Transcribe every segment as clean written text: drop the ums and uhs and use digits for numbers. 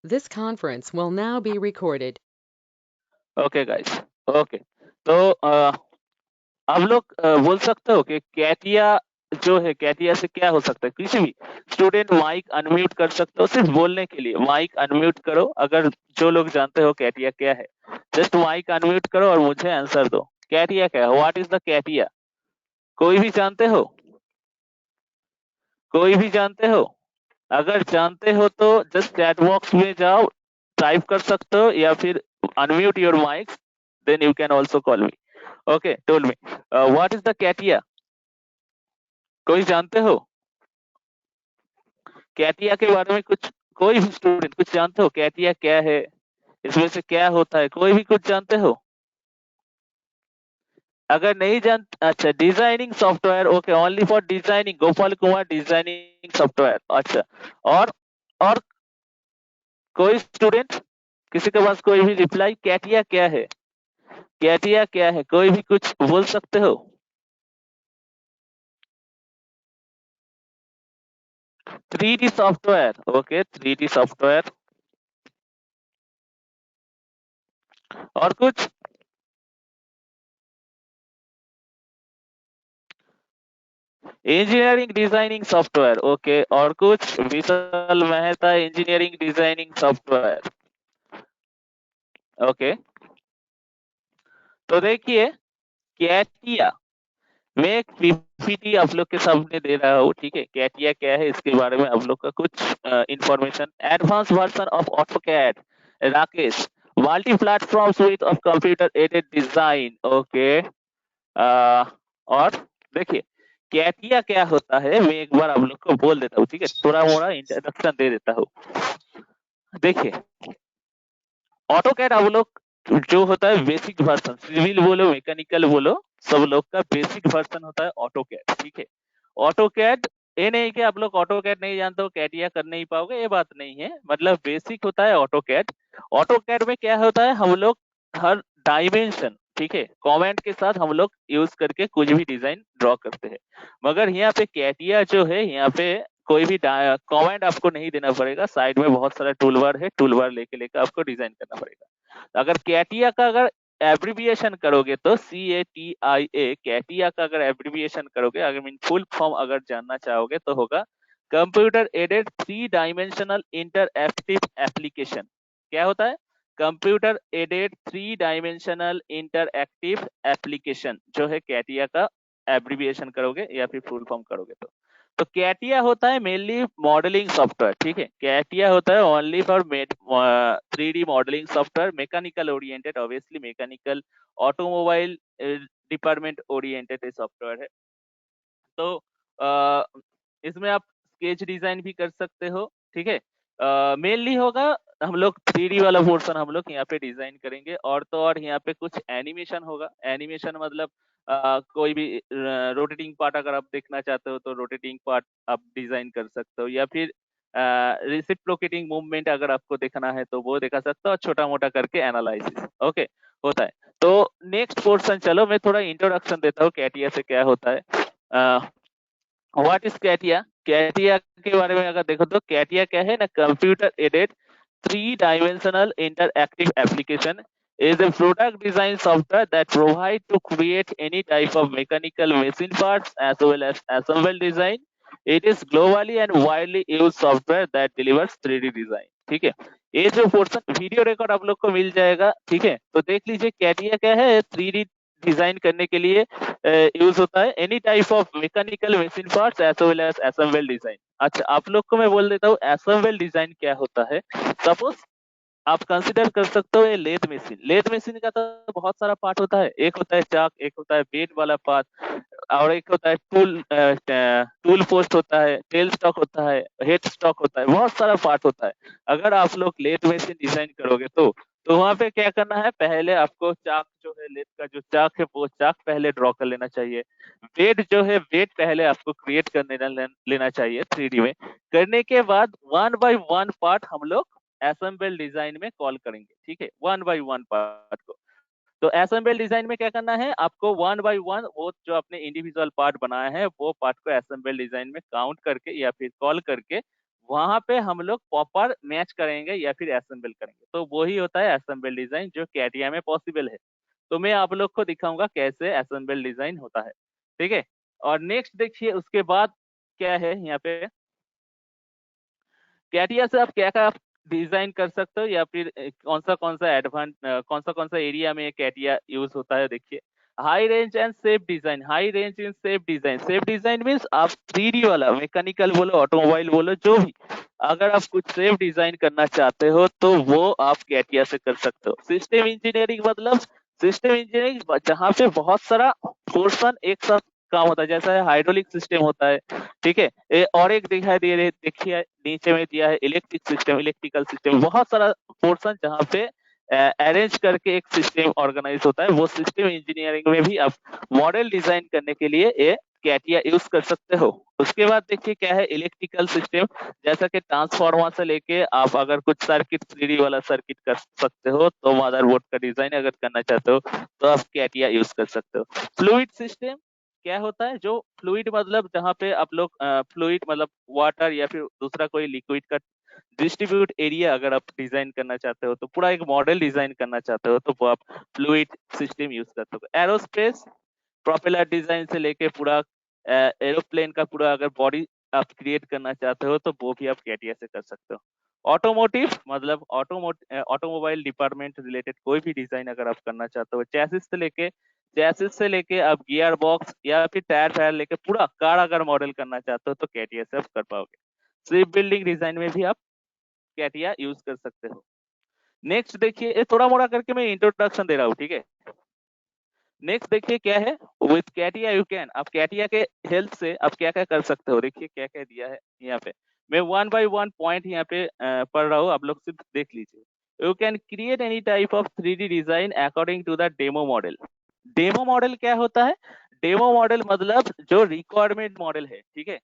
This conference will now be recorded. Okay guys. Okay, तो आप लोग बोल सकते हो कि कैटिया जो है, कैटिया से क्या हो सकता है? किसी भी स्टूडेंट माइक अनम्यूट कर सकते हो, सिर्फ बोलने के लिए माइक अनम्यूट करो। अगर जो लोग जानते हो कैटिया क्या है, जस्ट माइक अनम्यूट करो और मुझे आंसर दो। कैटिया क्या है? What is the CATIA? कोई भी जानते हो? कोई भी जानते हो? अगर जानते हो तो जस्ट चैट बॉक्स में जाओ, टाइप कर सकते हो, या फिर unmute your mic, then you can also call me. Okay, tell me what is the CATIA? कोई जानते हो कैटिया के बारे में कुछ? कोई भी स्टूडेंट कुछ जानते हो कैटिया क्या है, इसमें से क्या होता है? कोई भी कुछ जानते हो? अगर नहीं जान, अच्छा, designing software. Okay, only for designing, Gopal Kumar designing software. अच्छा, और और कोई स्टूडेंट, किसी के पास कोई भी रिप्लाई? कैटिया क्या है? कैटिया क्या है? कोई भी कुछ बोल सकते हो? 3D software. Okay, 3D software. और कुछ? Engineering designing software. ओके, और कुछ? Vishal Mehta engineering designing software. Okay, तो देखिए, कैटिया, मैं एक पीपीटी आप लोग के सामने दे रहा हूँ, ठीक है? कैटिया क्या है इसके बारे में आप लोग का कुछ information. Advance version of AutoCAD, Rakesh, multi platform sweet of computer aided design. Okay, और देखिए, कैटिया क्या होता है, मैं एक बार आप लोग को बोल देता हूँ, ठीक है? थोड़ा मोड़ा इंट्रोडक्शन दे देता हूँ। देखिए, ऑटोकैड आप लोग जो होता है बेसिक वर्जन, सिविल बोलो मैकेनिकल बोलो, सब लोग का बेसिक वर्जन होता है ऑटोकैड, ठीक है? ऑटोकैड, ये नहीं कि आप लोग ऑटोकैड नहीं जानते हो कैटिया कर नहीं पाओगे, ये बात नहीं है। मतलब बेसिक होता है ऑटोकैड। ऑटोकैड में क्या होता है, हम लोग हर डायमेंशन, ठीक है, कमेंट के साथ हम लोग यूज करके कुछ भी डिजाइन ड्रॉ करते हैं। मगर यहाँ पे कैटिया जो है, यहाँ पे कोई भी कमेंट आपको नहीं देना पड़ेगा। साइड में बहुत सारा टूल बार है, टूल बार लेके लेकर आपको डिजाइन करना पड़ेगा। अगर कैटिया का अगर एब्रिविएशन करोगे तो CATIA, कैटिया का अगर एब्रिविएशन करोगे, अगर मीन फुल फॉर्म अगर जानना चाहोगे तो होगा computer aided three dimensional interactive application. क्या होता है? Computer aided three dimensional interactive application, जो है कैटिया का एब्रिविएशन करोगे या फिर फुल फॉर्म करोगे तो कैटिया होता है मेनली मॉडलिंग सॉफ्टवेयर, ठीक है? कैटिया होता है only for 3D modelling software, mechanical oriented, obviously mechanical automobile department oriented software है। तो इसमें आप स्केच डिजाइन भी कर सकते हो, ठीक है? मेनली होगा, हम लोग 3D वाला पोर्शन हम लोग यहाँ पे डिजाइन करेंगे, और तो और यहाँ पे कुछ एनिमेशन होगा। एनिमेशन मतलब कोई भी रोटेटिंग पार्ट अगर आप देखना चाहते हो तो रोटेटिंग पार्ट आप डिजाइन कर सकते हो, या फिर रेसिप्रोकेटिंग मूवमेंट अगर आपको देखना है तो वो देखा सकते हो, छोटा मोटा करके एनालिसिस। ओके, होता है। तो नेक्स्ट पोर्शन, चलो मैं थोड़ा इंट्रोडक्शन देता हूँ कैटिया से क्या होता है। What is CATIA? कैटिया के बारे में अगर देखो तो कैटिया क्या है ना, computer aided three dimensional interactive application is a product design software that provide to create any type of mechanical machine parts as well as assemble design. It is globally and widely used software that delivers 3D design. ठीक है? ये जो portion video record आप लोग को मिल जाएगा, ठीक है? तो देख लीजिए कैटिया क्या है, 3D डिजाइन करने के लिए यूज होता है। Any type of mechanical machine parts as well as assemble design. अच्छा, आप लोग को मैं बोल देता हूँ असेंबल डिजाइन क्या होता है। सपोज आप कंसिडर कर सकते हो ये लेथ मशीन। लेथ मशीन का तो बहुत सारा पार्ट होता है, एक होता है चाक, एक होता है बेड वाला पार्ट, और एक होता है टूल, टूल पोस्ट होता है, टेल स्टॉक होता है, हेड स्टॉक होता है, बहुत सारा पार्ट होता है। अगर आप लोग लेथ मशीन डिजाइन करोगे तो वहां पे क्या करना है, पहले आपको चाक जो है, लेथ का जो चाक है वो चाक पहले ड्रॉ कर लेना चाहिए। बेड जो है, बेड पहले आपको क्रिएट करने लेना चाहिए 3D में। करने के बाद वन बाय वन पार्ट हम लोग असेंबल डिजाइन में कॉल करेंगे, ठीक है? वन बाय वन पार्ट को। तो असेंबल डिजाइन में क्या करना है, आपको वन बाय वन वो जो आपने इंडिविजुअल पार्ट बनाया है वो पार्ट को असेंबल डिजाइन में काउंट करके या फिर कॉल करके वहां पे हम लोग प्रॉपर मैच करेंगे या फिर असेंबल करेंगे, तो वही होता है असेंबल डिजाइन जो कैटिया में पॉसिबल है। तो मैं आप लोग को दिखाऊंगा कैसे असेंबल डिजाइन होता है, ठीक है। और नेक्स्ट देखिए उसके बाद क्या है यहाँ पे, कैटिया से आप क्या क्या डिजाइन कर सकते हो, या फिर कौन सा एरिया में कैटिया यूज होता है। देखिए high range and safe design, high range in safe design, safe design means आप 3D वाला मैकेनिकल बोलो ऑटोमोबाइल बोलो जो भी, अगर आप कुछ सेफ डिजाइन करना चाहते हो तो वो आप कैटिया से कर सकते हो। सिस्टम इंजीनियरिंग मतलब सिस्टम इंजीनियरिंग जहाँ पे बहुत सारा पोर्शन एक साथ काम होता है, जैसा है हाइड्रोलिक सिस्टम होता है, ठीक है। और एक दिखाई दे रहे देखिए नीचे में दिया है इलेक्ट्रिक सिस्टम, इलेक्ट्रिकल सिस्टम, बहुत सारा पोर्शन जहाँ पे अरेंज करके एक सिस्टम ऑर्गेनाइज होता है। वो सिस्टम इंजीनियरिंग में भी आप मॉडल डिजाइन करने के लिए ये कैटिया यूज कर सकते हो। उसके बाद देखिए क्या है इलेक्ट्रिकल सिस्टम, जैसा कि ट्रांसफार्मर से लेके आप अगर कुछ सर्किट 3D वाला सर्किट कर सकते हो, तो मदरबोर्ड का डिजाइन अगर करना चाहते हो तो आप कैटिया यूज कर सकते हो। फ्लूइड सिस्टम क्या होता है, जो फ्लूइड मतलब जहाँ पे आप लोग फ्लूइड मतलब वाटर या फिर दूसरा कोई लिक्विड का डिस्ट्रीब्यूट एरिया अगर आप डिजाइन करना चाहते हो, तो पूरा एक मॉडल डिजाइन करना चाहते हो, तो वो आप फ्लूइड सिस्टम यूज करते हो। एरोस्पेस प्रोपेलर डिजाइन से लेके पूरा एरोप्लेन का पूरा अगर बॉडी आप क्रिएट करना चाहते हो, तो वो भी आप कैटिया से कर सकते हो। ऑटोमोटिव मतलब ऑटोमोबाइल डिपार्टमेंट रिलेटेड कोई भी डिजाइन अगर आप करना चाहते हो, चैसिस से लेके आप गियर बॉक्स या फिर टायर फायर लेके पूरा कार अगर मॉडल करना चाहते हो तो कैटिया से आप कर पाओगे। शिप बिल्डिंग डिजाइन में भी आप कैटिया यूज कर सकते हो। नेक्स्ट देखिए, ये थोड़ा मोड़ा करके मैं इंट्रोडक्शन दे रहा हूँ, ठीक है। नेक्स्ट देखिए क्या है, विथ कैटिया यू कैन, आप कैटिया के हेल्प से आप क्या क्या कर सकते हो। देखिए क्या क्या दिया है यहाँ पे, मैं वन बाय वन पॉइंट यहाँ पे पढ़ रहा हूँ, आप लोग सिर्फ देख लीजिए। You can create any type of 3D design according to the demo model. Demo model क्या होता है, डेमो मॉडल मतलब जो रिक्वायरमेंट मॉडल है, ठीक है।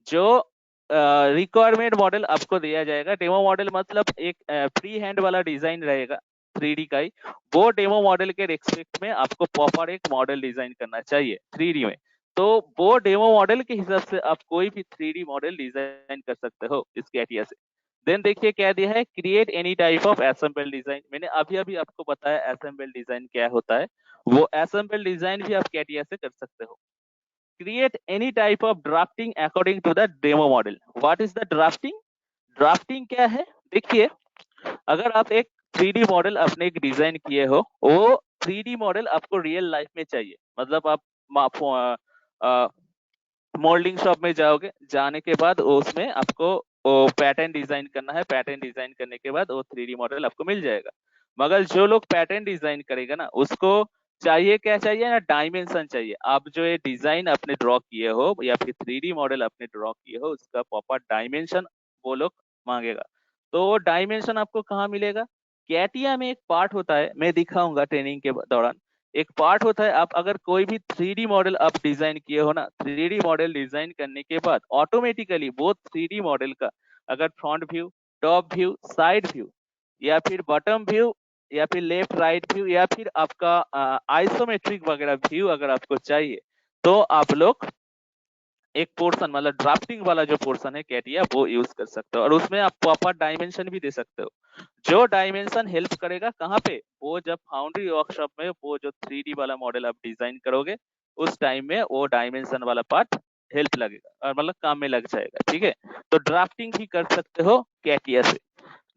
जो रिक्वायरमेंट मॉडल आपको दिया जाएगा, डेमो मॉडल मतलब एक फ्री हैंड वाला डिजाइन रहेगा 3D का ही, वो डेमो मॉडल के रेस्पेक्ट में आपको प्रॉपर एक मॉडल डिजाइन करना चाहिए 3D में। तो वो डेमो मॉडल के हिसाब से आप कोई भी 3D मॉडल डिजाइन कर सकते हो इस कैटिया से। देन देखिए क्या दिया है, create any type of assemble design, मैंने अभी अभी आपको बताया असेंबल डिजाइन क्या होता है, वो असेंबल डिजाइन भी आप कैटिया से कर सकते हो। Create any type of drafting according to the demo model. What is the drafting, drafting क्या है, देखिए अगर आप एक 3D मॉडल अपने एक डिजाइन किए हो, वो 3D मॉडल आपको रियल लाइफ में चाहिए, मतलब आप मोल्डिंग शॉप में जाओगे, जाने के बाद उसमें आपको पैटर्न डिजाइन करना है, पैटर्न डिजाइन करने के बाद वो 3D मॉडल आपको मिल जाएगा। मगर जो लोग पैटर्न डिजाइन करेगा ना, उसको चाहिए क्या चाहिए ना, डायमेंशन चाहिए। आप जो ये डिजाइन अपने ड्रॉ किए हो या फिर 3D मॉडल अपने ड्रॉ किए हो, उसका प्रॉपर डायमेंशन वो लोग मांगेगा। तो वो डायमेंशन आपको कहाँ मिलेगा, कैटिया में एक पार्ट होता है, मैं दिखाऊंगा ट्रेनिंग के दौरान। एक पार्ट होता है, आप अगर कोई भी 3D मॉडल आप डिजाइन किए हो ना, 3D मॉडल डिजाइन करने के बाद ऑटोमेटिकली वो 3D मॉडल का अगर front view, top view, side view या फिर बॉटम व्यू या फिर लेफ्ट राइट व्यू या फिर आपका आइसोमेट्रिक वगैरह व्यू अगर आपको चाहिए, तो आप लोग एक पोर्शन मतलब ड्राफ्टिंग वाला जो पोर्शन है कैटिया, वो यूज कर सकते हो। और उसमें आप प्रॉपर डायमेंशन भी दे सकते हो, जो डायमेंशन हेल्प करेगा कहाँ पे, वो जब फाउंड्री वर्कशॉप में वो जो 3D वाला मॉडल आप डिजाइन करोगे, उस टाइम में वो डायमेंशन वाला पार्ट हेल्प लगेगा और मतलब काम में लग जाएगा, ठीक है। तो ड्राफ्टिंग भी कर सकते हो कैटिया से।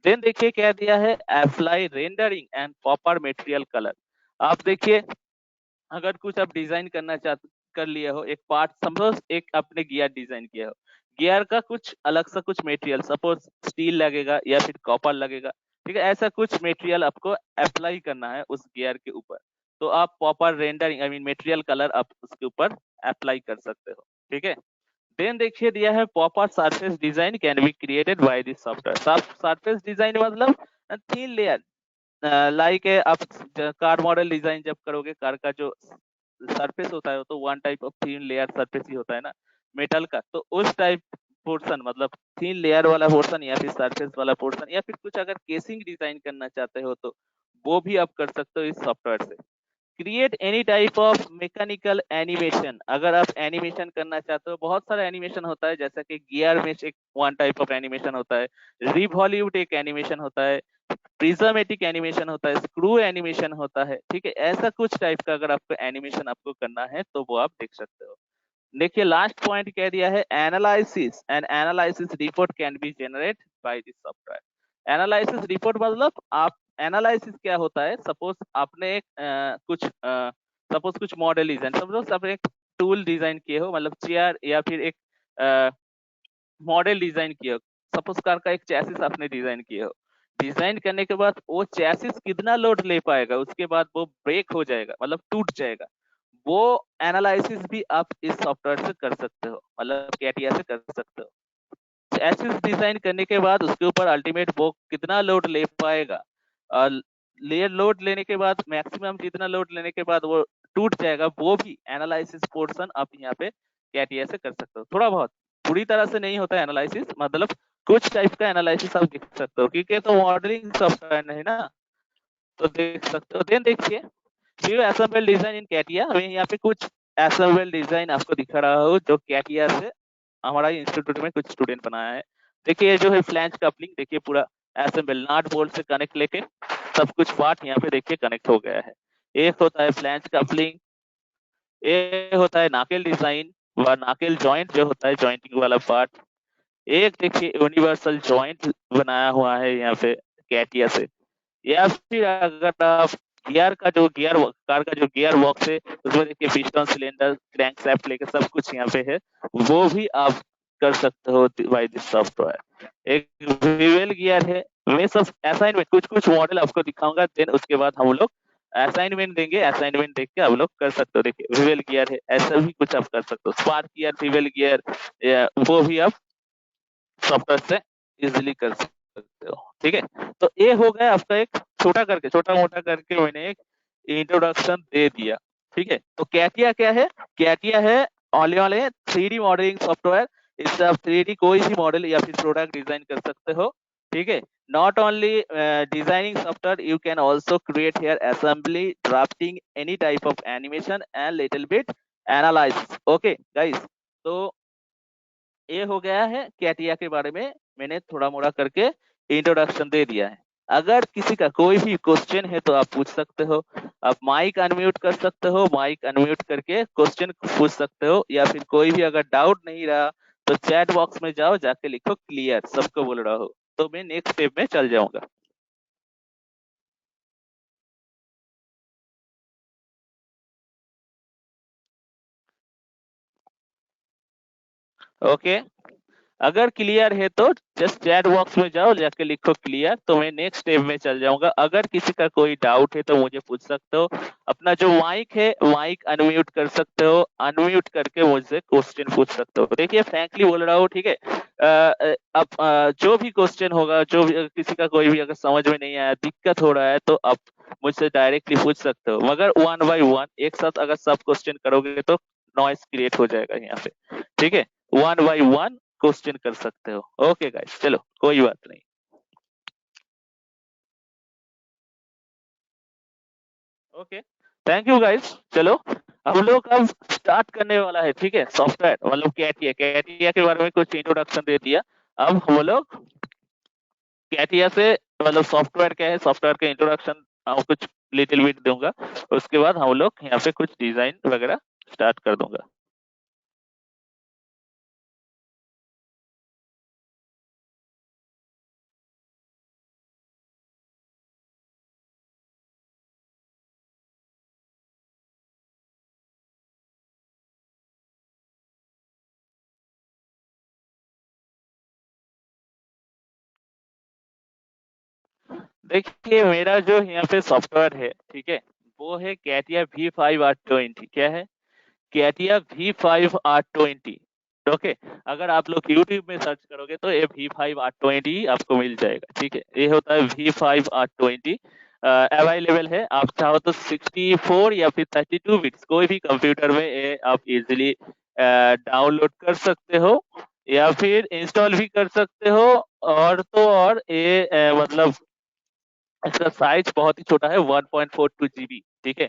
देन देखिए क्या दिया है, apply rendering and proper material colour. आप देखिए अगर कुछ आप डिजाइन करना चाहते कर लिए हो, एक पार्ट सपोज एक आपने गियर डिजाइन किया हो, गियर का कुछ अलग सा कुछ मटेरियल सपोज स्टील लगेगा या फिर कॉपर लगेगा, ठीक है, ऐसा कुछ मटेरियल आपको अप्लाई करना है उस गियर के ऊपर, तो आप proper rendering I mean material colour आप उसके ऊपर अप्लाई कर सकते हो, ठीक है। देन देखिए दिया है proper surface design can be created by this software. Surface design मतलब थीन लेयर, लाइक आप कार मॉडल डिजाइन जब करोगे, कार का जो सरफेस होता है तो one type of thin layer surface ही होता है ना मेटल का, तो उस टाइप पोर्शन मतलब थीन लेयर वाला पोर्शन या फिर सरफेस वाला पोर्शन या फिर कुछ अगर केसिंग डिजाइन करना चाहते हो, तो वो भी आप कर सकते हो इस सॉफ्टवेयर से। Create any type of mechanical animation. अगर आप एनिमेशन करना चाहते हो, बहुत सारा एनिमेशन होता है, जैसा कि गियर में एक वन टाइप ऑफ एनिमेशन होता है, रिवॉल्यूट एक एनिमेशन होता है, प्रिज्मेटिक एनिमेशन होता है, स्क्रू एनिमेशन होता है, ठीक है। ऐसा कुछ टाइप का अगर आपको एनिमेशन आपको करना है तो वो आप देख सकते हो। देखिए लास्ट पॉइंट कह दिया है, analysis and analysis report can be generate by this software. Analysis report मतलब आप, एनालिसिस क्या होता है, सपोज आपने एक सपोज कुछ मॉडल डिजाइन, सपोज आप एक टूल डिजाइन किए हो, मतलब चेयर या फिर एक मॉडल डिजाइन किए हो, सपोज कार का एक चैसिस आपने डिजाइन किए हो। डिजाइन करने के बाद वो चैसिस कितना लोड ले पाएगा, उसके बाद वो ब्रेक हो जाएगा, मतलब टूट जाएगा, वो एनालिसिस भी आप इस सॉफ्टवेयर से कर सकते हो, मतलब कैटिया से कर सकते हो। चैसिस डिजाइन करने के बाद उसके ऊपर अल्टीमेट वो कितना लोड ले पाएगा, और लेयर लोड लेने के बाद मैक्सिमम जितना लोड लेने के बाद वो टूट जाएगा, वो भी एनालिसिस पोर्शन आप यहाँ पे कैटिया से कर सकते हो। थोड़ा बहुत, पूरी तरह से नहीं होता है एनालिसिस, मतलब कुछ टाइप का एनालिसिस आप देख सकते हो, क्योंकि तो मॉडलिंग सॉफ्टवेयर है ना, तो देख सकते हो। देन देखिए, फिर असेंबल डिजाइन इन कैटिया, मैं यहाँ पे कुछ असेंबल डिजाइन आपको दिखा रहा हूँ जो कैटिया से हमारा इंस्टीट्यूट में कुछ स्टूडेंट बनाया है। देखिए ये जो है फ्लैंज कपलिंग, देखिए पूरा असेंबल नाट बोल्ट से कनेक्ट लेके सब कुछ पार्ट यहाँ पे देखिए कनेक्ट हो गया है। एक होता है फ्लैंज कपलिंग, एक होता है नाकेल डिजाइन व नाकेल जॉइंट जो होता है जॉइंटिंग वाला पार्ट, एक देखिए यूनिवर्सल जॉइंट बनाया हुआ है यहाँ पे कैटिया से। या फिर अगर आप गियर का जो गियर कार का जो गियर बॉक्स है, उसमें देखिए पिस्टन सिलेंडर क्रैंक शैफ्ट लेके सब कुछ यहाँ पे है, वो भी आप कर सकते हो बाय दिस सॉफ्टवेयर। एक व्हील गियर है। मैं सब असाइनमेंट कुछ कुछ मॉडल आपको दिखाऊंगा, देन उसके बाद हम लोग असाइनमेंट देंगे, असाइनमेंट देख के आप लोग कर सकते हो। देखिए व्हील गियर है, ऐसा भी कुछ आप कर सकते हो, स्पार्क गियर, व्हील गियर, वो भी आप सॉफ्टवेयर से इजिली कर सकते हो, ठीक है। तो ये हो गया आपका एक छोटा मोटा करके मैंने एक इंट्रोडक्शन दे दिया, ठीक है। तो कैटिया क्या है, कैटिया है ऑल ऑल है 3D मॉडलिंग सॉफ्टवेयर। इससे आप 3D कोई भी मॉडल या फिर प्रोडक्ट डिजाइन कर सकते हो, ठीक है। Not only designing software, you can also create here assembly, drafting any type of animation and little bit analysis. Okay guys, तो ये हो गया है कैटिया के बारे में, मैंने थोड़ा मोड़ा करके इंट्रोडक्शन दे दिया है। अगर किसी का कोई भी क्वेश्चन है तो आप पूछ सकते हो। आप माइक अनम्यूट कर सकते हो, माइक अनम्यूट करके क्वेश्चन पूछ सकते हो, या फिर कोई भी अगर डाउट नहीं रहा तो चैट बॉक्स में जाओ, जाके लिखो क्लियर, सबको बोल रहा हो, तो मैं नेक्स्ट स्टेप में चल जाऊंगा। ओके, अगर क्लियर है तो जस्ट चैट बॉक्स में जाओ, जाके लिखो क्लियर, तो मैं नेक्स्ट स्टेप में चल जाऊंगा। अगर किसी का कोई डाउट है तो मुझे पूछ सकते हो। अपना जो माइक है, माइक अनम्यूट कर सकते हो, अनम्यूट करके मुझसे क्वेश्चन पूछ सकते हो। देखिए फ्रैंकली बोल रहा हूँ, ठीक है। अब जो भी क्वेश्चन होगा, जो भी किसी का कोई भी अगर समझ में नहीं आया, दिक्कत हो रहा है, तो आप मुझसे डायरेक्टली पूछ सकते हो, मगर वन बाय वन एक साथ अगर सब क्वेश्चन करोगे तो नॉइस क्रिएट हो जाएगा यहाँ पे, ठीक है। वन बाय वन क्वेश्चन कर सकते हो। ओके गाइस, चलो कोई बात नहीं। Okay, thank you guys. चलो हम लोग अब स्टार्ट करने वाला है, ठीक है। सॉफ्टवेयर मतलब कैटिया, कैटिया के बारे में कुछ इंट्रोडक्शन दे दिया। अब हम लोग कैटिया से मतलब सॉफ्टवेयर क्या है, सॉफ्टवेयर के इंट्रोडक्शन कुछ लिटिल बिट दूंगा, उसके बाद हम लोग यहाँ पे कुछ डिजाइन वगैरह स्टार्ट कर दूंगा। देखिए मेरा जो यहाँ पे सॉफ्टवेयर है, ठीक है, वो है कैटिया V5R20। क्या है, कैटिया V5R20। ओके, अगर आप लोग यूट्यूब में सर्च करोगे तो ये V5R20 आपको मिल जाएगा, ठीक है। ये होता है V5R20, अवेलेबल है। आप चाहो तो 64 या फिर 32 बिट्स कोई भी कंप्यूटर में ये आप इजिली डाउनलोड कर सकते हो, या फिर इंस्टॉल भी कर सकते हो। और तो और ये मतलब इसका साइज बहुत ही छोटा है 1.42 GB। ठीक है,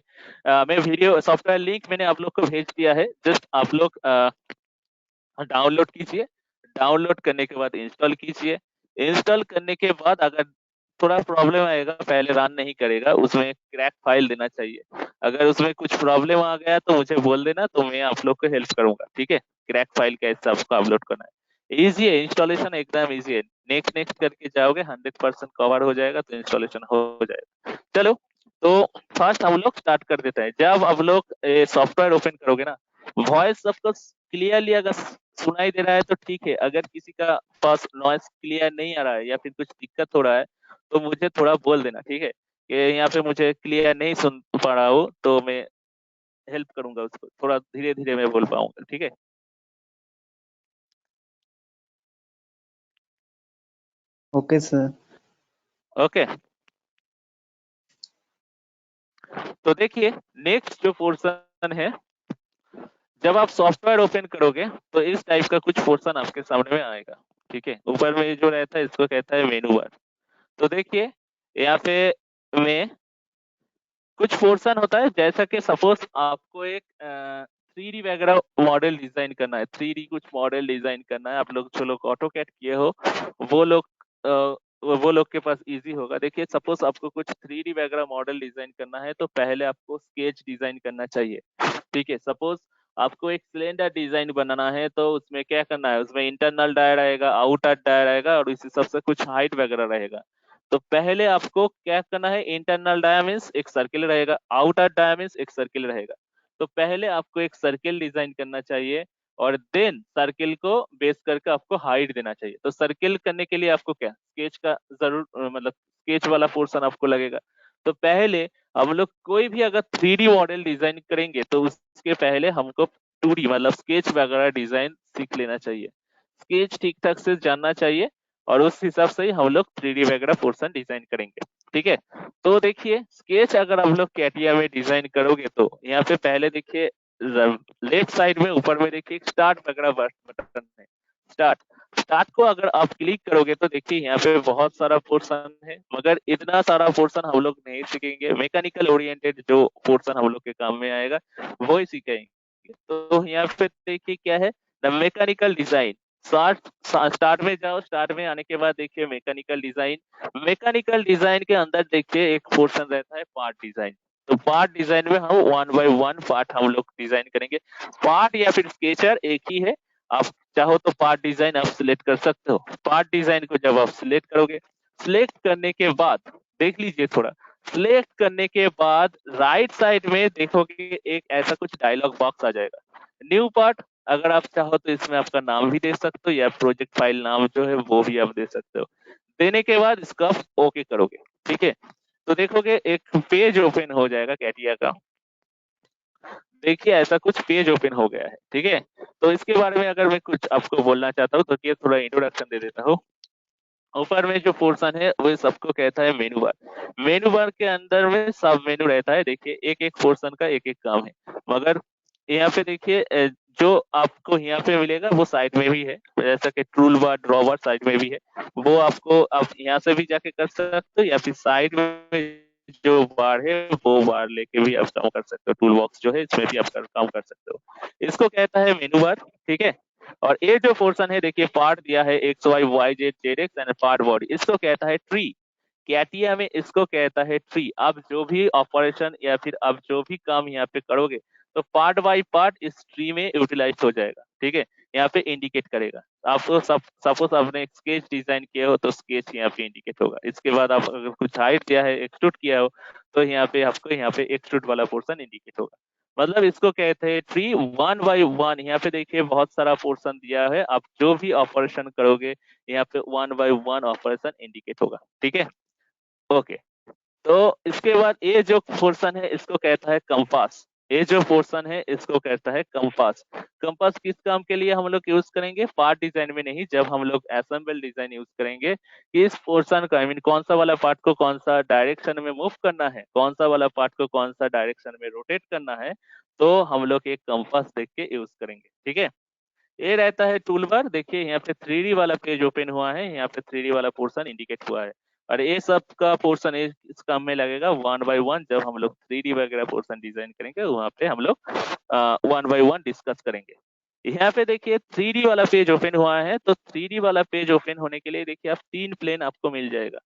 मैं वीडियो सॉफ्टवेयर लिंक मैंने आप लोग को भेज दिया है, जस्ट आप लोग डाउनलोड कीजिए। डाउनलोड करने के बाद इंस्टॉल कीजिए। इंस्टॉल करने के बाद अगर थोड़ा प्रॉब्लम आएगा, पहले रन नहीं करेगा, उसमें क्रैक फाइल देना चाहिए। अगर उसमें कुछ प्रॉब्लम आ गया तो मुझे बोल देना, तो मैं आप लोग को हेल्प करूंगा। ठीक है, क्रैक फाइल कैसे आपको अपलोड करना है, इजी है इंस्टॉलेशन, एकदम इजी है। नेक्स्ट नेक्स्ट करके जाओगे 100% कवर हो जाएगा, तो इंस्टॉलेशन हो जाएगा। चलो, तो फर्स्ट हम लोग स्टार्ट कर देते हैं। जब आप लोग सॉफ्टवेयर ओपन करोगे ना, वॉइस सबको क्लियरली अगर सुनाई दे रहा है तो ठीक है, अगर किसी का पास नॉइस क्लियर नहीं आ रहा है या फिर कुछ दिक्कत हो रहा है तो मुझे थोड़ा बोल देना। ठीक है, कि यहाँ पे मुझे क्लियर नहीं सुन पा रहा हो, तो मैं हेल्प करूंगा उसको, थोड़ा धीरे धीरे मैं बोल पाऊंगा। ठीक है, ओके सर। ओके। तो देखिए, नेक्स्ट जो पोर्शन है, जब आप सॉफ्टवेयर ओपन करोगे तो इस टाइप का कुछ पोर्शन आपके सामने में आएगा। ठीक है, ऊपर में जो रहता है इसको कहता है मेनू बार। तो देखिए, यहाँ पे मैं कुछ पोर्शन होता है, जैसा कि सपोज आपको एक 3D वगैरह मॉडल डिजाइन करना है, 3D कुछ मॉडल डिजाइन करना है, आप लोग जो लोग ऑटो कैड किए हो वो लोग वो लोग के पास इजी होगा। देखिए, सपोज आपको कुछ 3D वगैरह मॉडल डिजाइन करना है तो पहले आपको स्केच डिजाइन करना चाहिए। ठीक है, सपोज आपको एक सिलेंडर डिजाइन बनाना है तो उसमें क्या करना है, उसमें इंटरनल डायर रहेगा, आउटर डायर रहेगा, और इसी सबसे कुछ हाइट वगैरह रहेगा। तो पहले आपको क्या करना है, इंटरनल डाया मींस एक सर्किल रहेगा, आउटर डाया मींस एक सर्किल रहेगा। तो पहले आपको एक सर्किल डिजाइन करना चाहिए, और देन सर्किल को बेस करके आपको हाइट देना चाहिए। तो सर्किल करने के लिए आपको क्या स्केच का जरूर मतलब स्केच वाला पोर्शन आपको लगेगा। तो पहले हम लोग कोई भी अगर 3D मॉडल डिजाइन करेंगे तो उसके पहले हमको 2D मतलब स्केच वगैरह डिजाइन सीख लेना चाहिए, स्केच ठीक ठाक से जानना चाहिए, और उस हिसाब से ही हम लोग 3D वगैरह पोर्शन डिजाइन करेंगे। ठीक है, तो देखिए, स्केच अगर हम लोग कैटिया में डिजाइन करोगे तो यहाँ पे पहले देखिए, लेफ्ट साइड में ऊपर में देखिए स्टार्ट वगैरह बटन है। स्टार्ट स्टार्ट को अगर आप क्लिक करोगे तो देखिए यहाँ पे बहुत सारा पोर्शन है, मगर इतना सारा पोर्शन हम लोग नहीं सीखेंगे। मैकेनिकल ओरिएंटेड जो पोर्शन हम लोग के काम में आएगा वो ही सीखेंगे। तो यहाँ पे देखिए क्या है, the mechanical design. Start start में जाओ, स्टार्ट में आने के बाद देखिए मैकेनिकल डिजाइन। मैकेनिकल डिजाइन के अंदर देखिए एक पोर्शन रहता है पार्ट डिजाइन। तो पार्ट डिजाइन में हम 1 बाय 1 पार्ट हम लोग डिजाइन करेंगे। पार्ट या फिर स्केचर एक ही है, आप चाहो तो पार्ट डिजाइन आप सिलेक्ट कर सकते हो। पार्ट डिजाइन को जब आप सिलेक्ट करोगे, सिलेक्ट करने के बाद देख लीजिए थोड़ा, सिलेक्ट करने के बाद राइट साइड में देखोगे एक ऐसा कुछ डायलॉग बॉक्स आ जाएगा, न्यू पार्ट। अगर आप चाहो तो इसमें आपका नाम भी दे सकते हो, या प्रोजेक्ट फाइल नाम जो है वो भी आप दे सकते हो। देने के बाद इसका ओके करोगे। ठीक है, तो देखोगे एक पेज ओपन हो जाएगा कैटिया का। देखिए, ऐसा कुछ पेज ओपन हो गया है। ठीक है, तो इसके बारे में अगर मैं कुछ आपको बोलना चाहता हूँ तो ये थोड़ा इंट्रोडक्शन दे देता हूँ। ऊपर में जो पोर्शन है वो सबको कहता है मेनू बार। मेनू बार के अंदर में सब मेनू रहता है। देखिए, एक एक पोर्शन का एक एक काम है, मगर यहाँ पे देखिए जो आपको यहाँ पे मिलेगा वो साइड में भी है, जैसा कि टूल बार ड्रॉ बार साइड में भी है। वो आपको आप यहाँ से भी जाके कर सकते हो, या फिर साइड में जो बार है वो बार लेके भी आप काम कर सकते हो। टूल बॉक्स जो है इसमें भी आप काम कर सकते हो। इसको कहता है मेनू बार। ठीक है, और ये जो पोर्शन है देखिए, पार्ट दिया है X Y Y Z Z X and part body, इसको कहता है ट्री। कैटिया में इसको कहता है ट्री। आप जो भी ऑपरेशन या फिर आप जो भी काम यहाँ पे करोगे तो पार्ट बाय पार्ट इस ट्री में यूटिलाइज हो जाएगा। ठीक है, यहाँ पे इंडिकेट करेगा। आपको सपोज आपने स्केच डिजाइन किया हो तो स्केच यहाँ पे इंडिकेट होगा। इसके बाद आप अगर कुछ हाइट दिया है, एक्सट्रूड किया हो, तो यहाँ पे आपको यहाँ पे एक्सट्रूड वाला पोर्शन इंडिकेट होगा। मतलब इसको कहते हैं ट्री 1 बाय 1। यहाँ पे देखिए बहुत सारा पोर्शन दिया है, आप जो भी ऑपरेशन करोगे यहाँ पे 1 बाय 1 ऑपरेशन इंडिकेट होगा। ठीक है, ओके। तो इसके बाद ये जो पोर्शन है इसको कहता है कंपास। ये जो पोर्शन है इसको कहता है कंपास। कंपास किस काम के लिए हम लोग यूज करेंगे, पार्ट डिजाइन में नहीं, जब हम लोग असेंबल डिजाइन यूज करेंगे कि इस पोर्शन का आई मीन कौन सा वाला पार्ट को कौन सा डायरेक्शन में मूव करना है, कौन सा वाला पार्ट को कौन सा डायरेक्शन में रोटेट करना है, तो हम लोग एक कंपास देख के यूज करेंगे। ठीक है, ये रहता है टूल बार। देखिए यहाँ पे 3D वाला पेज ओपन हुआ है, यहाँ पे 3D वाला पोर्शन इंडिकेट हुआ है। और ये सब का पोर्शन इस काम में लगेगा 1 by 1। जब हम लोग 3D वगैरह पोर्शन डिजाइन करेंगे वहां पे हम लोग 1 by 1 डिस्कस करेंगे। यहाँ पे देखिए 3D वाला पेज ओपन हुआ है, तो 3D वाला पेज ओपन होने के लिए देखिए आप 3 प्लेन आपको मिल जाएगा।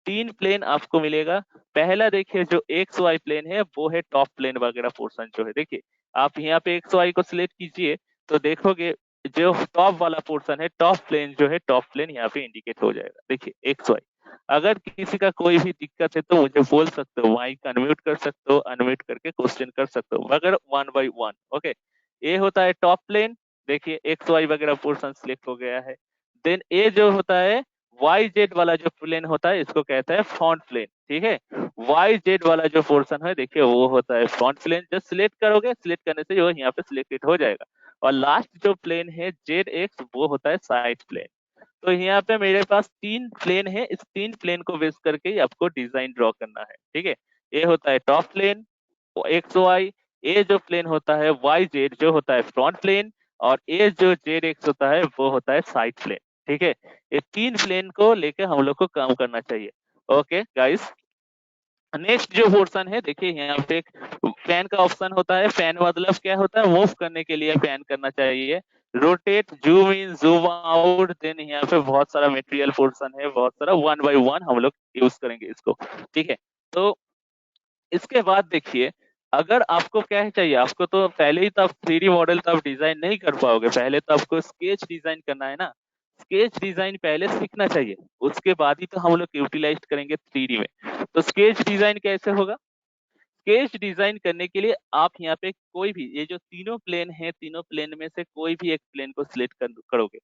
3 प्लेन आपको मिलेगा। पहला देखिए जो एक्स वाई प्लेन है वो है टॉप प्लेन वगैरह पोर्शन जो है। देखिए आप यहाँ पे एक्स वाई को सिलेक्ट कीजिए तो देखोगे जो टॉप वाला पोर्शन है, टॉप प्लेन जो है, टॉप प्लेन यहाँ पे इंडिकेट हो जाएगा। देखिए एक्स वाई। अगर किसी का कोई भी दिक्कत है तो मुझे बोल सकते हो, माइक अनम्यूट कर सकते हो, अनम्यूट करके क्वेश्चन कर सकते हो, मगर 1 by 1। ओके, ये होता है टॉप प्लेन। देखिए एक्स वाई वगैरह पोर्शन सिलेक्ट हो गया है। देन ए जो होता है वाई जेड वाला जो प्लेन होता है इसको कहता है फ्रंट प्लेन। ठीक है, वाई जेड वाला जो पोर्शन है देखिए वो होता है फ्रंट प्लेन। जब सिलेक्ट करोगे, सिलेक्ट करने से जो यहाँ पे सिलेक्टेड हो जाएगा। और लास्ट जो प्लेन है जेड एक्स वो होता है साइड प्लेन। तो यहाँ पे मेरे पास 3 प्लेन है, इस 3 प्लेन को बेस करके ही आपको डिजाइन ड्रॉ करना है। ठीक है, ये होता है टॉप प्लेन एक्स वाई, ए जो प्लेन होता है वाई जेड जो होता है फ्रंट प्लेन, और ए जो जेड एक्स होता है वो होता है साइड प्लेन। ठीक है, ये 3 प्लेन को लेके हम लोग को काम करना चाहिए। ओके गाइस, नेक्स्ट जो पोर्शन है देखिए यहाँ पे एक फैन का ऑप्शन होता है। फैन मतलब क्या होता है, मूव करने के लिए फैन करना चाहिए। Rotate, zoom in, zoom out. Then यहाँ पे बहुत सारा मटेरियल पोर्शन है, बहुत सारा 1 by 1 हम लोग यूज करेंगे इसको। ठीक है, तो इसके बाद देखिए अगर आपको क्या है चाहिए, आपको तो पहले ही तो आप 3D मॉडल तो आप डिजाइन नहीं कर पाओगे, पहले तो आपको स्केच डिजाइन करना है ना। स्केच डिजाइन पहले सीखना चाहिए, उसके बाद ही तो हम लोग यूटिलाइज करेंगे 3D में। तो स्केच डिजाइन कैसे होगा? स्केच डिजाइन करने के लिए आप यहाँ पे कोई भी, ये जो तीनों प्लेन है, तीनों प्लेन में से कोई भी एक प्लेन को सिलेक्ट करोगे।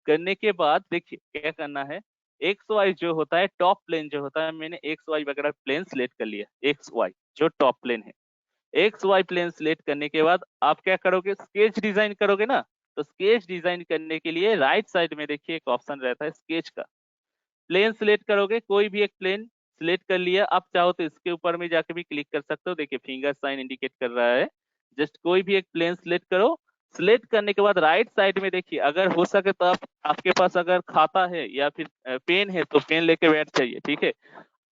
करने के बाद देखिए क्या करना है, एक्स वाई जो होता है टॉप प्लेन जो होता है, मैंने एक्स वाई वगैरह प्लेन सिलेक्ट कर लिया। एक्स वाई जो टॉप प्लेन है, एक्स वाई प्लेन सिलेक्ट करने के बाद आप क्या करोगे, स्केच डिजाइन करोगे ना। तो स्केच डिजाइन करने के लिए राइट साइड में देखिए एक ऑप्शन रहता है स्केच का। प्लेन सिलेक्ट करोगे, कोई भी एक प्लेन सिलेक्ट कर लिया। आप चाहो तो इसके ऊपर में जाके भी क्लिक कर सकते हो, देखिए फिंगर साइन इंडिकेट कर रहा है। जस्ट कोई भी एक प्लेन सिलेक्ट करो। सिलेक्ट करने के बाद राइट साइड में देखिए, अगर हो सके तो आप, आपके पास अगर खाता है या फिर पेन है तो पेन लेके बैठ जाइए। ठीक है,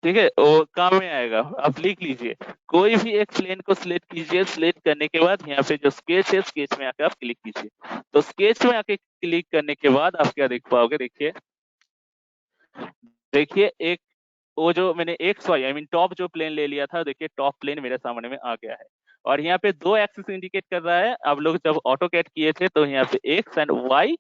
ठीक है, वो काम में आएगा, आप लिख लीजिए। कोई भी एक प्लेन को सिलेक्ट कीजिए। सिलेक्ट करने के बाद यहाँ पे जो स्केच है, स्केच में आके आप क्लिक कीजिए। तो स्केच में आके क्लिक करने के बाद आप क्या देख पाओगे, देखिए देखिए एक वो जो मैंने X Y I mean top जो प्लेन ले लिया था, देखिए टॉप प्लेन मेरे सामने में आ गया है। और यहाँ पे 2 एक्सिस इंडिकेट कर रहा है। आप लोग जब ऑटो कैट किए थे तो यहाँ पे एक्स एंड वाई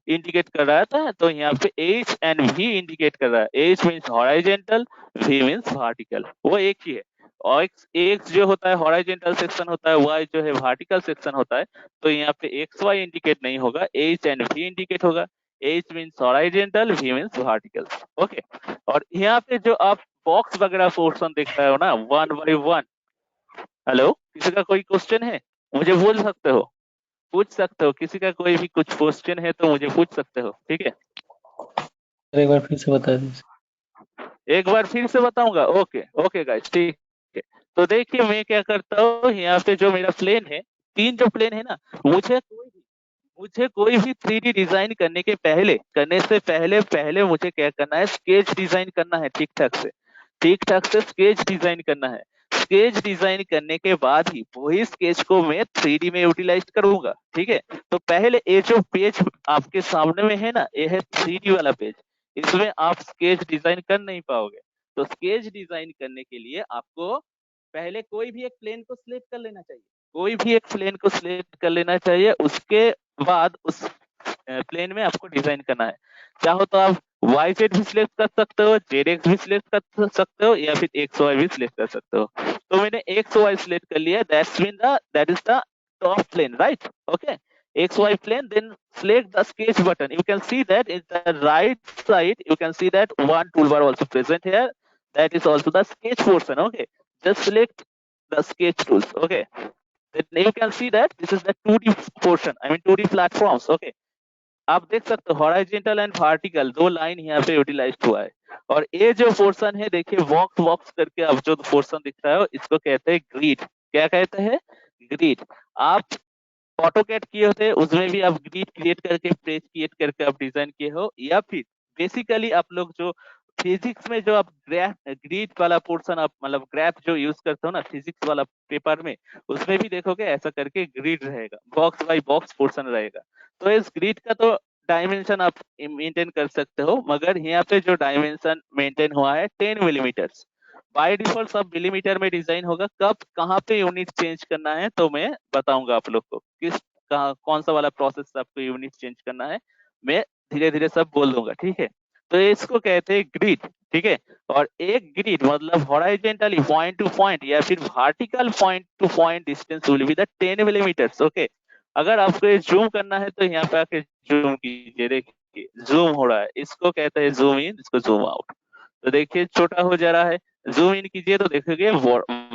इंडिकेट कर रहा था, तो यहाँ पे एच एंड वी इंडिकेट कर रहा है। H means horizontal, V means vertical, वो एक ही है। और एक्स जो होता है हॉराइजेंटल सेक्शन होता है, वाई जो है वर्टिकल सेक्शन होता है। तो यहाँ पे एक्स वाई इंडिकेट नहीं होगा, एच एंड वी इंडिकेट होगा। H means horizontal, V means vertical. Okay, और यहाँ पे जो आप बॉक्स वगैरह पोर्शन देख रहे हो ना 1 by 1। हेलो, किसी का कोई क्वेश्चन है मुझे बोल सकते हो, पूछ सकते हो। किसी का कोई भी कुछ क्वेश्चन है तो मुझे पूछ सकते हो। ठीक है, एक बार फिर से बता दीजिए। एक बार फिर से बताऊंगा। ओके ओके गाइस, ठीक है। तो देखिए मैं क्या करता हूँ, यहाँ पे जो मेरा प्लेन है, 3 जो प्लेन है ना, मुझे कोई भी 3D डिजाइन करने के पहले, करने से पहले पहले मुझे क्या करना है, स्केच डिजाइन करना है। ठीक ठाक से स्केच डिजाइन करना है। स्केच डिजाइन करने के बाद ही वही स्केच को मैं 3D में यूटिलाइज करूंगा। ठीक है, तो पहले ये जो पेज आपके सामने में है ना, ये है 3D वाला पेज। इसमें आप स्केच डिजाइन कर नहीं पाओगे। तो स्केच डिजाइन करने के लिए आपको पहले कोई भी एक प्लेन को सिलेक्ट कर लेना चाहिए। कोई भी एक प्लेन को सिलेक्ट कर लेना चाहिए, उसके बाद उस प्लेन में आपको डिजाइन करना है। चाहो तो आप वाई जेड भी सिलेक्ट कर सकते हो, जेड एक्स भी सिलेक्ट कर सकते हो, या फिर एक्स वाई भी सिलेक्ट कर सकते हो। तो मैंने एक्स वाई सिलेक्ट कर लिया, that is the top plane, right? Okay, XY plane, then select the sketch button. You can see that in the right side, you can see that one toolbar also present here. That is also the sketch portion. Okay, just select the sketch tools. Okay, then you can see that this is the 2D portion, I mean 2D platforms. Okay, आप देख सकते हो horizontal and vertical 2 line यहाँ पे utilise हुआ है। और ये जो पोर्शन है देखिए बॉक्स बॉक्स करके अब जो पोर्शन दिख रहा है इसको कहते हैं ग्रिड। क्या कहते हैं? ग्रिड। आप ऑटोकैड किए होते उसमें भी आप ग्रिड क्रिएट करके, पेज क्रिएट करके आप डिजाइन किए हो, या फिर बेसिकली आप लोग जो फिजिक्स में जो आप ग्रिड वाला पोर्शन आप मतलब ग्राफ जो यूज करते हो ना फिजिक्स वाला पेपर में, उसमें भी देखोगे ऐसा करके ग्रिड रहेगा, बॉक्स बाय बॉक्स पोर्शन रहेगा। तो इस ग्रिड का तो डायमेंशन आप मेंटेन कर सकते हो, मगर यहाँ पे जो डायमेंशन मेंटेन हुआ है 10 मिलीमीटर। बाय डिफॉल्ट सब मिलीमीटर में डिजाइन होगा, कब कहाँ पे यूनिट चेंज करना है तो मैं बताऊंगा आप लोग को, किस कहाँ कौन सा वाला प्रोसेस से आपको यूनिट चेंज करना है, मैं धीरे धीरे सब बोल दूंगा, ठीक है। तो इसको कहते हैं ग्रिड, ठीक है। और एक ग्रिड मतलब हॉराइजेंटली पॉइंट टू पॉइंट या फिर vertical point two point distance will be the 10 millimetre, okay. अगर आपको ये जूम करना है तो यहाँ पे आके जूम कीजिए, देखिए जूम हो रहा है, इसको कहते हैं जूम इन, इसको जूम आउट। तो देखिए छोटा हो जा रहा है, जूम इन कीजिए तो देखोगे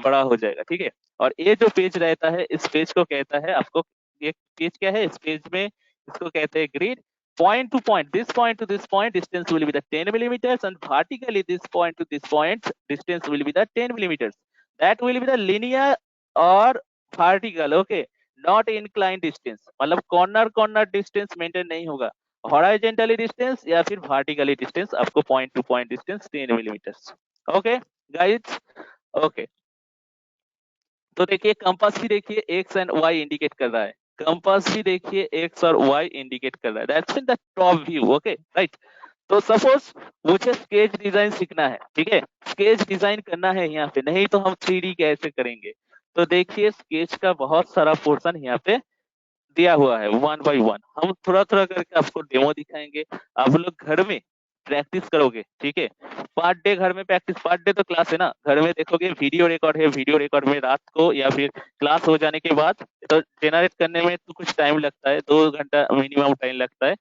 बड़ा हो जाएगा, ठीक है। और ये जो पेज रहता है इस पेज को कहता है आपको, ये पेज क्या है, इस पेज में इसको कहते हैं grid. Point to point, this point to this point distance will be the 10 millimeters, and vertically this point to this point distance will be the 10 millimeters. That will be the linear or vertical, okay, not inclined distance, मतलब corner distance maintain नहीं होगा, horizontally distance या फिर vertically distance आपको point to point distance 10 millimeters, okay guys, okay। तो देखिए compass भी देखिए एक्स एंड वाई इंडिकेट कर रहा है, कंपास भी देखिए एक्स और वाई इंडिकेट कर रहा है, that's in the top view, okay right. तो सपोज मुझे स्केच डिजाइन सीखना है, ठीक है, स्केच डिजाइन करना है यहाँ पे, नहीं तो हम 3D कैसे करेंगे। तो देखिए स्केच का बहुत सारा पोर्शन यहाँ पे दिया हुआ है, वन बाय वन हम थोड़ा थोड़ा करके आपको डेमो दिखाएंगे, आप लोग घर में प्रैक्टिस करोगे, ठीक है। पार्ट डे घर में प्रैक्टिस, पार्ट डे तो क्लास है ना, घर में देखोगे वीडियो रिकॉर्ड है, वीडियो रिकॉर्ड में रात को या फिर क्लास हो जाने के बाद, तो जेनरेट करने में तो कुछ टाइम लगता है, 2 घंटा मिनिमम टाइम लगता है,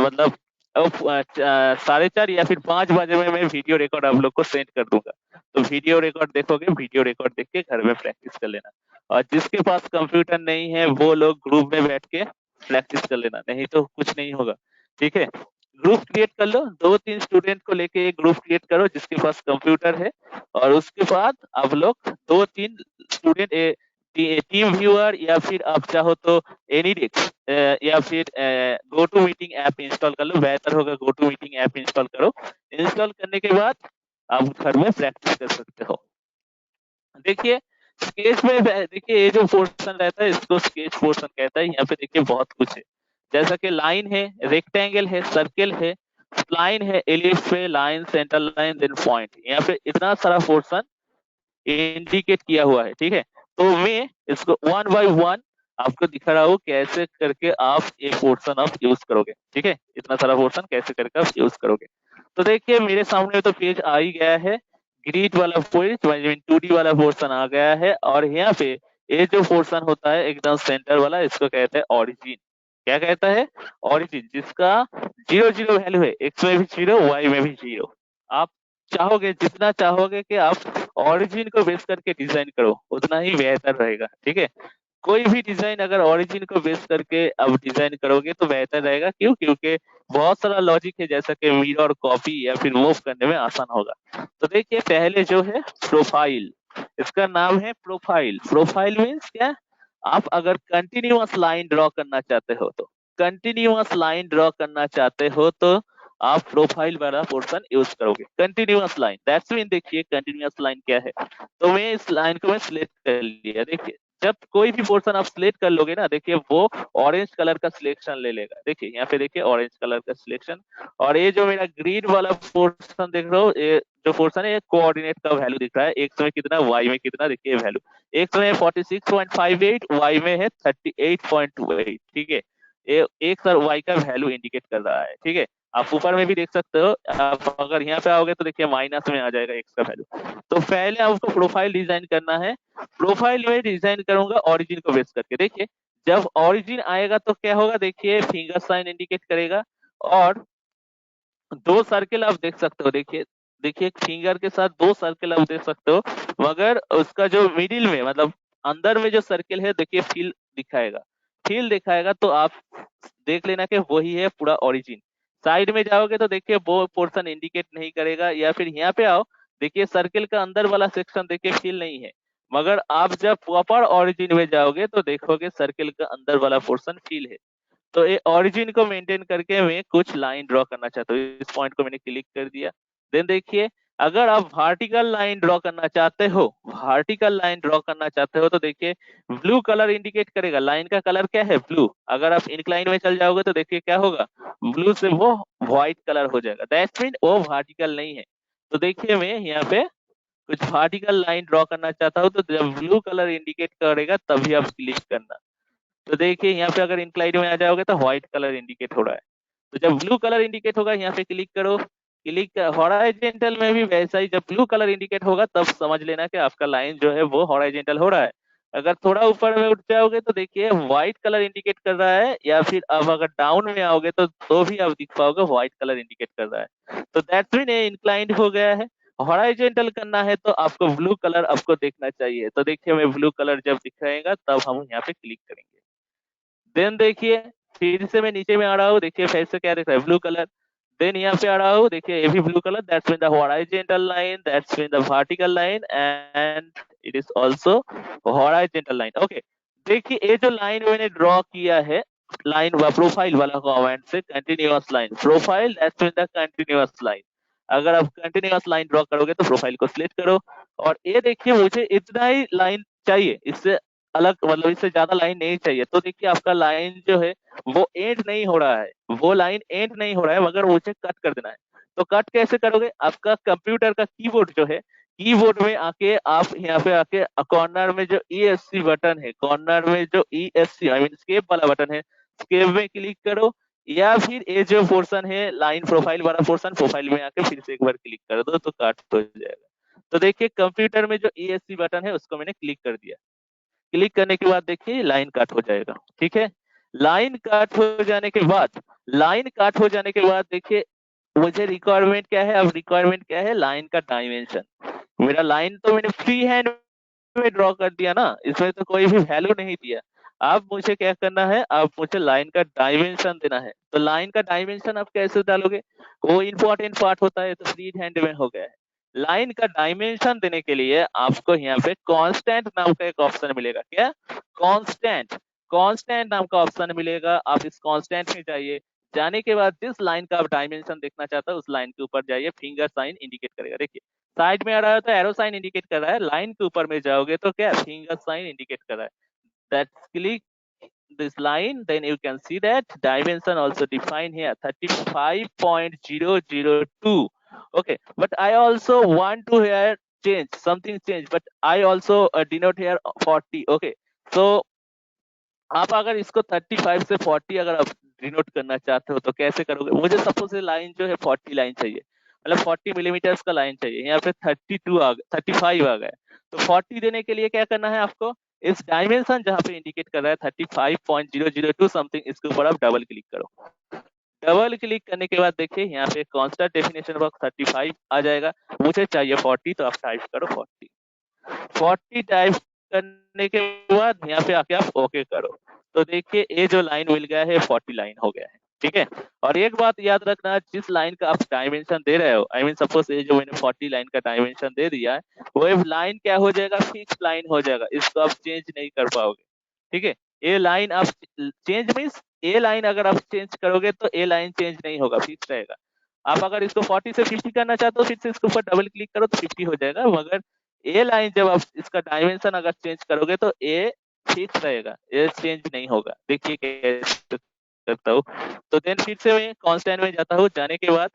मतलब 4:30 या फिर 5 बजे में मैं वीडियो रिकॉर्ड आप लोग को सेंड कर दूंगा। तो वीडियो रिकॉर्ड देखोगे, वीडियो रिकॉर्ड देख के घर में प्रैक्टिस कर लेना। और जिसके पास कंप्यूटर नहीं है वो लोग ग्रुप में बैठ के प्रैक्टिस कर लेना, नहीं तो कुछ नहीं होगा, ठीक है। ग्रुप क्रिएट कर लो, 2-3 स्टूडेंट को लेके एक ग्रुप क्रिएट करो जिसके पास कंप्यूटर है, और उसके बाद आप लोग 2-3 स्टूडेंट टीम व्यूअर या फिर आप चाहो तो एनीडेक्स या फिर go to meeting app install कर लो, बेहतर होगा go to meeting app install करो। इंस्टॉल करने के बाद आप घर में प्रैक्टिस कर सकते हो। देखिए स्केच में देखिए ये जो पोर्शन रहता है इसको स्केच पोर्शन कहता है, यहाँ पे देखिए बहुत कुछ है, जैसा कि लाइन है, रेक्टेंगल है, सर्किल है, स्प्लाइन है, एलिप्स है, line, centre line, then point, यहाँ पे इतना सारा पोर्शन इंडिकेट किया हुआ है, ठीक है। तो मैं इसको वन बाय वन आपको दिखा रहा हूँ कैसे करके आप ये पोर्शन आप यूज करोगे, ठीक है, इतना सारा पोर्शन कैसे करके आप यूज करोगे। तो देखिए मेरे सामने तो पेज आ ही गया है, ग्रिड वाला पेज 2D वाला पोर्शन आ गया है, और यहाँ पे ये जो पोर्शन होता है एकदम सेंटर वाला इसको कहते हैं ऑरिजिन। क्या कहता है, ऑरिजिन, जिसका 0 0 वैल्यू है, एक्स में भी 0 वाई में भी 0। आप चाहोगे जितना चाहोगे कि आप ऑरिजिन को बेस करके डिजाइन करो उतना ही बेहतर रहेगा, ठीक है। कोई भी डिजाइन अगर ओरिजिन को बेस करके अब डिजाइन करोगे तो बेहतर रहेगा, क्यों, क्योंकि बहुत सारा लॉजिक है जैसा कि मिरर, कॉपी या फिर मूव करने में आसान होगा। तो देखिए पहले जो है प्रोफाइल, इसका नाम है प्रोफाइल। प्रोफाइल मीन्स क्या, आप अगर कंटिन्यूअस लाइन ड्रॉ करना चाहते हो तो, कंटिन्यूअस लाइन ड्रॉ करना चाहते हो तो आप प्रोफाइल वाला पोर्शन यूज करोगे, कंटिन्यूअस लाइन, दैट्स मीन देखिए कंटिन्यूअस लाइन क्या है। तो मैं इस लाइन को मैं सिलेक्ट कर लिया, देखिए जब कोई भी पोर्शन आप सिलेक्ट कर लोगे ना, देखिए वो ऑरेंज कलर का सिलेक्शन ले लेगा, देखिए यहाँ पे देखिए ऑरेंज कलर का सिलेक्शन। और ये जो मेरा ग्रीन वाला पोर्शन देख रहे हो, ये जो पोर्शन है ये कोऑर्डिनेट का वैल्यू दिख रहा है, एक्स में कितना वाई में कितना, देखिए वैल्यू एक्स में 46.58, वाई में है 38.28, ठीक है। ये एक्स और वाई का वैल्यू इंडिकेट कर रहा है, ठीक है। आप ऊपर में भी देख सकते हो, आप अगर यहाँ पे आओगे तो देखिए माइनस में आ जाएगा एक्स का वैल्यू। तो पहले आपको प्रोफाइल डिजाइन करना है, प्रोफाइल में डिजाइन करूंगा ऑरिजिन को बेस करके। देखिए जब ऑरिजिन आएगा तो क्या होगा, देखिए फिंगर साइन इंडिकेट करेगा, और 2 सर्किल आप देख सकते हो, देखिए देखिए फिंगर के साथ 2 सर्किल आप देख सकते हो, मगर उसका जो मिडिल में मतलब अंदर में जो सर्किल है देखिए फील दिखाएगा, फील दिखाएगा, तो आप देख लेना कि वही है पूरा ओरिजिन। साइड में जाओगे तो देखिए वो पोर्शन इंडिकेट नहीं करेगा, या फिर यहाँ पे आओ, देखिए सर्किल का अंदर वाला सेक्शन देखिए फील नहीं है, मगर आप जब प्रॉपर ओरिजिन में जाओगे तो देखोगे सर्किल का अंदर वाला पोर्शन फील है। तो ये ओरिजिन को मेंटेन करके मैं कुछ लाइन ड्रॉ करना चाहता हूँ, इस पॉइंट को मैंने क्लिक कर दिया, देन देखिए अगर आप वर्टिकल लाइन ड्रॉ करना चाहते हो, वर्टिकल लाइन ड्रॉ करना चाहते हो तो देखिए ब्लू कलर इंडिकेट करेगा, लाइन का कलर क्या है ब्लू। अगर आप इंक्लाइन में चल जाओगे तो देखिए क्या होगा, ब्लू से वो व्हाइट कलर हो जाएगा, दैट्स मीन वो वर्टिकल नहीं है। तो देखिए मैं यहाँ पे कुछ वर्टिकल लाइन ड्रॉ करना चाहता हूँ तो जब ब्लू कलर इंडिकेट करेगा तभी आप क्लिक करना। तो देखिए यहाँ पे अगर इंक्लाइन में आ जाओगे तो व्हाइट कलर इंडिकेट हो रहा है, तो जब ब्लू कलर इंडिकेट होगा यहाँ पे क्लिक करो। क्लिक हॉराइजेंटल में भी वैसा ही, जब ब्लू कलर इंडिकेट होगा तब समझ लेना कि आपका लाइन जो है वो हॉराइजेंटल हो रहा है। अगर थोड़ा ऊपर में उठ जाओगे तो देखिए व्हाइट कलर इंडिकेट कर रहा है, या फिर अब अगर डाउन में आओगे तो भी आप दिख पाओगे व्हाइट कलर इंडिकेट कर रहा है। तो दैट्स मीन ये इंक्लाइंड हो गया है। हॉराइजेंटल करना है तो आपको ब्लू कलर आपको देखना चाहिए, तो देखिए मैं ब्लू कलर जब दिखाएगा तब हम यहाँ पे क्लिक करेंगे। देन देखिए फिर से मैं नीचे में आ रहा हूँ, देखिए फिर से क्या दिख रहा है ब्लू कलर। देन यहाँ पे आ रहा हूँ, देखिए ये भी blue colour, that's mean the horizontal line, that's mean the vertical line and it is also horizontal line. Okay, देखिए ये जो लाइन मैंने ड्रॉ किया है, लाइन व प्रोफाइल वाला कमेंट से continuous line, profile that's mean the continuous line. अगर आप कंटिन्यूअस लाइन ड्रॉ करोगे तो प्रोफाइल को सिलेक्ट करो, और ये देखिए मुझे इतना ही लाइन चाहिए, इससे अलग मतलब इससे ज्यादा लाइन नहीं चाहिए। तो देखिए आपका लाइन जो है वो एंड नहीं हो रहा है, वो लाइन एंड नहीं हो रहा है, मगर मुझे कट कर देना है। तो कट कैसे करोगे, आपका कंप्यूटर का कीबोर्ड जो है, कीबोर्ड में आके आप यहाँ पे आके कॉर्नर में जो ESC बटन है, कॉर्नर में जो ESC आई मीन स्केप वाला बटन है, स्केप में क्लिक करो, या फिर ये जो पोर्शन है लाइन प्रोफाइल वाला पोर्शन, प्रोफाइल में आके फिर से एक बार क्लिक कर दो तो कट हो जाएगा। तो देखिए कंप्यूटर में जो ESC बटन है उसको मैंने क्लिक कर दिया, क्लिक करने के बाद देखिए लाइन कट हो जाएगा। ठीक है, लाइन कट हो जाने के बाद, लाइन कट हो जाने के बाद देखिए मुझे रिक्वायरमेंट क्या है, अब रिक्वायरमेंट क्या है, लाइन का डायमेंशन। मेरा लाइन तो मैंने फ्री हैंड में ड्रॉ कर दिया ना, इसमें तो कोई भी वैल्यू नहीं दिया। अब मुझे क्या करना है, अब मुझे लाइन का डायमेंशन देना है। तो लाइन का डायमेंशन आप कैसे डालोगे, वो इंपॉर्टेंट पार्ट होता है, तो फ्री हैंड में हो गया है। लाइन का डायमेंशन देने के लिए आपको यहाँ पे कांस्टेंट नाम का एक ऑप्शन मिलेगा, क्या, कांस्टेंट, कांस्टेंट नाम का ऑप्शन मिलेगा, आप इस कांस्टेंट में जाइए। जाने के बाद जिस लाइन का आप डायमेंशन देखना चाहते हो उस लाइन के ऊपर जाइए, फिंगर साइन इंडिकेट करेगा, देखिए साइड में आ रहा है तो एरो साइन इंडिकेट कर रहा है, लाइन के ऊपर में जाओगे तो क्या फिंगर साइन इंडिकेट कर रहा है। That's click this line, then you can see that dimension also defined here 35.002. Okay, but I also want to here change something, change, but I also denote here 40. Okay, so आप अगर इसको 35 से 40 अगर आप denote करना चाहते हो तो कैसे करोगे, मुझे सपोज लाइन जो है 40 लाइन चाहिए, मतलब 40 मिलीमीटर्स का लाइन चाहिए, यहाँ पे 32 आ गया, 35 आ गया। तो 40 देने के लिए क्या करना है आपको, इस डायमेंशन जहाँ पे इंडिकेट कर रहा है 35.002 समथिंग, इसके ऊपर आप डबल क्लिक करो। डबल क्लिक करने के बाद देखिए यहाँ पे कांस्टेंट डेफिनेशन बॉक्स 35 आ जाएगा, मुझे चाहिए 40 तो आप टाइप करो 40। 40 टाइप करने के बाद यहाँ पे आके आप ओके करो, तो देखिए ये जो लाइन मिल गया है 40 लाइन हो गया है। ठीक है, और एक बात याद रखना, जिस लाइन का आप डायमेंशन दे रहे हो, आई मीन सपोज ये जो मैंने 40 लाइन का डायमेंशन दे दिया है, वो लाइन क्या हो जाएगा, फिक्स लाइन हो जाएगा, इसको आप चेंज नहीं कर पाओगे। ठीक है, ये लाइन आप चेंज मीन्स ये लाइन अगर आप चेंज करोगे तो ये लाइन चेंज नहीं होगा, फिक्स रहेगा। आप अगर इसको 40 से 50 करना चाहते हो फिर से इसके ऊपर डबल क्लिक करो तो 50 हो जाएगा, मगर ये लाइन जब आप इसका डायमेंशन अगर चेंज करोगे तो ये फिक्स रहेगा, ये चेंज नहीं होगा। देखिए कैसे करता हूँ, तो देन फिर से मैं कांस्टेंट में जाता हूँ, जाने के बाद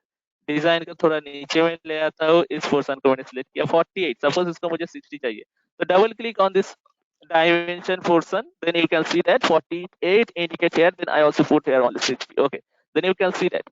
डिजाइन को थोड़ा नीचे में ले आता हूँ, इस पोर्शन को मैंने सिलेक्ट किया 48, सपोज इसको मुझे 60 चाहिए, तो double click on this dimension portion, then you can see that 48 indicate here, then I also put here only 60. Okay, then you can see that,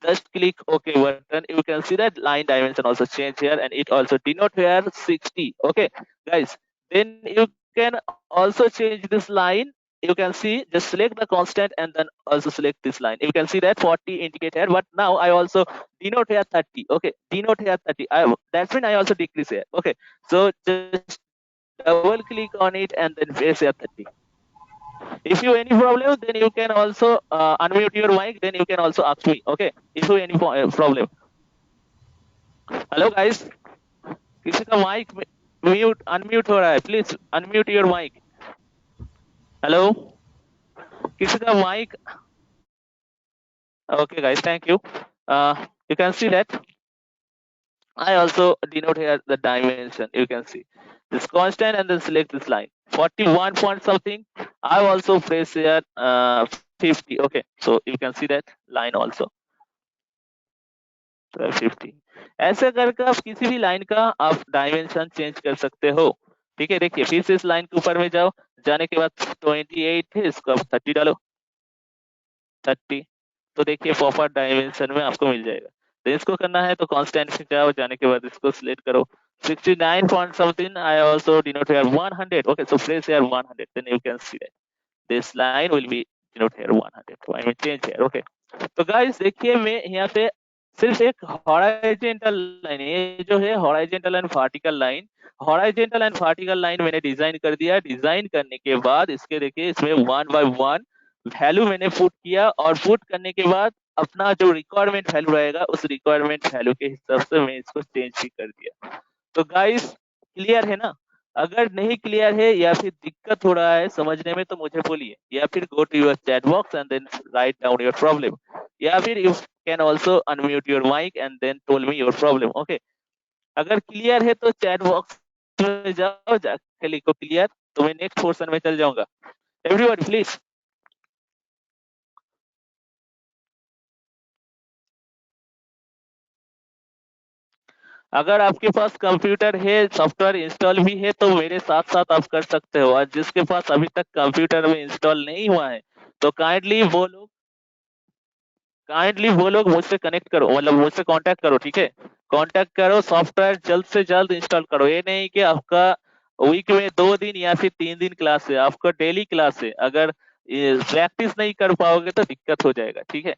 just click OK button, you can see that line dimension also change here and it also denote here 60. Okay guys, then you can also change this line, you can see just select the constant and then also select this line, you can see that 40 indicate here, but now I also denote here 30. Okay, denote here 30, that's when I also decrease here. Okay, so just double click on it and then press here 30. If you any problem, then you can also unmute your mic, then you can also ask me. Okay, if you any problem. Hello guys, किसी का mic mute unmute हो रहा है, please unmute your mic. Hello, किसी का mic, okay guys, thank you. You can see that I also denote here the dimension. You can see this constant and then select this line. 41 point something. I also press here 50. Okay, so you can see that line also 50. ऐसे करके आप किसी भी line का आप dimension change कर सकते हो। ठीक है, देखिए फिर से इस लाइन के ऊपर में जाओ, जाने के बाद 28 है, इसको आप 30 डालो, 30। तो देखिए प्रॉपर डायमेंशन में आपको मिल जाएगा। तो इसको करना है तो कांस्टेंट में जाओ, जाने के बाद इसको सिलेक्ट करो 69 point something. I also denote here 100. Okay, so place here 100, then you can see that this line will be denote here 100. So I mean change here. Okay, तो गाइस देखिए मैं यहाँ पे सिर्फ एक हॉराइजेंटल लाइन, ये जो है horizontal and vertical line, horizontal and vertical line मैंने डिजाइन कर दिया। डिजाइन करने के बाद इसके देखिए इसमें 1 by 1 वैल्यू मैंने पुट किया, और पुट करने के बाद अपना जो रिक्वायरमेंट वैल्यू रहेगा उस रिक्वायरमेंट वैल्यू के हिसाब से मैं इसको चेंज भी कर दिया। तो गाइस क्लियर है ना? अगर नहीं क्लियर है या फिर दिक्कत हो रहा है समझने में तो मुझे बोलिए, या फिर go to your chat box and then write down your problem, या फिर you can also unmute your mic and then tell me your problem. Okay, अगर क्लियर है तो चैट बॉक्स में जाओ, जाके लिखो क्लियर, तो मैं नेक्स्ट पोर्शन में चल जाऊंगा। Everyone please. अगर आपके पास कंप्यूटर है, सॉफ्टवेयर इंस्टॉल भी है तो मेरे साथ साथ आप कर सकते हो, और जिसके पास अभी तक कंप्यूटर में इंस्टॉल नहीं हुआ है तो काइंडली वो लोग मुझसे कनेक्ट करो, मतलब मुझसे कांटेक्ट करो। ठीक है, कांटेक्ट करो, सॉफ्टवेयर जल्द से जल्द इंस्टॉल करो। ये नहीं कि आपका वीक में 2 दिन या फिर 3 दिन क्लास है, आपका डेली क्लास है। अगर प्रैक्टिस नहीं कर पाओगे तो दिक्कत हो जाएगा। ठीक है,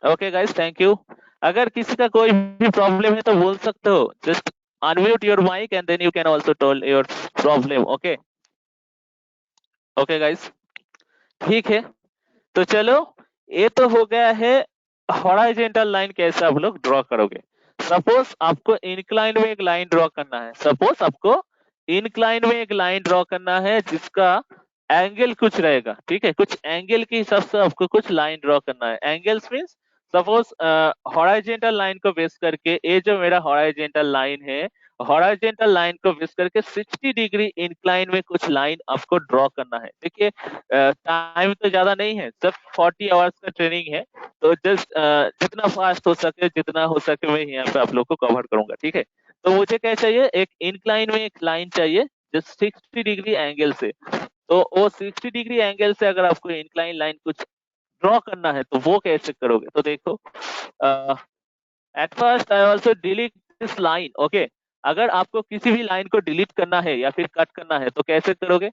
ओके गाइस, थैंक यू। अगर किसी का कोई भी प्रॉब्लम है तो बोल सकते हो, just unmute your mic and then you can also tell your problem. Okay, okay guys, ठीक है। तो चलो, ये तो हो गया है हॉराइजेंटल लाइन कैसे आप लोग ड्रॉ करोगे। सपोज आपको इंक्लाइन में एक लाइन ड्रॉ करना है, सपोज आपको इंक्लाइन में एक लाइन ड्रॉ करना है जिसका एंगल कुछ रहेगा। ठीक है, कुछ एंगल के हिसाब से आपको कुछ लाइन ड्रॉ करना है। Angles means suppose horizontal line को बेस करके, ये जो मेरा हॉराइजेंटल लाइन है, हॉराइजेंटल लाइन को बेस करके 60 डिग्री इंक्लाइन में कुछ लाइन आपको ड्रॉ करना है। देखिए टाइम तो ज्यादा नहीं है, सिर्फ 40 आवर्स का ट्रेनिंग है, तो जस्ट जितना फास्ट हो सके, जितना हो सके मैं यहाँ पे आप लोग को कवर करूंगा। ठीक है, तो मुझे क्या चाहिए, एक इंक्लाइन में एक लाइन चाहिए जस्ट 60 डिग्री एंगल से। तो वो 60 डिग्री एंगल से अगर आपको इंक्लाइन लाइन कुछ ड्रॉ करना है तो वो कैसे करोगे। तो देखो, eight first I also delete this line. Okay, अगर आपको किसी भी लाइन को डिलीट करना है या फिर कट करना है तो कैसे करोगे,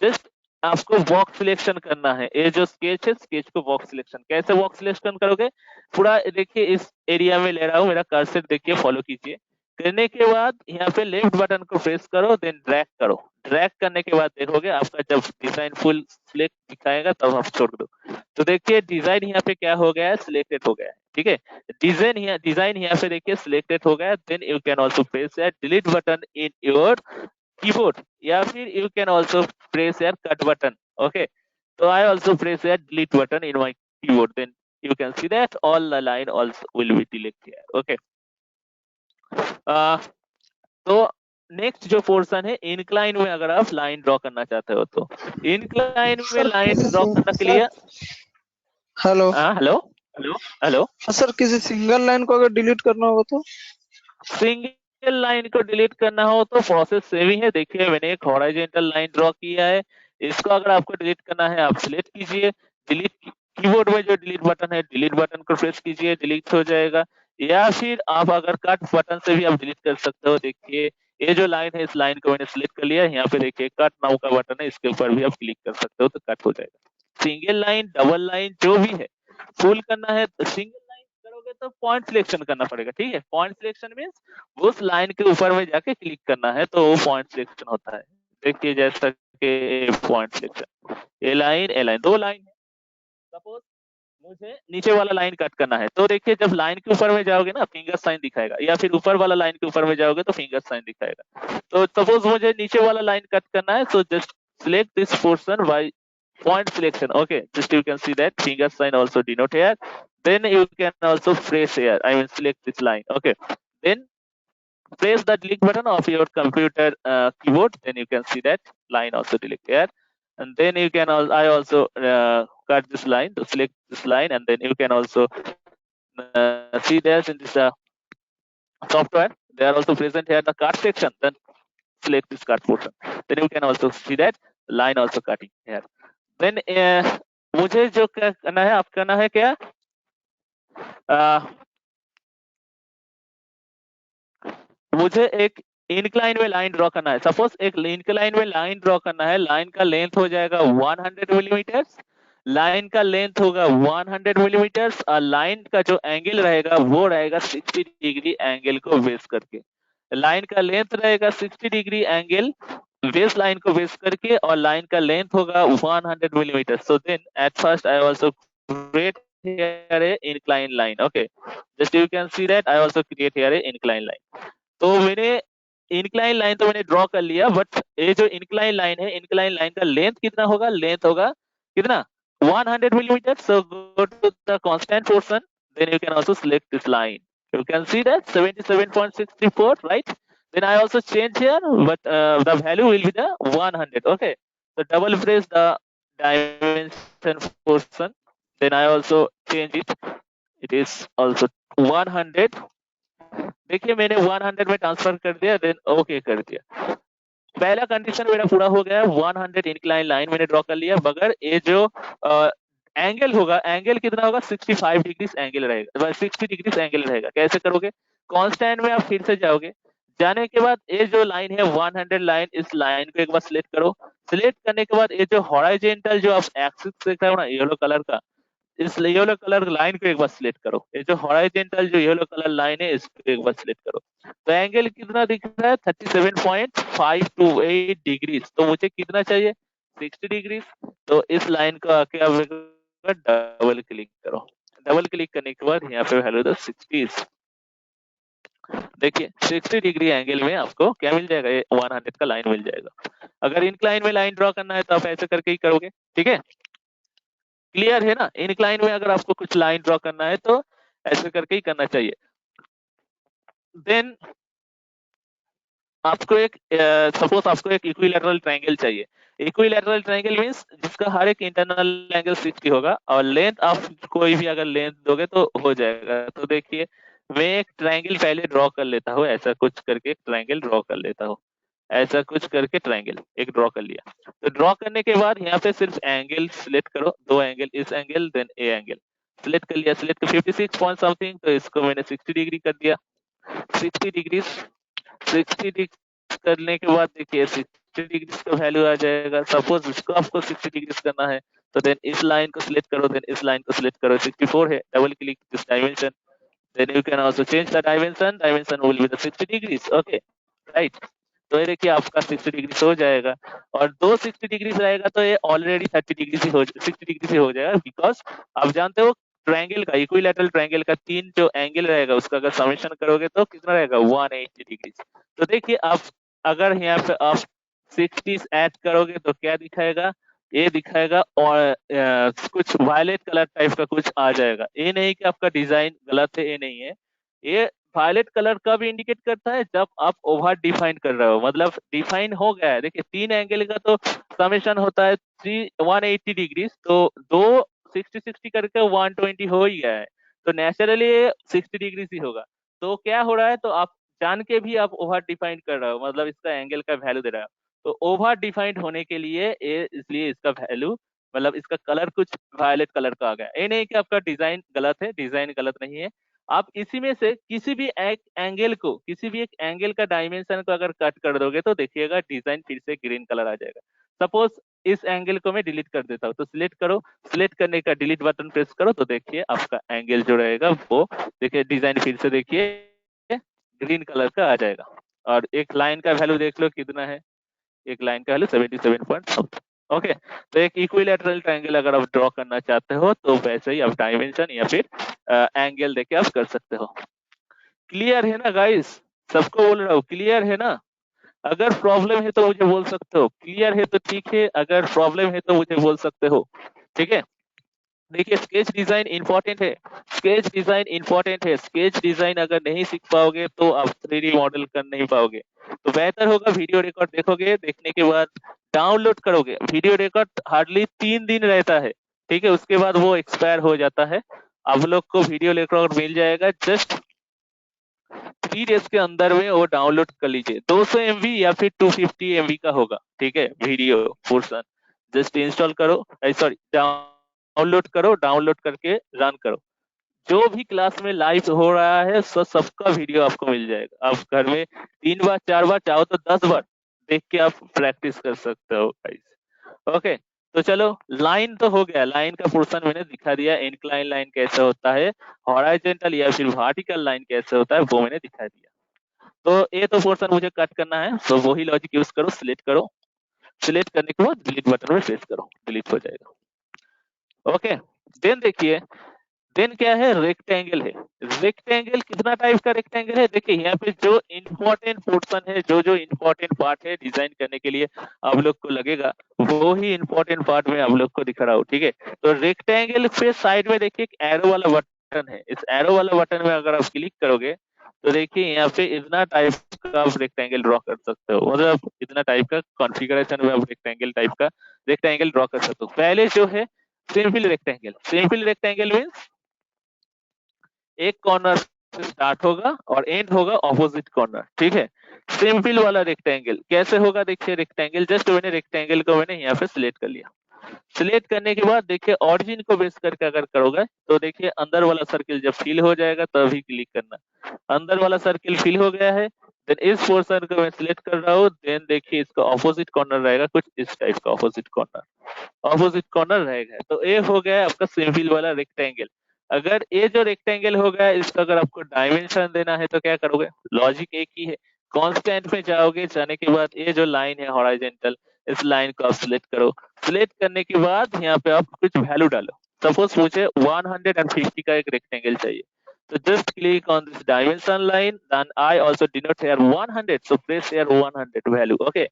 जस्ट आपको बॉक्स सिलेक्शन करना है। ये जो स्केच है, स्केच को बॉक्स सिलेक्शन, कैसे बॉक्स सिलेक्शन करोगे, पूरा देखिए इस एरिया में ले रहा हूँ, मेरा कर्सर देखिए, फॉलो कीजिए। करने के बाद यहाँ पे लेफ्ट बटन को प्रेस करो, देन ड्रैग करो। ड्रैग करने के बाद देखोगे आपका जब डिजाइन फुल सिलेक्ट दिखाएगा तब आप छोड़ दो। तो देखिए डिजाइन यहाँ पे क्या हो गया है, सिलेक्टेड हो गया है। ठीक है, डिजाइन यहाँ पे देखिए सिलेक्टेड हो गया। Then you can also press delete button in your keyboard, या फिर you can also press your cut button. Okay, so I also press a delete button in my keyboard, then you can see that all the line also will be deleted here. Okay, तो next जो portion है, incline में अगर आप line draw करना चाहते हो तो इंक्लाइन में लाइन ड्रॉ करने के लिए, hello hello hello hello, sir, किसी सिंगल लाइन को अगर डिलीट करना होगा तो सिंगल लाइन को डिलीट करना हो तो प्रोसेस सेम ही है। देखिए मैंने एक हॉराइजेंटल लाइन ड्रॉ किया है, इसको अगर आपको डिलीट करना है आप सिलेक्ट कीजिए, डिलीट कीबोर्ड में जो डिलीट बटन है, डिलीट बटन को प्रेस कीजिए, डिलीट हो जाएगा। या फिर आप अगर कट बटन से भी आप डिलीट कर सकते हो। देखिए ये जो लाइन है, इस लाइन को मैंने सिलेक्ट कर लिया, यहाँ पे देखिए कट नाउ का बटन है, इसके ऊपर भी आप क्लिक कर सकते हो तो कट हो जाएगा। सिंगल लाइन, डबल लाइन जो भी है, फुल करना है तो सिंगल लाइन करोगे तो पॉइंट सिलेक्शन करना पड़ेगा। ठीक है, पॉइंट सिलेक्शन मीन्स उस लाइन के ऊपर में जाके क्लिक करना है तो वो पॉइंट सिलेक्शन होता है। देखिए जैसा कि पॉइंट सिलेक्शन, ए लाइन, दो लाइन है। सपोज मुझे नीचे वाला लाइन कट करना है तो देखिए जब लाइन के ऊपर में जाओगे ना फिंगर साइन दिखाएगा, या फिर ऊपर वाला लाइन के ऊपर में जाओगे तो फिंगर साइन दिखाएगा। तो सपोज मुझे नीचे वाला लाइन कट करना है, तो just select this portion by point selection. Okay, just you can see that finger sign also denote here. Then you can also press here, I mean select this line. Okay, then press the delete button of your computer keyboard, then you can see that line also delete here. And then you can I also cut this line to select this line, and then you can also see there's in this software they are also present here the cut section. Then select this cut portion, then you can also see that line also cutting here. Then मुझे जो क्या करना है, आप करना है क्या, मुझे एक इंक्लाइन में लाइन ड्रॉ करना है। सपोज एक इंक्लाइन में लाइन ड्रॉ करना है, लाइन का लेंथ हो जाएगा 100 मिलीमीटर, लाइन का लेंथ होगा 100 मिलीमीटर, और लाइन का जो एंगल रहेगा वो रहेगा 60 डिग्री एंगल को बेस करके। लाइन का लेंथ रहेगा 60 डिग्री एंगल बेस लाइन को बेस करके, और लाइन का लेंथ होगा 100 millimetre. So then at first I also create here a incline line. Okay, just you can see that I also create here a incline line. तो मैंने incline line तो मैंने draw कर लिया, बट ये जो इंक्लाइन लाइन है, incline line का लेंथ कितना होगा, लेंथ होगा कितना 100 millimetre. So go to the constant portion, then you can also select this line, you can see that 77.64, right? Then I also change here, but the value will be the 100. Okay, so double press the dimension portion, then I also change it, it is also 100। देखिए मैंने 100 में transfer कर दिया, then okay कर दिया। पहला condition मेरा पूरा हो गया, 100 इंक्लाइन लाइन मैंने ड्रॉ कर लिया, मगर ये जो एंगल होगा, एंगल कितना होगा 65 डिग्री एंगल रहेगा, 60 डिग्री एंगल रहेगा। कैसे करोगे, कांस्टेंट में आप फिर से जाओगे, जाने के बाद ये जो लाइन है 100 लाइन, इस लाइन को एक बार सिलेक्ट करो। सिलेक्ट करने के बाद ये जो हॉराइजेंटल जो आप एक्सिस देख रहे हो ना येलो कलर का, इस येलो कलर लाइन को एक बार सिलेक्ट करो। ये जो हॉराइजेंटल जो येलो कलर लाइन है इसको एक बार सिलेक्ट करो। तो एंगल कितना दिख रहा है 37.528 डिग्री, तो मुझे कितना चाहिए 60 डिग्री। तो इस लाइन को आके आप डबल क्लिक करो, डबल क्लिक करने के बाद यहाँ पे वैल्यू 60। देखिए 60 डिग्री एंगल में आपको क्या मिल जाएगा, ये 100 का लाइन मिल जाएगा। अगर इंक्लाइन में लाइन ड्रॉ करना है तो आप ऐसे करके ही करोगे, ठीक है, क्लियर है ना। इंक्लाइन में अगर आपको कुछ लाइन ड्रॉ करना है तो ऐसे करके ही करना चाहिए। देन आपको एक सपोज आपको एक इक्विलैटरल ट्रायंगल चाहिए। इक्विलैटरल ट्रायंगल मींस जिसका हर एक इंटरनल एंगल 60 होगा, और लेंथ आप कोई भी अगर लेंथ दोगे तो हो जाएगा। तो देखिए मैं एक ट्रायंगल पहले ड्रॉ कर लेता हूँ, ऐसा कुछ करके ट्रायंगल ड्रॉ कर लेता हूँ, ऐसा कुछ करके ट्रायंगल एक ड्रॉ कर लिया। तो ड्रॉ करने के बाद यहाँ पे सिर्फ एंगल सिलेक्ट करो, दो एंगल, इस angle then a angle select कर लिया। सिलेक्ट 56 पॉइंट समथिंग, तो इसको मैंने 60 डिग्री कर दिया। 60 डिग्री करने के बाद देखिए 60 डिग्री का वैल्यू आ जाएगा। सपोज इसको आपको 60 डिग्री करना है तो देन इस लाइन को सिलेक्ट करो, देन इस लाइन को सिलेक्ट करो, 64 है, double click this dimension, then you can also change the dimension, dimension will be the 60 degree. Okay right, तो ये देखिए आपका 60 डिग्री हो जाएगा, और दो 60 डिग्री रहेगा तो ये ऑलरेडी 30 डिग्री से 60 डिग्री से हो जाएगा, बिकॉज आप जानते हो ट्रायंगल का, इक्विलैटरल ट्रायंगल का तीन जो एंगल रहेगा उसका अगर समेशन करोगे तो कितना रहेगा 180 डिग्री। तो देखिए आप अगर यहाँ पे आप 60 ऐड करोगे तो क्या दिखाएगा, ये दिखाएगा और कुछ वायलेट कलर टाइप का कुछ आ जाएगा। ये नहीं कि आपका डिजाइन गलत है, ये नहीं है। ये वायलेट कलर कब इंडिकेट करता है, जब आप ओवर डिफाइन कर रहे हो, मतलब डिफाइन हो गया है। देखिए तीन एंगल का तो समेशन होता है 180 डिग्री, तो दो 60 करके 120 हो ही गया है, तो नेचुरली 60 डिग्री ही होगा। तो क्या हो रहा है, तो आप जान के भी आप ओवर डिफाइन कर रहे हो, मतलब इसका एंगल का वैल्यू दे रहा है। तो ओवर डिफाइंड होने के लिए इसलिए इसका वैल्यू, मतलब इसका कलर कुछ वायलेट कलर का आ गया। ये नहीं कि आपका डिजाइन गलत है, डिजाइन गलत नहीं है। आप इसी में से किसी भी एक एंगल को, किसी भी एक एंगल का डायमेंशन को अगर कट कर दोगे तो देखिएगा डिजाइन फिर से ग्रीन कलर आ जाएगा। सपोज इस एंगल को मैं डिलीट कर देता हूँ, तो सिलेक्ट करो, सिलेक्ट करने का डिलीट बटन प्रेस करो, तो देखिए आपका एंगल जो रहेगा वो देखिए डिजाइन फिर से देखिए ग्रीन कलर का आ जाएगा। और एक लाइन का वैल्यू देख लो कितना है, एक लाइन का वैल्यू 77.7। ओके, तो एक इक्विलैटरल ट्रायंगल अगर आप ड्रॉ करना चाहते हो तो वैसे ही आप डायमेंशन या फिर एंगल देके आप कर सकते हो। क्लियर है ना गाइस, सबको बोल रहा हूँ क्लियर है ना। अगर प्रॉब्लम है तो मुझे बोल सकते हो, क्लियर है तो ठीक है, अगर प्रॉब्लम है तो मुझे बोल सकते हो, ठीक है। देखिए स्केच डिजाइन इंपॉर्टेंट है, स्केच डिजाइन इंपॉर्टेंट है, स्केच डिजाइन अगर नहीं सीख पाओगे तो आप 3D मॉडल कर नहीं पाओगे। तो बेहतर होगा वीडियो रिकॉर्ड देखोगे, देखने के बाद डाउनलोड करोगे। वीडियो रिकॉर्ड हार्डली 3 दिन रहता है, ठीक है, उसके बाद वो एक्सपायर हो जाता है। आप लोग को वीडियो रिकॉर्ड मिल जाएगा, जस्ट 3 डेज के अंदर में वो डाउनलोड कर लीजिए। 200 MB या फिर 250 MB का होगा, ठीक है, वीडियो पोर्शन। जस्ट इंस्टॉल करो, सॉरी डाउनलोड करो, डाउनलोड करके रन करो। जो भी क्लास में लाइव हो रहा है सबका वीडियो आपको मिल जाएगा। आप घर में 3 बार 4 बार चाहो तो 10 बार देख के आप प्रैक्टिस कर सकते हो गाइस। ओके, तो चलो लाइन तो हो गया, लाइन का पोर्शन मैंने दिखा दिया, इंक्लाइन लाइन कैसे होता है, हॉरिजॉन्टल या फिर वर्टिकल लाइन कैसे होता है वो मैंने दिखा दिया। तो ये तो पोर्शन मुझे कट करना है, तो वही लॉजिक यूज करो, सिलेक्ट करो, सिलेक्ट करने के बाद डिलीट बटन में प्रेस करो, डिलीट हो जाएगा। ओके, देन देखिए, देन क्या है, रेक्टेंगल है। रेक्टेंगल कितना टाइप का रेक्टेंगल है, देखिए यहाँ पे जो इंपॉर्टेंट पोर्शन है, जो जो इंपॉर्टेंट पार्ट है डिजाइन करने के लिए आप लोग को लगेगा, वो ही इंपॉर्टेंट पार्ट में आप लोग को दिख रहा हो, ठीक है। तो रेक्टेंगल पे साइड में देखिए एक एरो वाला बटन है, इस एरो वाला बटन में अगर आप क्लिक करोगे तो देखिए यहाँ पे इतना टाइप का आप रेक्टेंगल ड्रॉ कर सकते हो, मतलब इतना टाइप का कॉन्फ़िगरेशन में आप रेक्टेंगल टाइप का रेक्टेंगल ड्रॉ कर सकते हो। पहले जो है simple rectangle, simple rectangle means एक कॉर्नर से स्टार्ट होगा और एंड होगा ऑपोजिट कॉर्नर, ठीक है। सिंपल वाला रेक्टेंगल कैसे होगा, देखिए रेक्टेंगल जस्ट मैंने रेक्टेंगल को मैंने यहाँ पे सिलेक्ट कर लिया। सिलेक्ट करने के बाद देखिए ऑरिजिन को बेस करके अगर करोगे तो देखिए अंदर वाला सर्किल जब फिल हो जाएगा तभी क्लिक करना। अंदर वाला सर्किल फिल हो गया है, देन इस पोर्शन को मैं सिलेक्ट कर रहा हूँ, देन देखिए इसका ऑपोजिट कॉर्नर रहेगा कुछ इस टाइप का, ऑपोजिट कॉर्नर रहेगा। तो ये हो गया आपका सिंपल वाला रेक्टेंगल। अगर ये जो रेक्टेंगल हो गया इसका अगर आपको डायमेंशन देना है तो क्या करोगे, लॉजिक एक ही है, कांस्टेंट में जाओगे, जाने के बाद ये जो लाइन है हॉरिजॉन्टल, इस लाइन को आप सिलेक्ट करो। सिलेक्ट करने के बाद यहाँ पे आप कुछ वैल्यू डालो, सपोज मुझे 150 का एक रेक्टेंगल चाहिए, तो just click on this dimension line, then I also denote here 100, so press here 100 value, okay,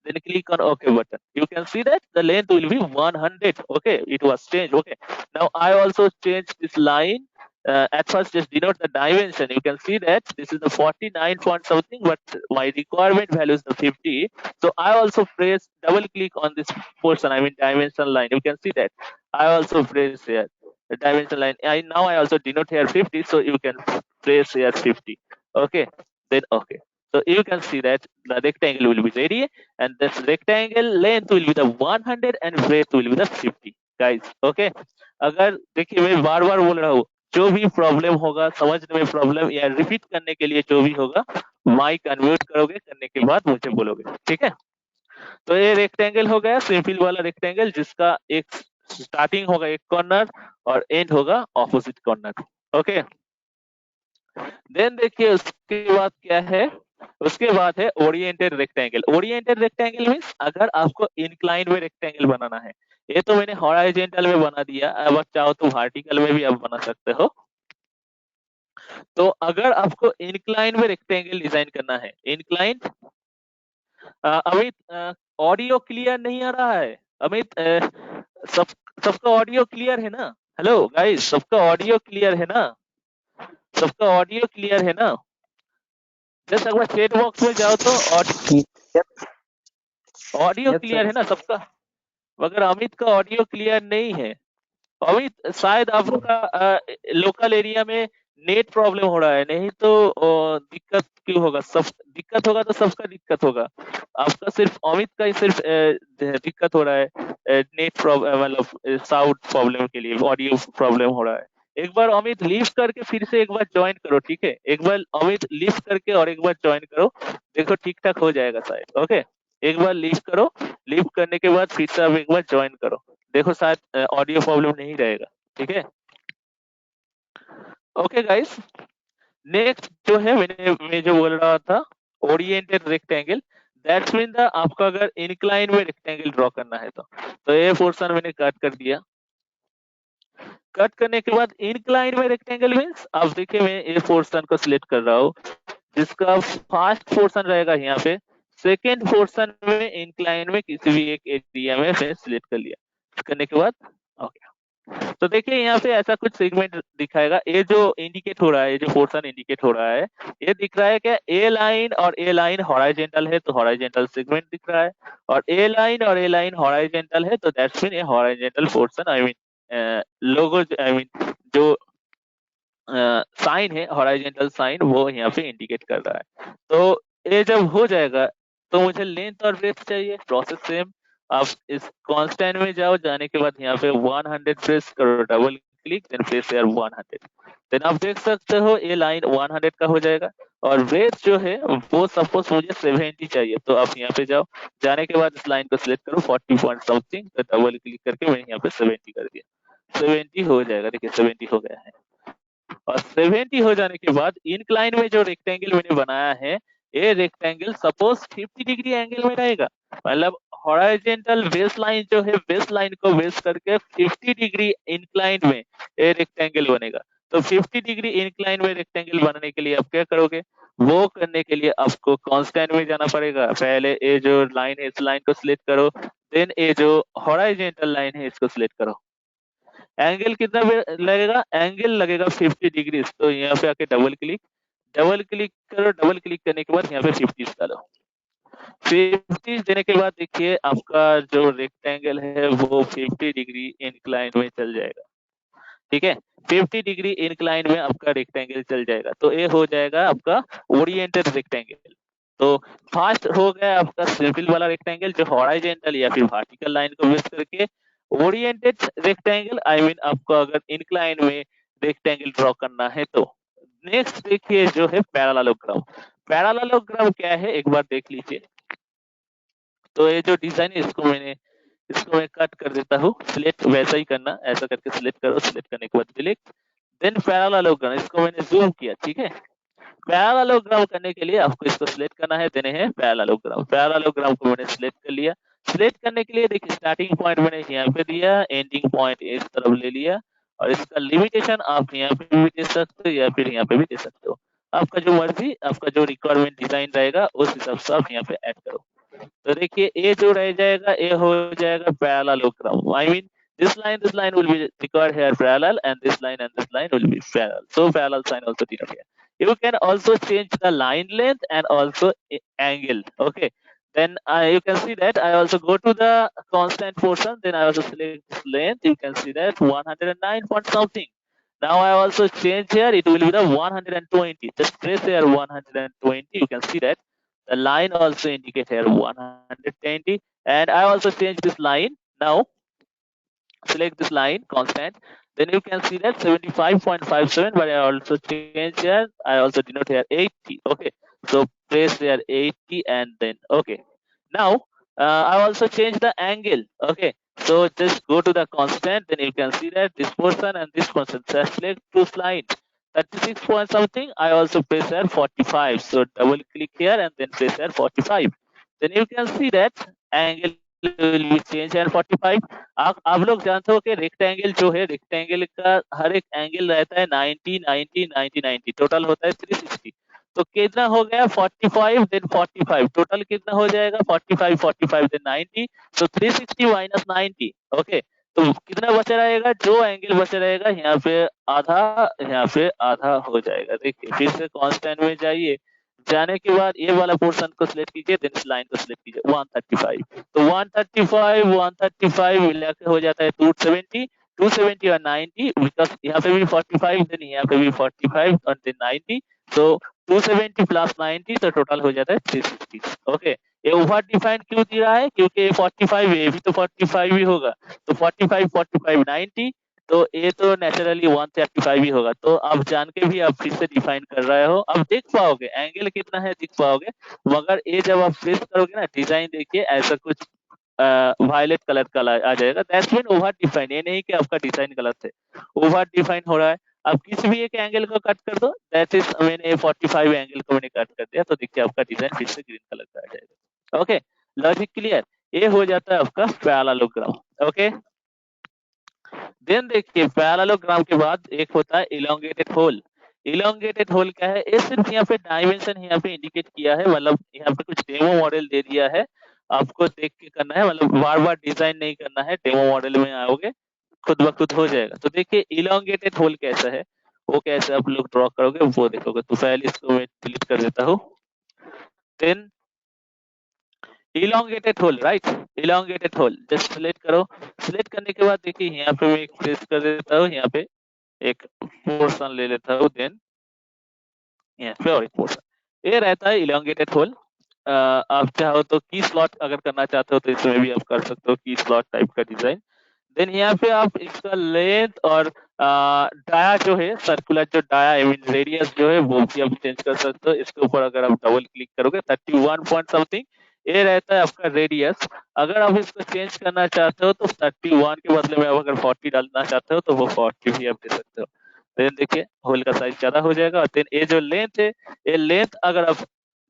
then click on OK button. You can see that the length will be 100, okay, it was changed, okay. Now I also change this line, at first just denote the dimension. You can see that this is the 49 point something, but my requirement value is the 50, so I also press double click on this portion, I mean dimension line. You can see that I also press here the dimension line. Now I also denote here 50, so you can press here 50, okay, then okay. So you can see that the rectangle will be ready, and this rectangle length will be the 100 and breadth will be the 50, guys, okay. अगर देखिए मैं बार बार बोल रहा हूँ, जो भी problem होगा समझने में प्रॉब्लम या रिपीट करने के लिए जो भी होगा, माइक अनम्यूट करोगे, करने के बाद मुझे बोलोगे, ठीक है। तो ये रेक्टेंगल हो गया सिंपल वाला रेक्टेंगल, जिसका एक स्टार्टिंग होगा एक कॉर्नर और एंड होगा ऑपोजिट कॉर्नर, ओके। देन देखिए उसके बाद क्या है, उसके बाद है oriented rectangle. Oriented rectangle means अगर आपको इंक्लाइन में रेक्टेंगल बनाना है, ये तो मैंने हॉरिजॉन्टल में बना दिया, अब आप चाहो तो वर्टिकल में भी आप बना सकते हो। तो अगर आपको इंक्लाइन में रेक्टेंगल डिजाइन करना है, इंक्लाइन, अमित ऑडियो क्लियर नहीं आ रहा है, अमित सबका ऑडियो क्लियर है ना, हेलो गाइस, सबका ऑडियो क्लियर है ना, सबका ऑडियो क्लियर है ना, जस्ट अगर चैट बॉक्स में जाओ तो ऑडियो क्लियर है ना सबका। मगर अमित का ऑडियो क्लियर नहीं है, अमित शायद आपका लोकल एरिया में नेट प्रॉब्लम हो रहा है, नहीं तो दिक्कत क्यों होगा, सब दिक्कत होगा तो सबका दिक्कत होगा, आपका सिर्फ अमित का ही सिर्फ दिक्कत हो रहा है, नेट प्रॉब्लम मतलब साउंड प्रॉब्लम के लिए ऑडियो प्रॉब्लम हो रहा है। एक बार अमित लीव करके फिर से एक बार ज्वाइन करो, ठीक है, एक बार अमित लीव करके और एक बार ज्वाइन करो, देखो ठीक ठाक हो जाएगा शायद, ओके। एक बार लीव करो, लीव करने के बाद फिर से आप एक बार ज्वाइन करो, देखो शायद ऑडियो प्रॉब्लम नहीं रहेगा, ठीक है। ओके गाइस, नेक्स्ट जो है मैं जो बोल रहा था oriented rectangle, that's mean the आपका अगर इंक्लाइन में रेक्टेंगल ड्रॉ करना है तो ये पोर्शन मैंने कट कर दिया। कट करने के बाद इंक्लाइन में रेक्टेंगल मींस अब देखिए मैं ये पोर्शन को सिलेक्ट कर रहा हूँ, जिसका फर्स्ट पोर्शन रहेगा यहाँ पे सेकेंड पोर्शन में इंक्लाइन में किसी भी एक एरिया में फिर सिलेक्ट कर लिया। करने के बाद ओके, तो देखिए यहाँ पे ऐसा कुछ सेगमेंट दिखाएगा। ये जो इंडिकेट हो रहा है, ये जो पोर्शन इंडिकेट हो रहा है, ये दिख रहा है क्या, ए लाइन और ए लाइन हॉराइजेंटल है तो हॉराइजेंटल सेगमेंट दिख रहा है, और ए लाइन और ए लाइन हॉराइजेंटल है तो दैट्स मीन ये horizontal portion, I mean logo, I mean जो साइन है हॉराइजेंटल साइन, वो यहाँ पे इंडिकेट कर रहा है। तो ये जब हो जाएगा तो मुझे लेंथ और ब्रेथ चाहिए। प्रोसेस सेम, आप इस कांस्टेंट में जाओ, जाने के बाद यहाँ पे 100 प्रेस करो, डबल क्लिक, देन प्रेस यार 100, देन आप देख सकते हो ये लाइन 100 का हो जाएगा। और ब्रेथ जो है वो सपोज मुझे 70 चाहिए, तो आप यहाँ पे जाओ, जाने के बाद इस लाइन को सिलेक्ट करो 40 पॉइंट समथिंग, तो डबल क्लिक करके मैंने यहाँ पे 70 कर दिया, 70 हो जाएगा। देखिए 70 हो गया है। और 70 हो जाने के बाद इंक्लाइन में जो रेक्टेंगल मैंने बनाया है, ये रेक्टेंगल सपोज 50 डिग्री एंगल में रहेगा, मतलब हॉराइजेंटल बेस लाइन जो है, बेस लाइन को बेस करके 50 डिग्री इंक्लाइन में ये रेक्टेंगल बनेगा। तो 50 डिग्री इंक्लाइन में रेक्टेंगल बनाने के लिए आप क्या करोगे, वो करने के लिए आपको कांस्टेंट में जाना पड़ेगा। पहले ये जो लाइन है इस लाइन को सिलेक्ट करो, देन ये जो हॉराइजेंटल लाइन है इसको सिलेक्ट करो। एंगल कितना लगेगा, एंगल लगेगा 50 डिग्री, तो यहाँ पे आके डबल क्लिक करो, डबल क्लिक करने के बाद यहाँ पे 50 डालो। 50 देने के बाद देखिए आपका जो रेक्टेंगल है वो 50 डिग्री इंक्लाइन में चल जाएगा। ठीक है, 50 डिग्री इंक्लाइन में आपका रेक्टेंगल चल जाएगा, तो ये हो जाएगा आपका ओरिएंटेड रेक्टेंगल। तो फर्स्ट हो गया आपका सिंपल वाला रेक्टेंगल जो हॉराइजेंटल या फिर वर्टिकल लाइन को बेस करके ओरिएंटेड रेक्टेंगल, आई मीन आपको अगर इंक्लाइन में रेक्टेंगल ड्रॉ करना है तो। नेक्स्ट देखिए जो है पैरेललोग्राम। पैरेललोग्राम क्या है एक बार देख लीजिए। तो ये जो डिजाइन है इसको मैं कट कर देता हूँ, सिलेक्ट वैसा ही करना, ऐसा करके सिलेक्ट करो, सिलेक्ट करने के बाद सिलेक्ट, देन पैरेललोग्राम, इसको मैंने जूम किया। ठीक है, पैरेललोग्राम करने के लिए आपको इसको सिलेक्ट करना है, देने हैं पैरेललोग्राम। पैरेललोग्राम को मैंने सिलेक्ट कर लिया। सिलेक्ट करने के लिए देखिए स्टार्टिंग पॉइंट मैंने यहाँ पे दिया, एंडिंग पॉइंट इस तरफ ले लिया, और इसका लिमिटेशन आप यहाँ पे भी दे सकते हो या फिर यहाँ पे भी दे सकते हो, आपका जो मर्जी, आपका जो रिक्वायरमेंट डिजाइन रहेगा उस हिसाब से आप यहाँ पे ऐड करो। तो देखिए ये जो रह जाएगा ये हो जाएगा parallelogram, I mean this line will be required here parallel, and this line will be parallel, so parallel sign also denoted here. You can also change the line length and also angle. Okay, then you can see that I also go to the constant portion, then I also select this length. You can see that 109 point something. Now I also change here, it will be the 120. Just press here 120. You can see that the line also indicate here 120, and I also change this line. Now select this line constant, then you can see that 75.57, but I also change here, I also denote here 80. Okay, so press here 80 and then okay. Now I also change the angle. Okay, so just go to the constant, then you can see that this portion and this portion, so select two lines 36 point something, I also press here 45, so double click here and then press here 45, then you can see that angle will be change here 45. आप लोग जानते हो कि rectangle जो है, rectangle का हर एक angle रहता है 90 90 90 90, टोटल होता है 360। तो कितना हो गया 45 देन 45, टोटल कितना हो जाएगा 45 45 देन 90, तो 360 माइनस 90। ओके, तो कितना बचा रहेगा, जो एंगल बचा रहेगा यहाँ पे आधा, यहाँ पे आधा हो जाएगा। देखिए फिर से कांस्टेंट में जाइए, जाने के बाद ये वाला पोर्शन को सिलेक्ट कीजिए, देन इस लाइन को सिलेक्ट कीजिए 135, तो 135 मिला के हो जाता है 270 270 और 90, बिकॉज यहाँ पे भी 45 देन यहाँ पे भी 45 और देन 90, तो 270 प्लस 90, तो टोटल हो जाता है 360। ओके, ये ओवर डिफाइंड क्यों दिया है, क्योंकि ये 45 है, ये भी तो 45 ही होगा, तो 45 45 90, तो ये तो नेचुरली 135 ही होगा। तो आप जान के भी आप फिर से डिफाइन कर रहे हो, अब देख पाओगे एंगल कितना है, दिख पाओगे, मगर ये जब आप प्रेस करोगे ना, डिजाइन देखिए ऐसा कुछ वायलेट कलर का आ जाएगा, दैट्स मीन ओवर डिफाइन। ये नहीं कि आपका डिजाइन गलत है, ओवर डिफाइन हो रहा है। अब किसी भी एक एंगल को कट कर दो, दैट इज मैंने 45 एंगल को मैंने कट कर दिया, तो देखिए आपका डिजाइन फिर से ग्रीन कलर का आ जाएगा। ओके, लॉजिक क्लियर, ये हो जाता है आपका पैरेललोग्राम। ओके, देन देखिए पैरेललोग्राम के बाद एक होता है इलोंगेटेड होल। इलोंगेटेड होल क्या है, ये सिर्फ यहाँ पे डायमेंशन यहाँ पे इंडिकेट किया है, मतलब यहाँ पे कुछ डेमो मॉडल दे दिया है, आपको देख के करना है, मतलब बार बार डिजाइन नहीं करना है, डेमो मॉडल में आओगे खुद ब खुद हो जाएगा। तो देखिए इलोंगेटेड होल कैसा है, वो कैसे आप लोग ड्रॉ करोगे वो देखोगे। तो पहले इसको मैं डिलीट कर देता हूँ। Then elongated hole, right, elongated hole just select करो। सिलेक्ट करने के बाद देखिए यहाँ पे मैं एक प्लेस कर देता हूँ, यहाँ पे एक पोर्शन ले लेता हूँ, देन यहाँ पे और एक पोर्शन, ये रहता है इलोंगेटेड होल। आप चाहो तो की स्लॉट अगर करना चाहते हो तो इसमें भी आप कर सकते हो, की स्लॉट टाइप का डिजाइन। देन यहाँ पे आप इसका लेंथ और डाया जो है, सर्कुलर जो डाया आई मीन रेडियस जो है वो भी आप चेंज कर सकते हो। इसके ऊपर अगर आप डबल क्लिक करोगे 31 पॉइंट समथिंग ये रहता है आपका रेडियस। अगर आप इसको चेंज करना चाहते हो तो 31 के बदले में आप अगर 40 डालना चाहते हो तो वो 40 भी आप दे सकते हो। देन देखिए होल का साइज ज्यादा हो जाएगा। और देन ये जो लेंथ है, ये लेंथ अगर आप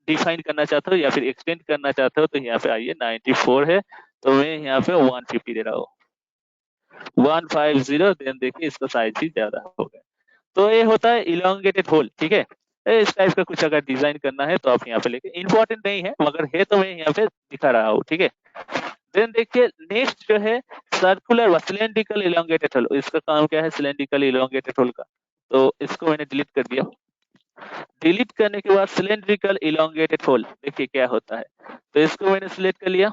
डिफाइन करना चाहते हो या फिर एक्सटेंड करना चाहते हो तो यहाँ पे आइए, 94 है तो मैं यहाँ पे 150 दे रहा हूँ, 150। देन देखिए इसका साइज ही ज्यादा हो गया। तो ये होता है इलोंगेटेड होल, ठीक है। इस टाइप का कुछ अगर डिजाइन करना है तो आप यहाँ पे लेके, इंपॉर्टेंट नहीं है मगर है तो मैं यहाँ पे दिखा रहा हूँ, ठीक है। देन देखिए नेक्स्ट जो है सर्कुलर व सिलेंड्रिकल इलोंगेटेड होल, इसका काम क्या है, सिलेंड्रिकल इलोंगेटेड होल का। तो इसको मैंने डिलीट कर दिया। डिलीट करने के बाद सिलेंड्रिकल इलोंगेटेड होल देखिए क्या होता है। तो इसको मैंने सिलेक्ट कर लिया,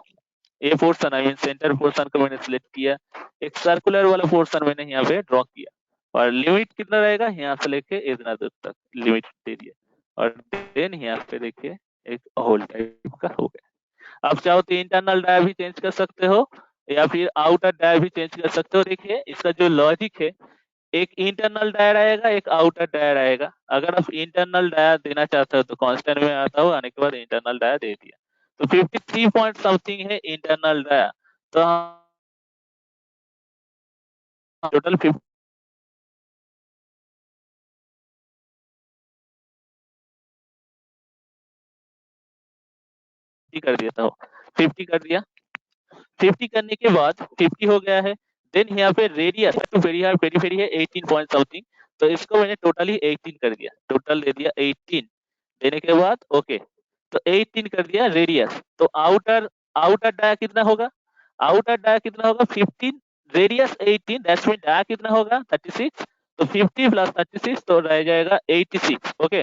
ये portion I mean centre portion को मैंने सिलेक्ट किया, एक सर्कुलर वाला पोर्शन मैंने यहाँ पे ड्रॉ किया, और लिमिट कितना रहेगा यहाँ से लेके इतना दूर तक लिमिट दे दिया। और देन यहाँ पे देखिए एक होल टाइप का हो गया। आप चाहो तो इंटरनल डाया भी चेंज कर सकते हो या फिर आउटर डाया भी चेंज कर सकते हो। देखिए इसका जो लॉजिक है, एक इंटरनल डाया रहेगा, एक आउटर डाया रहेगा। अगर आप इंटरनल डाया देना चाहते हो तो कांस्टेंट में आता हो, आने के बाद इंटरनल डाया दे दिया, तो 53 पॉइंट समथिंग है इंटरनल डाया। तो टोटल 50 कर दिया था, 50 कर दिया। 50 करने के बाद 50 हो गया है। देन यहाँ पे रेडियस टू पेरीफेरी है 18 पॉइंट समथिंग, तो इसको मैंने टोटली 18 कर दिया, टोटल दे दिया 18। देने के बाद ओके, तो 18 कर दिया रेडियस। तो आउटर आउटर डाया कितना होगा, आउटर डाया कितना होगा 15, रेडियस 18, दैट्स मीन डाया कितना होगा 36। तो 50 प्लस 36 तो रह जाएगा 86। ओके,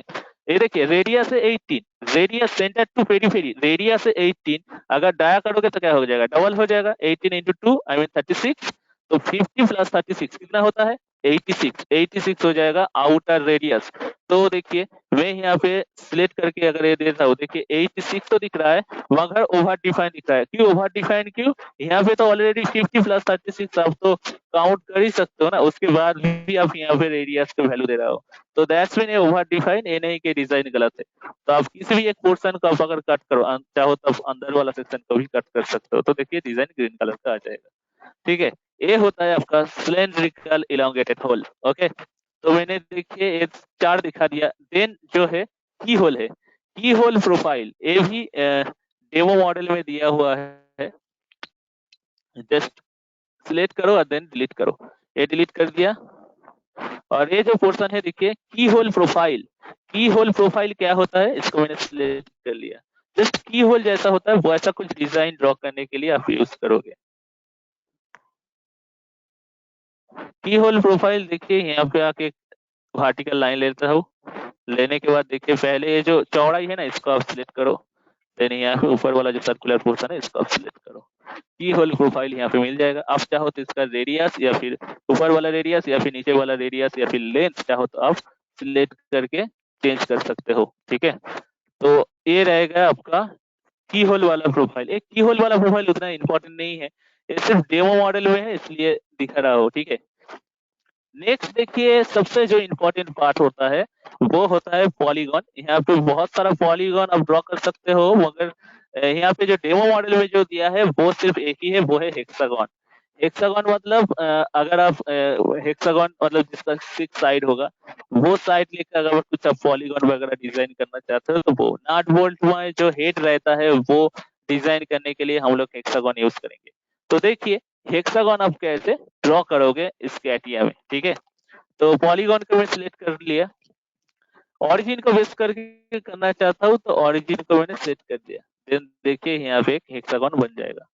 ये देखिए रेडियस है 18, radius centre to periphery radius है 18, अगर डाया करोगे तो क्या हो जाएगा, डबल हो जाएगा, 18 इंटू 2 आई मीन 36। तो 50 प्लस 36 कितना होता है 86, 86 हो जाएगा आउटर रेडियस। तो देखिए मैं यहाँ पे सिलेक्ट करके अगर ये देता हूँ, देखिए 86 तो दिख रहा है मगर ओवर डिफाइन दिख रहा है। क्यों ओवर डिफाइन, क्यों, यहाँ पे तो ऑलरेडी 50 प्लस 36 आप तो काउंट कर ही सकते हो ना, उसके बाद भी आप यहाँ पे रेडियस का वैल्यू दे रहा हो, तो दैट्स मीन ओवर डिफाइन, ये नहीं कि डिजाइन गलत है। तो आप किसी भी एक पोर्शन को आप अगर कट करो चाहो तो आप अंदर वाला सेक्शन को भी कट कर सकते हो, तो देखिए डिजाइन ग्रीन कलर का आ जाएगा, ठीक है। ये होता है आपका सिलेंड्रिकल इलोंगेटेड होल। ओके, तो मैंने देखिए ये 4 दिखा दिया। देन जो है की होल है, की होल प्रोफाइल, ये भी डेमो मॉडल में दिया हुआ है, जस्ट सिलेक्ट करो और देन डिलीट करो। ये डिलीट कर दिया। और ये जो पोर्शन है देखिए की होल प्रोफाइल, की होल प्रोफाइल क्या होता है, इसको मैंने सिलेक्ट कर लिया। जस्ट की होल जैसा होता है वो ऐसा कुछ डिजाइन ड्रॉ करने के लिए आप यूज करोगे। की होल प्रोफाइल देखिए यहाँ पे आके वर्टिकल लाइन लेता हूँ, लेने के बाद देखिए पहले ये जो चौड़ाई है ना इसको आप सिलेक्ट करो, देन यहाँ पे ऊपर वाला जो सर्कुलर पोर्शन है इसको आप सिलेक्ट करो, की होल प्रोफाइल यहाँ पे मिल जाएगा। आप चाहो तो इसका रेडियस या फिर ऊपर वाला रेडियस या फिर नीचे वाला रेडियस या फिर लेंथ चाहो तो आप सिलेक्ट करके चेंज कर सकते हो, ठीक है। तो ये रहेगा आपका की होल वाला प्रोफाइल। एक की होल वाला प्रोफाइल उतना इंपॉर्टेंट नहीं है, ये सिर्फ डेमो मॉडल में है इसलिए दिखा रहा हो, ठीक है। नेक्स्ट देखिए सबसे जो इम्पोर्टेंट पार्ट होता है वो होता है पॉलीगॉन। यहाँ पे बहुत सारा पॉलीगॉन आप ड्रॉ कर सकते हो, मगर यहाँ पे जो डेमो मॉडल में जो दिया है वो सिर्फ एक ही है, वो है हेक्सागोन। हेक्सागोन मतलब अगर आप हेक्सागोन मतलब जिसका 6 साइड होगा वो साइड लेकर अगर कुछ आप पॉलीगॉन वगैरह डिजाइन करना चाहते हो तो वो नॉट बोल्ट में जो हेड रहता है वो डिजाइन करने के लिए हम लोग हेक्सागोन यूज करेंगे। तो देखिए हेक्सागोन आप कैसे ड्रॉ करोगे स्कैटिया में, ठीक है। तो पॉलीगॉन को मैं सिलेक्ट कर लिया, ऑरिजिन को बेस करके करना चाहता हूँ तो ऑरिजिन को मैंने सेट कर दिया, देन देखिए यहाँ पे एक हेक्सागोन बन जाएगा।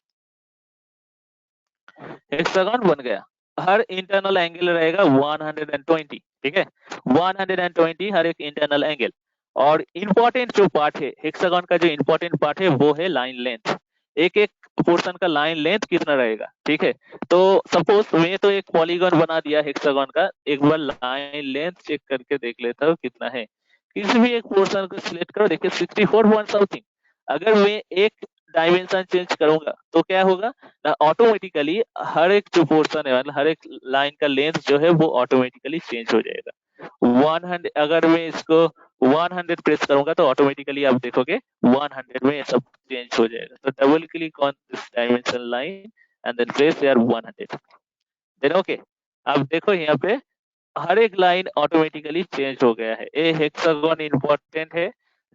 हेक्सागोन बन गया। हर इंटरनल एंगल रहेगा 120, ठीक है, 120 हर एक इंटरनल एंगल। और इम्पोर्टेंट जो पार्ट है हेक्सागोन का, जो इम्पोर्टेंट पार्ट है वो है लाइन लेंथ। एक एक पोर्शन का लाइन लेंथ कितना रहेगा, ठीक है। तो सपोज मैं तो एक पॉलीगन बना दिया हेक्सागोन का, एक बार लाइन लेंथ चेक करके देख लेता हूँ कितना है। किसी भी एक पोर्शन को सिलेक्ट करो, देखिए 64 पॉइंट समथिंग। अगर मैं एक डायमेंशन चेंज करूंगा तो क्या होगा ना, ऑटोमेटिकली हर एक जो पोर्शन है, मतलब हर एक लाइन का लेंथ जो है वो ऑटोमेटिकली चेंज हो जाएगा। 100 अगर मैं इसको 100 प्रेस करूंगा तो ऑटोमेटिकली आप देखोगे 100 में सब चेंज हो जाएगा। तो double click on this dimension line and then press यार 100, देन ओके। अब देखो यहाँ पे हर एक लाइन ऑटोमेटिकली चेंज हो गया है। ये हेक्सागोन इंपॉर्टेंट है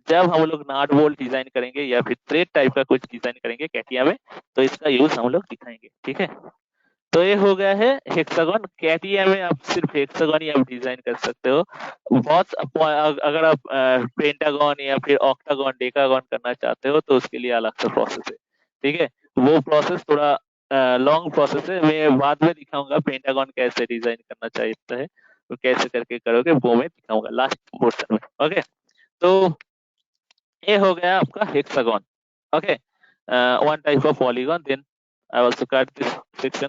जब हम लोग नॉट बोल्ट डिजाइन करेंगे या फिर थ्रेड टाइप का कुछ डिजाइन करेंगे कैटिया में, तो इसका यूज हम लोग दिखाएंगे, ठीक है। तो ये हो गया है हेक्सागोन। कैटिया में आप सिर्फ हेक्सागोन ही आप डिजाइन कर सकते हो। बहुत अगर आप पेंटागन या फिर ऑक्टागन डेकागन करना चाहते हो तो उसके लिए अलग से प्रोसेस है, ठीक है। वो प्रोसेस थोड़ा लॉन्ग प्रोसेस है, मैं बाद में दिखाऊंगा पेंटागन कैसे डिजाइन करना चाहिए है, तो कैसे करके करोगे वो मैं दिखाऊंगा लास्ट पोर्शन में, ओके। तो ये हो गया आपका hexagon, okay, one type of polygon. Then I also cut this section.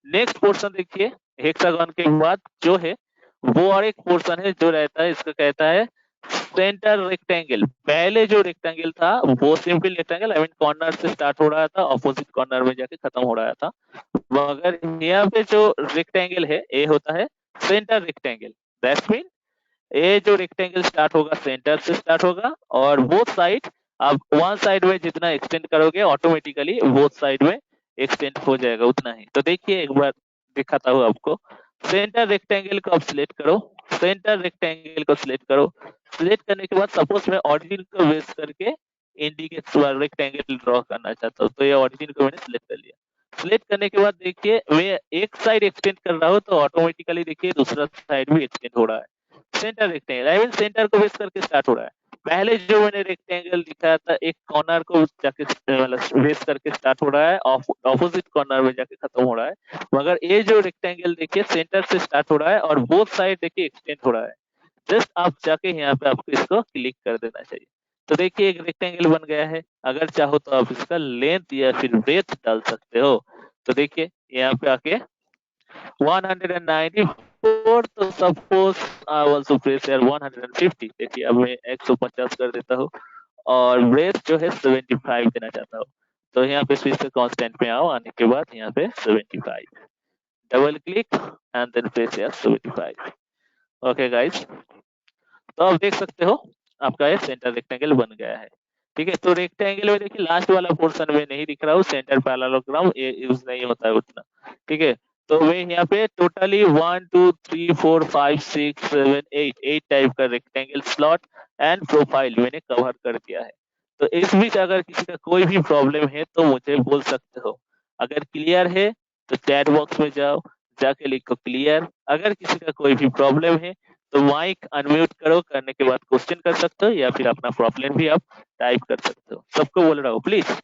Next portion देखिए, हेक्सागन के बाद जो है वो और एक पोर्शन है जो रहता है, इसका कहता है सेंटर रेक्टेंगल। पहले जो रेक्टेंगल था वो simple rectangle, I mean corner से स्टार्ट हो रहा था, ऑपोजिट कॉर्नर में जाके खत्म हो रहा था। मगर यहाँ पे जो रेक्टेंगल है ये होता है सेंटर रेक्टेंगल। दैट्स मीन ये जो रेक्टेंगल स्टार्ट होगा सेंटर से स्टार्ट होगा, और बोथ साइड आप वन साइड में जितना एक्सटेंड करोगे ऑटोमेटिकली बोथ साइड में एक्सटेंड हो जाएगा उतना ही। तो देखिए एक बार दिखाता हूँ आपको। सेंटर रेक्टेंगल को आप सिलेक्ट करो, सेंटर रेक्टेंगल को सिलेक्ट करो। सिलेक्ट करने के बाद सपोज मैं ऑरिजिन को बेस करके इंडिकेट रेक्टेंगल ड्रॉ करना चाहता हूँ, तो ये ऑरिजिन को मैंने सिलेक्ट कर लिया। सिलेक्ट करने के बाद देखिए मैं एक साइड एक्सटेंड कर रहा हूँ तो ऑटोमेटिकली देखिए दूसरा साइड भी एक्सटेंड हो रहा है। Centre rectangle I mean centre को बेस करके स्टार्ट हो रहा है। पहले जो मैंने रेक्टेंगल दिखाया था एक कॉर्नर को जाके मतलब बेस करके स्टार्ट हो रहा है, ऑपोजिट कॉर्नर में जाके खत्म हो रहा है। मगर ये जो रेक्टेंगल देखिए सेंटर से स्टार्ट हो रहा है और बोथ साइड देखिए एक्सटेंड हो रहा है। जस्ट आप जाके यहाँ पे आपको इसको क्लिक कर देना चाहिए। तो देखिए एक रेक्टेंगल बन गया है। अगर चाहो तो आप इसका लेंथ या फिर ब्रेथ डाल सकते हो। तो देखिए यहाँ पे आके 194, तो सपोज आई आल्सो प्रेस यार 150। देखिए अब मैं 150 कर देता हूँ और ब्रेथ जो है 75 देना चाहता हूँ। तो यहाँ पे फिर से कांस्टेंट में आओ, आने के बाद यहाँ पे 75, double click and then press यार 75। ओके गाइस, तो आप देख सकते हो आपका ये सेंटर रेक्टेंगल बन गया है, ठीक है। तो रेक्टेंगल में देखिए लास्ट वाला पोर्शन में नहीं दिख रहा हूँ, सेंटर पैरेललोग्राम ये यूज नहीं होता है उतना, ठीक है। तो मैं यहाँ पे टोटली 1 2 3 4 5 6 7 8 टाइप का रेक्टेंगल स्लॉट एंड प्रोफाइल मैंने कवर कर दिया है। तो इस बीच अगर किसी का कोई भी प्रॉब्लम है तो मुझे बोल सकते हो। अगर क्लियर है तो चैट बॉक्स में जाओ, जाके लिखो क्लियर। अगर किसी का कोई भी प्रॉब्लम है तो माइक अनम्यूट करो, करने के बाद क्वेश्चन कर सकते हो या फिर अपना प्रॉब्लम भी आप टाइप कर सकते हो। सबको बोल रहा हूँ प्लीज।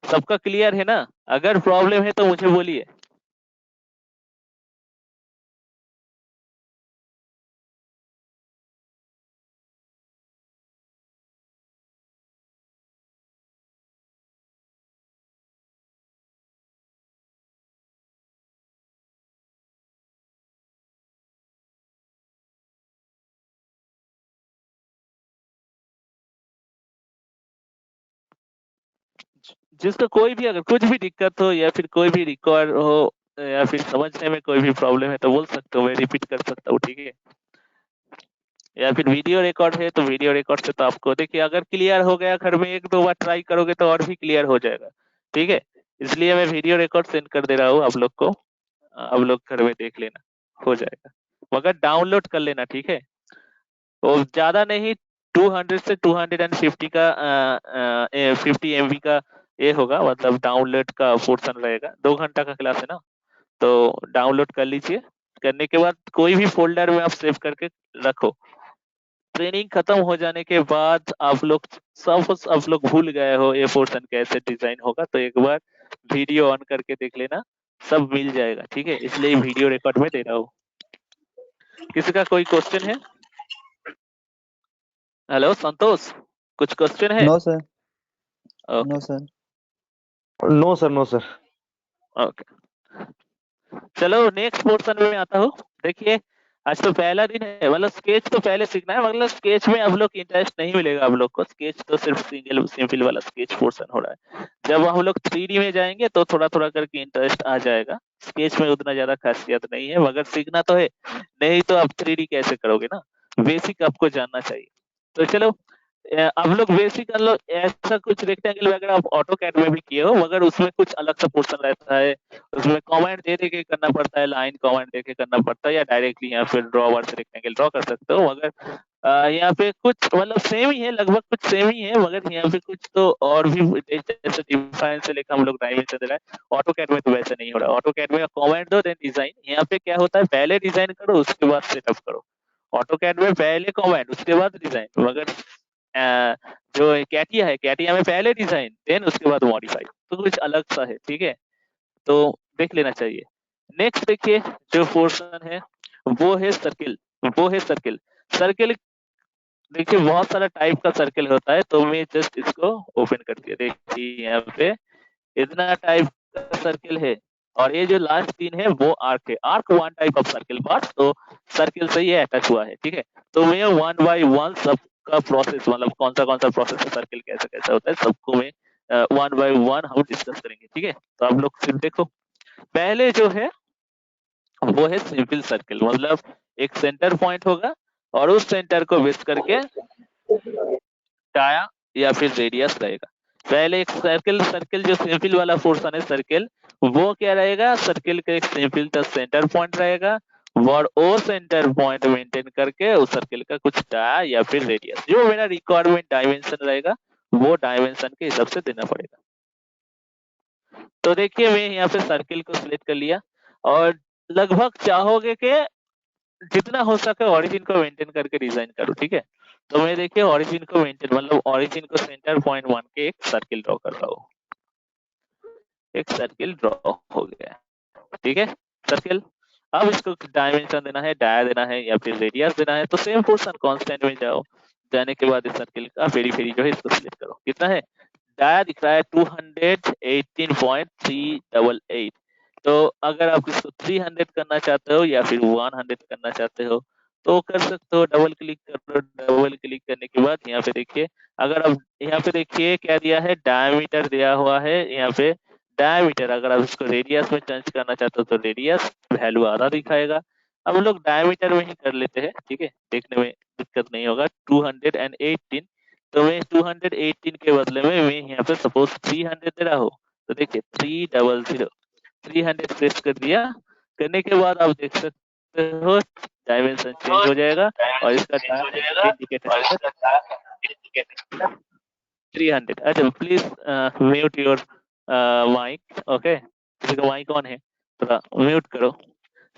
सबका क्लियर है ना? अगर प्रॉब्लम है तो मुझे बोलिए। जिसका कोई भी अगर कुछ भी दिक्कत हो या फिर कोई भी रिक्वायर हो या फिर समझने में कोई भी प्रॉब्लम है तो बोल सकते हो, मैं रिपीट कर सकता हूँ, ठीक है। या फिर वीडियो रिकॉर्ड है तो वीडियो रिकॉर्ड से तो आपको देखिए अगर क्लियर हो गया, घर में एक दो बार ट्राई करोगे तो और भी क्लियर हो जाएगा, ठीक है। इसलिए मैं वीडियो रिकॉर्ड सेंड कर दे रहा हूँ आप लोग को, आप लोग घर में देख लेना, हो जाएगा। मगर डाउनलोड कर लेना, ठीक है। वो ज्यादा नहीं, 200 से 250 का 50 MB का ये होगा, मतलब डाउनलोड का पोर्शन रहेगा। 2 घंटा का क्लास है ना, तो डाउनलोड कर लीजिए। करने के बाद कोई भी फोल्डर में आप सेव करके रखो। ट्रेनिंग खत्म हो जाने के बाद आप लोग भूल गए हो ये पोर्शन कैसे डिजाइन होगा, तो एक बार वीडियो ऑन करके देख लेना, सब मिल जाएगा। ठीक है, इसलिए वीडियो रिकॉर्ड में दे रहा हूँ। किसी का कोई क्वेश्चन है? हेलो संतोष, कुछ क्वेश्चन है? No sir, okay no sir. No sir, no sir. Okay, चलो नेक्स्ट पोर्शन में आता हूँ। देखिए, आज तो पहला दिन है, मतलब स्केच तो पहले सीखना है, मतलब स्केच में अब लोग इंटरेस्ट नहीं मिलेगा आप लोग को। स्केच तो सिर्फ सिंपल वाला स्केच पोर्शन हो रहा है। जब हम लोग 3D में जाएंगे तो थोड़ा थोड़ा करके इंटरेस्ट आ जाएगा। स्केच में उतना ज्यादा खासियत नहीं है, मगर सीखना तो है, नहीं तो आप 3D कैसे करोगे ना। बेसिक आपको जानना चाहिए। तो चलो, आप लोग बेसिक कर लो। ऐसा कुछ रेक्टेंगल वगैरह आप ऑटो कैड में भी किए हो, मगर उसमें कुछ अलग सा पोर्शन रहता है। उसमें कमेंट दे दे के करना पड़ता है, लाइन कमेंट दे के करना पड़ता है, या डायरेक्टली यहाँ पे ड्रॉ वर्ड से रेक्टेंगल ड्रॉ कर सकते हो। मगर यहाँ पे कुछ मतलब सेम ही है, लगभग कुछ सेम ही है, मगर यहाँ पे कुछ तो और भी जैसे डिफाइन से लेकर हम लोग डायमेंशन दे रहा है। ऑटो कैड में तो वैसे नहीं हो रहा। ऑटो कैड में कमेंट दो देन डिजाइन। यहाँ पे क्या होता है, पहले डिजाइन करो उसके बाद सेटअप करो। ऑटो कैड में पहले कमेंट उसके बाद डिजाइन, मगर जो कैटिया है, कैटिया में पहले डिजाइन देन उसके बाद मॉडिफाई, तो कुछ अलग सा है। ठीक है, तो देख लेना चाहिए। नेक्स्ट देखिए, जो पोर्शन है वो है सर्किल। सर्किल सर्किल देखिए, बहुत सारा टाइप का सर्किल होता है, तो मैं जस्ट इसको ओपन कर दिया। देखिए यहाँ पे इतना टाइप का सर्किल है, और ये जो लास्ट 3 है वो आर्क है। Arc one type of circle part, तो सर्किल से ये अटैच हुआ है। ठीक है, तो मैं 1 by 1 सबका प्रोसेस, मतलब कौन सा प्रोसेस है, सर्किल कैसे कैसे होता है, सबको मैं 1 by 1 हम डिस्कस करेंगे। ठीक है, तो आप लोग सिर्फ देखो। पहले जो है वो है सिंपल सर्किल, मतलब एक सेंटर पॉइंट होगा, और उस सेंटर को बेस करके डाया या फिर रेडियस रहेगा। पहले एक सर्किल सर्किल जो सिंपल वाला पोर्शन है सर्किल, वो क्या रहेगा, सर्किल का एक सिंपल सा सेंटर पॉइंट रहेगा, और वो सेंटर पॉइंट मेंटेन करके उस सर्किल का कुछ डाया या फिर रेडियस, जो मेरा रिक्वायरमेंट डायमेंशन रहेगा, वो डायमेंशन के हिसाब से देना पड़ेगा। तो देखिए, मैं यहाँ पे सर्किल को सिलेक्ट कर लिया, और लगभग चाहोगे कि जितना हो सके ओरिजिन को मेंटेन करके डिजाइन करो। ठीक है, तो मैं देखिए ओरिजिन को मेंटेन, मतलब ओरिजिन को सेंटर पॉइंट मान के एक सर्किल ड्रॉ कर रहा हूँ। एक सर्किल ड्रॉ हो गया। ठीक है, सर्किल। अब इसको डायमेंशन देना है, डाया देना है या फिर रेडियस देना है, तो सेम पोर्शन कांस्टेंट में जाओ। जाने के बाद इस सर्किल का पेरीफेरी जो है इसको सिलेक्ट करो। कितना है, डाया दिख रहा है 218.388। तो अगर आप इसको 300 करना चाहते हो या फिर 100 करना चाहते हो तो कर सकते हो। डबल क्लिक करो। डबल क्लिक करने के बाद यहाँ पे देखिए, अगर आप यहाँ पे देखिए क्या दिया है, डायमीटर दिया हुआ है यहाँ पे। डायमीटर अगर आप इसको रेडियस में चेंज करना चाहते हो तो रेडियस वैल्यू आधा दिखाएगा। अब हम लोग डायमीटर में ही कर लेते हैं। ठीक है, देखने में दिक्कत नहीं होगा। 218, तो मैं 218 के बदले में मैं यहाँ पे सपोज 300 दे रहा हूँ। तो देखिए 300 300 प्रेस कर दिया। करने के बाद आप देख सकते हो डायमेंशन चेंज हो जाएगा, और इसका इंडिकेटर 300। अच्छा please mute your mic. Okay, किसी का माइक ऑन है, थोड़ा म्यूट करो।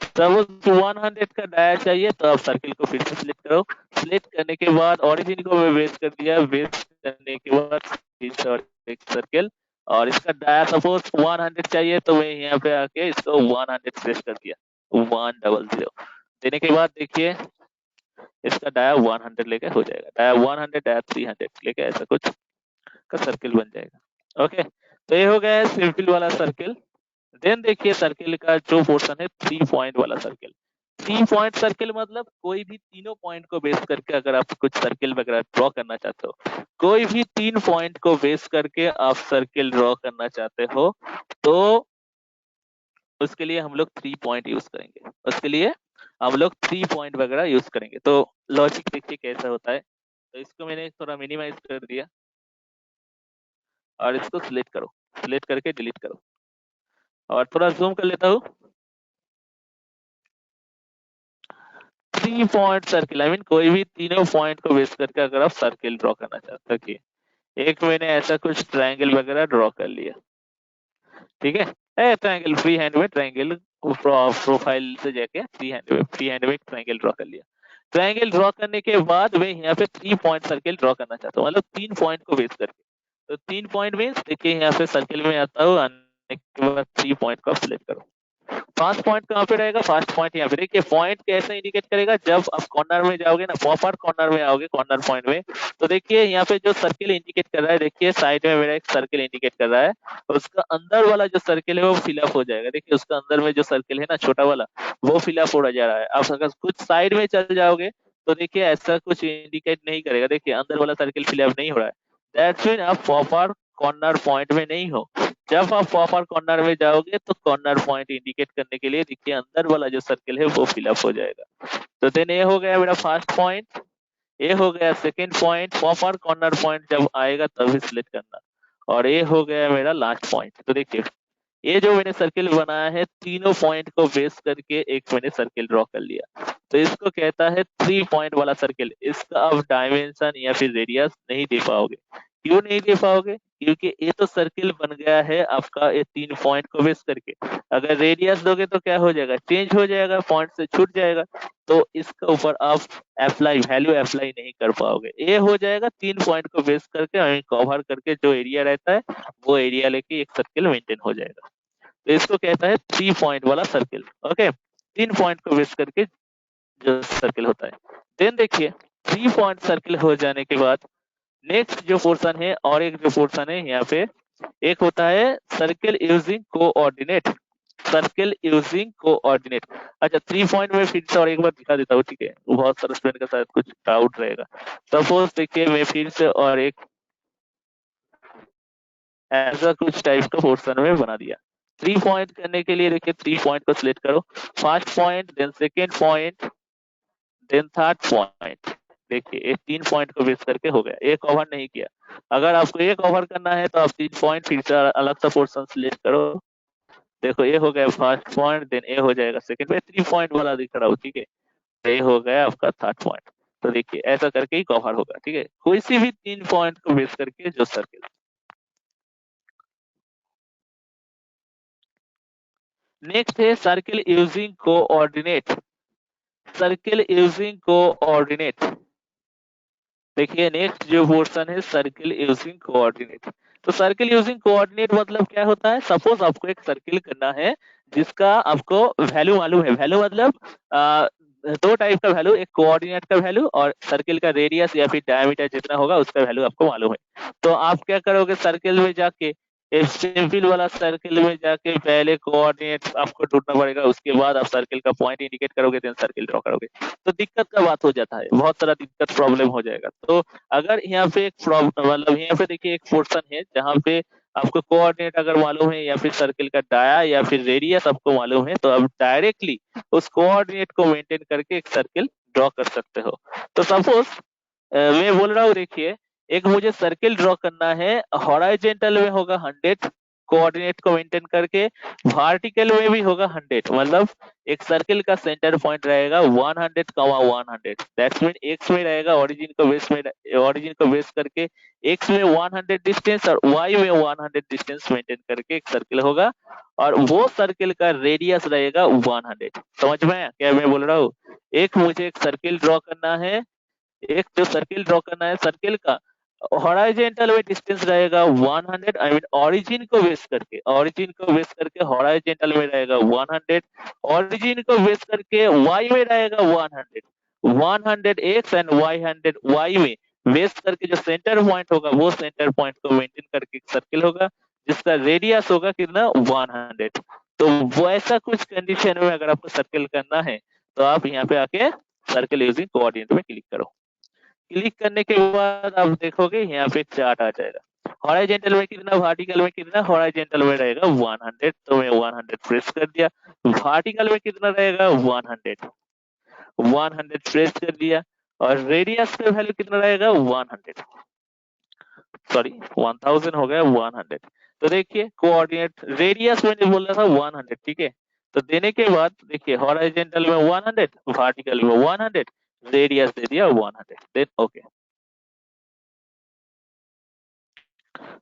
सपोज 100 का डाया चाहिए, तो आप सर्किल को फिर से सिलेक्ट करो। सिलेक्ट करने के बाद ओरिजिन को मैं बेस कर दिया। बेस करने के बाद फिर से और एक सर्किल, और इसका डाया सपोज 100 चाहिए, तो मैं यहाँ पे आके इसको 100 प्रेस कर दिया। 100 देने के बाद देखिए इसका डाया 100 लेके हो जाएगा। डाया 100, डाया 300 लेके ऐसा कुछ का सर्किल बन जाएगा। ओके, तो ये हो गया है सिंपल वाला सर्किल। देन देखिए सर्किल का जो पोर्शन है 3 पॉइंट वाला सर्किल। 3 पॉइंट सर्किल मतलब कोई भी तीनों पॉइंट को बेस करके अगर आप कुछ सर्किल वगैरह ड्रॉ करना चाहते हो, कोई भी 3 पॉइंट को बेस करके आप सर्किल ड्रॉ करना चाहते हो, तो उसके लिए हम लोग 3 पॉइंट यूज करेंगे। उसके लिए हम लोग 3 पॉइंट वगैरह यूज करेंगे। तो लॉजिक देखिए कैसा होता है। तो इसको मैंने थोड़ा मिनिमाइज कर दिया, और इसको सिलेक्ट करो। सिलेक्ट करके डिलीट करो, और थोड़ा जूम कर लेता हूँ। 3 पॉइंट सर्किल, आई मीन कोई भी तीनों पॉइंट को बेस करके अगर आप सर्किल ड्रॉ करना चाहते हो कि एक मैंने ऐसा कुछ ट्रायंगल वगैरह ड्रॉ कर लिया, ठीक है, ट्रायंगल फ्री हैंड में ट्रायंगल प्रोफाइल से जाके फ्री हैंड में ट्रायंगल ड्रॉ कर लिया। ट्रायंगल ड्रॉ करने के बाद मैं यहाँ पे 3 पॉइंट सर्किल ड्रॉ करना चाहता हूँ, मतलब 3 पॉइंट को बेस करके। तो 3 पॉइंट मीन्स देखिए यहाँ पे सर्किल में आता हूँ, आने के बाद 3 पॉइंट को सिलेक्ट करो। फर्स्ट पॉइंट कहाँ पे रहेगा, फर्स्ट पॉइंट यहाँ पे। देखिए पॉइंट कैसे इंडिकेट करेगा, जब आप कॉर्नर में जाओगे ना, प्रॉपर कॉर्नर में आओगे, कॉर्नर पॉइंट में, तो देखिए यहाँ पे जो सर्किल इंडिकेट कर रहा है, देखिए साइड में मेरा एक सर्किल इंडिकेट कर रहा है, उसका अंदर वाला जो सर्किल है वो फिलअप हो जाएगा। देखिए उसका अंदर में जो सर्किल है ना छोटा वाला, वो फिलअप हो जा रहा है। आप अगर कुछ साइड में चल जाओगे तो देखिए ऐसा कुछ इंडिकेट नहीं करेगा, देखिए अंदर वाला सर्किल फिलअप नहीं हो रहा है, दैट्स मीन आप प्रॉपर कॉर्नर पॉइंट में नहीं हो। जब आप प्रॉपर कॉर्नर में जाओगे तो कॉर्नर पॉइंट इंडिकेट करने के लिए देखिए अंदर वाला जो सर्किल है वो फिलअप हो जाएगा। तो देन ये हो गया मेरा फर्स्ट पॉइंट, ये हो गया second point, proper corner point जब आएगा तभी सिलेक्ट करना, और ये हो गया मेरा लास्ट पॉइंट। तो देखिए ये जो मैंने सर्किल बनाया है, तीनों पॉइंट को बेस करके एक मैंने सर्किल ड्रॉ कर लिया, तो इसको कहता है 3 पॉइंट वाला सर्किल। इसका आप डायमेंशन या फिर रेडियस नहीं दे पाओगे। क्यों नहीं दे पाओगे, क्योंकि ये तो सर्किल बन गया है आपका ये 3 पॉइंट को बेस करके। अगर रेडियस दोगे तो क्या हो जाएगा, चेंज हो जाएगा, पॉइंट से छूट जाएगा, तो इसके ऊपर आप वैल्यू अप्लाई नहीं कर पाओगे। ये हो जाएगा 3 पॉइंट को बेस करके कवर करके जो एरिया रहता है वो एरिया लेके एक सर्किल मेंटेन हो जाएगा। तो इसको कहता है 3 पॉइंट वाला सर्किल। ओके, 3 पॉइंट को बेस करके जो सर्किल होता है। देन देखिए 3 पॉइंट सर्किल हो जाने के बाद नेक्स्ट जो पोर्शन है, और एक जो पोर्शन है यहाँ पे, एक होता है circle using coordinate. Circle using coordinate. अच्छा 3 पॉइंट में फिर से और एक बार दिखा देता हूँ, ठीक है, बहुत सारे स्टूडेंट का शायद कुछ डाउट रहेगा। सपोज देखिए मैं फिर से और एक ऐसा कुछ टाइप का पोर्शन में बना दिया। 3 पॉइंट करने के लिए देखिए 3 पॉइंट को सिलेक्ट करो, first point, then second point, then third point. देखिए ये 3 पॉइंट को बेस करके हो गया, एक कवर नहीं किया। अगर आपको एक कवर करना है तो आप 3 पॉइंट फिर से अलग सा पोर्शन सिलेक्ट करो। देखो ये हो गया फर्स्ट पॉइंट, देन ये हो जाएगा सेकंड पे, 3 पॉइंट वाला दिख रहा हो, ठीक है, ये हो गया आपका थर्ड पॉइंट। तो देखिए ऐसा करके ही कवर होगा, ठीक है, कोई सी भी 3 पॉइंट को बेस करके जो सर्किल। नेक्स्ट है circle using coordinate. Circle using coordinate. देखिए नेक्स्ट जो पोर्शन है सर्किल यूजिंग कोऑर्डिनेट। तो सर्किल यूजिंग कोऑर्डिनेट मतलब क्या होता है, सपोज आपको एक सर्किल करना है जिसका आपको वैल्यू मालूम है, वैल्यू मतलब दो टाइप का वैल्यू, एक कोऑर्डिनेट का वैल्यू और सर्किल का रेडियस या फिर डायमीटर जितना होगा उसका वैल्यू आपको मालूम है। तो आप क्या करोगे, सर्किल में जाके एक सिंपल वाला सर्किल में जाके पहले कोऑर्डिनेट आपको ढूंढना पड़ेगा, उसके बाद आप सर्किल का पॉइंट इंडिकेट करोगे, देन सर्किल ड्रॉ करोगे। तो दिक्कत का बात हो जाता है, बहुत सारा दिक्कत प्रॉब्लम हो जाएगा। तो अगर यहाँ पे एक प्रॉब्लम मतलब यहाँ पे देखिए एक पोर्शन है जहाँ पे आपको कोऑर्डिनेट अगर मालूम है या फिर सर्किल का डाया या फिर रेडियस आपको मालूम है, तो आप डायरेक्टली उस कोऑर्डिनेट को मेंटेन करके एक सर्किल ड्रॉ कर सकते हो। तो सपोज मैं बोल रहा हूँ, देखिए एक मुझे सर्किल ड्रॉ करना है, हॉराइजेंटल में होगा 100 कोऑर्डिनेट को मेंटेन करके, वर्टिकल में भी होगा 100, मतलब एक सर्किल का सेंटर पॉइंट रहेगा 100, 100, दैट्स मीन एक्स में रहेगा, ओरिजिन को बेस करके एक्स में 100 डिस्टेंस और वाई में 100 डिस्टेंस मेंटेन करके एक सर्किल होगा, और वो सर्किल का रेडियस रहेगा 100। समझ में आया क्या मैं बोल रहा हूँ। एक मुझे एक सर्किल ड्रॉ करना है, एक जो सर्किल ड्रॉ करना है, सर्किल का हॉराइजेंटल में डिस्टेंस रहेगा 100, आई मीन ओरिजिन को बेस करके हॉराइजेंटल में रहेगा 100, ओरिजिन को बेस करके वाई में रहेगा 100 एक्स एंड 100 वाई में बेस करके जो सेंटर पॉइंट होगा वो सेंटर पॉइंट को मेंटेन करके एक सर्किल होगा जिसका रेडियस होगा कितना 100। तो वो ऐसा कुछ कंडीशन में अगर आपको सर्किल करना है तो आप यहाँ पे आके सर्किल यूजिंग कोऑर्डिनेट में क्लिक करो। क्लिक करने के बाद आप देखोगे यहाँ पे चार्ट आ जाएगा, हॉराइजेंटल में कितना, वर्टिकल में कितना, हॉराइजेंटल में रहेगा 100, तो मैं 100 प्रेस कर दिया। वर्टिकल में कितना रहेगा 100 प्रेस कर दिया, और रेडियस का वैल्यू कितना रहेगा 100, सॉरी 1000 हो गया 100। तो देखिए कोऑर्डिनेट रेडियस मैंने बोला था 100, ठीक है, तो देने के बाद देखिए हॉरिजॉन्टल में 100, वर्टिकल में 100, रेडियस दे दिया 100, देन ओके।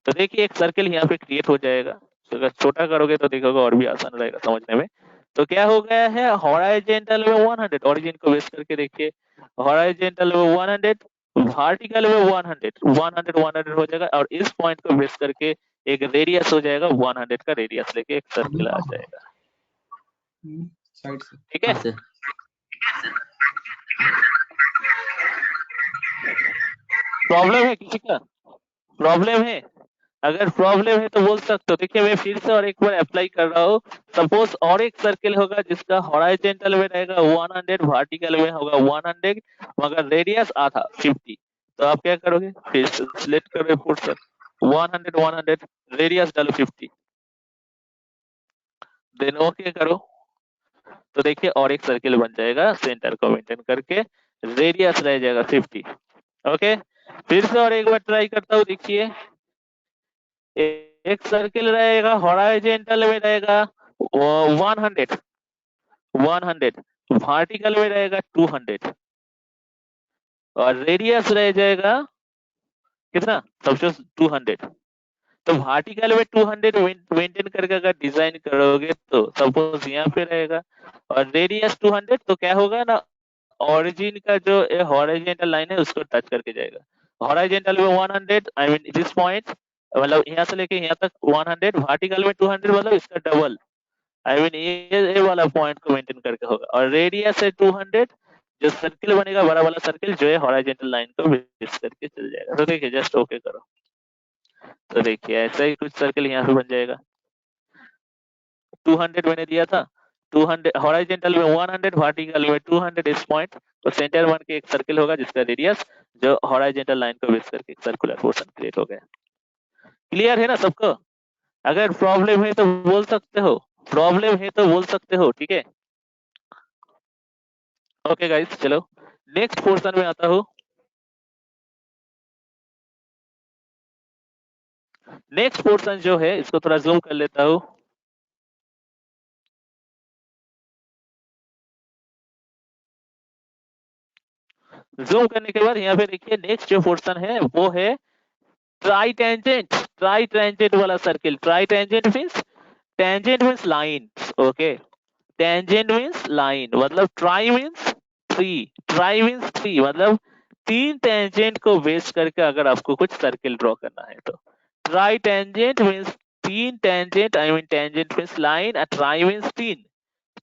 तो देखिए एक सर्कल यहाँ पे क्रिएट हो जाएगा। तो अगर छोटा करोगे तो देखोगे और भी आसान रहेगा समझने में। तो क्या हो गया है, हॉरिजॉन्टल में 100, ओरिजिन को बेस करके देखिए, हॉरिजॉन्टल में 100, वर्टिकल में 100, 100 100 हो जाएगा, और इस पॉइंट को बेस करके एक रेडियस हो जाएगा 100 का रेडियस लेके एक सर्कल आ जाएगा। साइड से ठीक है, प्रॉब्लम है किसी का? प्रॉब्लम है? अगर प्रॉब्लम है तो बोल सकते हो। देखिए मैं फिर से और एक बार अप्लाई कर रहा हूँ। सपोज और एक सर्कल होगा जिसका हॉरिजॉन्टल में रहेगा 100, वर्टिकल में होगा 100, मगर रेडियस आधा 50। तो आप क्या करोगे, फिर से सिलेक्ट करोगे पोर्शन 100 100, रेडियस डालो 50, देन ओके करो। तो देखिए और एक सर्कल बन जाएगा सेंटर को मेंटेन करके, रेडियस रह जाएगा 50। ओके, फिर से और एक बार ट्राई करता हूँ। देखिए एक सर्कल रहेगा हॉरिजॉन्टल में रहेगा 100, 100, वर्टिकल में रहेगा 200, और रेडियस रह जाएगा कितना, सबसे 200। तो वर्टिकल में 200 मेंटेन करके अगर डिजाइन करोगे तो सपोज यहाँ पे रहेगा, और रेडियस 200, तो क्या होगा ना, ओरिजिन का जो हॉरिजॉन्टल लाइन है उसको टच करके जाएगा। हॉरिजॉन्टल में 100, आई मीन दिस पॉइंट, मतलब यहाँ से लेके यहाँ तक 100, वर्टिकल में 200, मतलब इसका डबल, आई मीन ये वाला पॉइंट को मेंटेन करके होगा। और रेडियस है 200, जो सर्किल बनेगा बड़ा वाला सर्किल जो है हॉरिजॉन्टल लाइन को बेस करके चल जाएगा। तो देखिए जस्ट ओके करो, तो देखिए ऐसा ही कुछ सर्किल यहाँ पे बन जाएगा। 200 मैंने दिया था, 200 हॉरिजॉन्टल में 100, वर्टिकल में 200 इस पॉइंट, तो सेंटर बन के एक सर्किल होगा जिसका रेडियस जो हॉरिजॉन्टल लाइन को बेस करके एक सर्कुलर पोर्शन क्रिएट हो गया। क्लियर है ना सबको? अगर प्रॉब्लम है तो बोल सकते हो, प्रॉब्लम है तो बोल सकते हो, ठीक है। ओके गाइस, चलो नेक्स्ट पोर्शन में आता हूँ। नेक्स्ट पोर्शन जो है इसको थोड़ा जूम कर लेता हूँ। जूम करने के बाद यहाँ पे देखिए नेक्स्ट जो पोर्शन है वो है ट्राई टेंजेंट। ट्राई टेंजेंट वाला सर्किल, tri tangent means, tangent means line, okay, tangent means line, मतलब tri means three, tri means three, मतलब तीन टेंजेंट को बेस करके अगर आपको कुछ सर्किल ड्रॉ करना है तो ट्राई टेंजेंट मीन्स तीन tangent, I mean tangent means line, और ट्राई मीन्स तीन,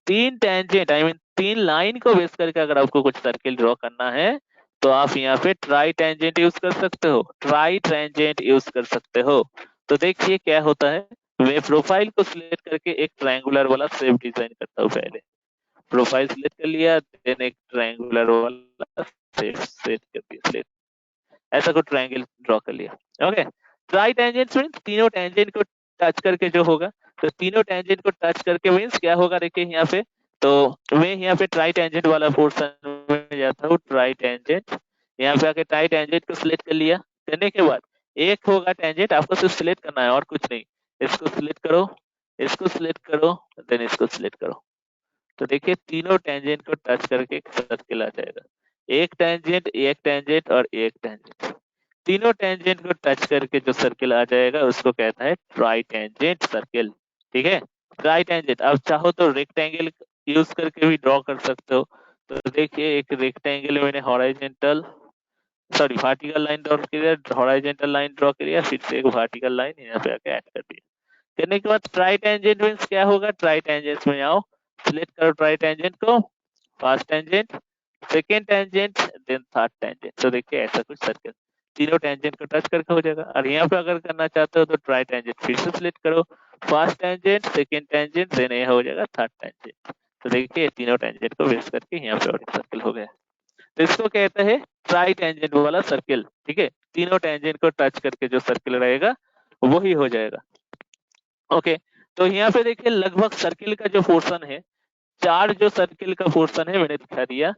तीन टेंजेंट आई मीन तीन लाइन को बेस करके अगर आपको कुछ सर्किल ड्रॉ करना है तो आप यहाँ पे ट्राई टेंजेंट यूज कर सकते हो, ट्राई टेंजेंट यूज कर सकते हो। तो देखिए क्या होता है, मैं प्रोफाइल को सिलेक्ट करके एक ट्रायंगुलर वाला शेप डिजाइन करता हूँ। पहले प्रोफाइल सिलेक्ट कर लिया, देन एक ट्रायंगुलर वाला शेप सेट कर दिया, select, ऐसा कुछ ट्रायंगल ड्रॉ कर लिया। ओके, ट्राई टेंजेंट मींस तीनों टेंजेंट को टच करके जो होगा, तो तीनों टेंजेंट को टच करके मींस क्या होगा, देखिए यहाँ पे, तो मैं यहाँ पे ट्राई टेंजेंट वाला पोर्शन में जाता हूँ। ट्राई टेंजेंट, यहाँ पे आके ट्राई टेंजेंट को सिलेक्ट कर लिया, करने के बाद एक होगा टेंजेंट, आपको सिर्फ सिलेक्ट करना है और कुछ नहीं। इसको सिलेक्ट करो, इसको सिलेक्ट करो, देन इसको सिलेक्ट करो। तो देखिए तीनों टेंजेंट को टच करके एक सर्किल आ जाएगा, एक टेंजेंट, एक टेंजेंट और एक टेंजेंट, तीनों टेंजेंट को टच करके जो सर्किल आ जाएगा उसको कहता है ट्राई टेंजेंट सर्किल। ठीक है, ट्राई टेंजेंट। आप चाहो तो रेक्टेंगल यूज करके भी ड्रॉ कर सकते हो। तो देखिए एक रेक्टेंगल मैंने horizontal, sorry vertical line draw किया, हॉरिजॉन्टल लाइन ड्रॉ किया, फिर से एक वर्टिकल लाइन यहाँ पे आके ऐड कर दिया। करने के बाद ट्राई टेंजेंट मींस क्या होगा, ट्राई टेंजेंट में आओ, सिलेक्ट करो ट्राई टेंजेंट को, first tangent, second tangent, then third tangent. तो देखिए ऐसा कुछ सर्कल तीनों टेंजेंट को टच करके हो जाएगा। और यहाँ पे अगर करना चाहते हो तो ट्राई टेंजेंट फिर से सिलेक्ट करो, first tangent, second tangent, then ये हो जाएगा थर्ड टेंजेंट। तो देखिए तीनों टेंजेंट को बेस करके यहाँ पे और एक सर्कल हो गया। तो इसको कहते हैं ट्राई टेंजेंट वाला सर्किल। ठीक है, तीनों टेंजेंट को टच करके जो सर्किल रहेगा वही हो जाएगा। ओके, तो यहाँ पे देखिए लगभग सर्किल का जो पोर्शन है, चार जो सर्किल का पोर्शन है मैंने दिखा दिया।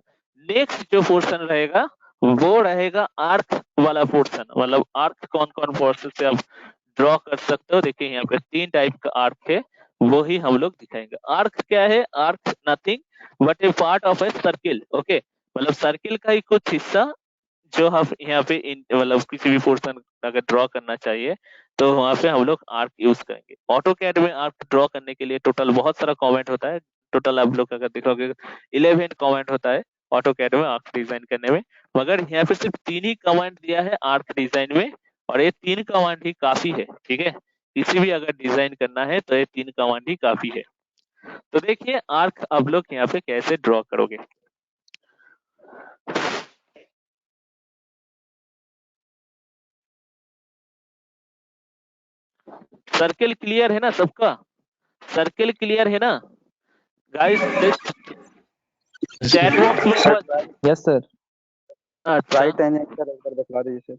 नेक्स्ट जो पोर्शन रहेगा वो रहेगा आर्क वाला पोर्शन। मतलब आर्क कौन कौन पोर्शन से आप ड्रॉ कर सकते हो, देखिए यहाँ पे तीन टाइप का आर्क है। वो ही हम लोग दिखाएंगे। आर्क क्या है? Arc nothing but A part of a circle. Okay, मतलब सर्किल का ही कुछ हिस्सा जो हम यहाँ पे मतलब किसी भी पोर्शन अगर ड्रॉ करना चाहिए तो वहां पे हम लोग आर्क यूज करेंगे। ऑटो कैड में आर्क ड्रॉ करने के लिए टोटल बहुत सारा कमेंट होता है। टोटल आप लोग अगर देखोगे 11 कमेंट होता है ऑटो कैड में आर्क डिजाइन करने में, मगर यहाँ पे सिर्फ 3 ही कमांड दिया है आर्क डिजाइन में, और ये 3 कमांड ही काफी है। ठीक है, किसी भी अगर डिजाइन करना है तो ये 3 कमांड ही काफी है। तो देखिए आर्क आप लोग यहाँ पे कैसे ड्रॉ करोगे। सर्किल क्लियर है ना सबका? सर्किल क्लियर है ना गाइस? प्लीज चैट बॉक्स में एक बार। Yes sir. अच्छा, ट्राई टेंजेंट सर एक बार बता दीजिए सर।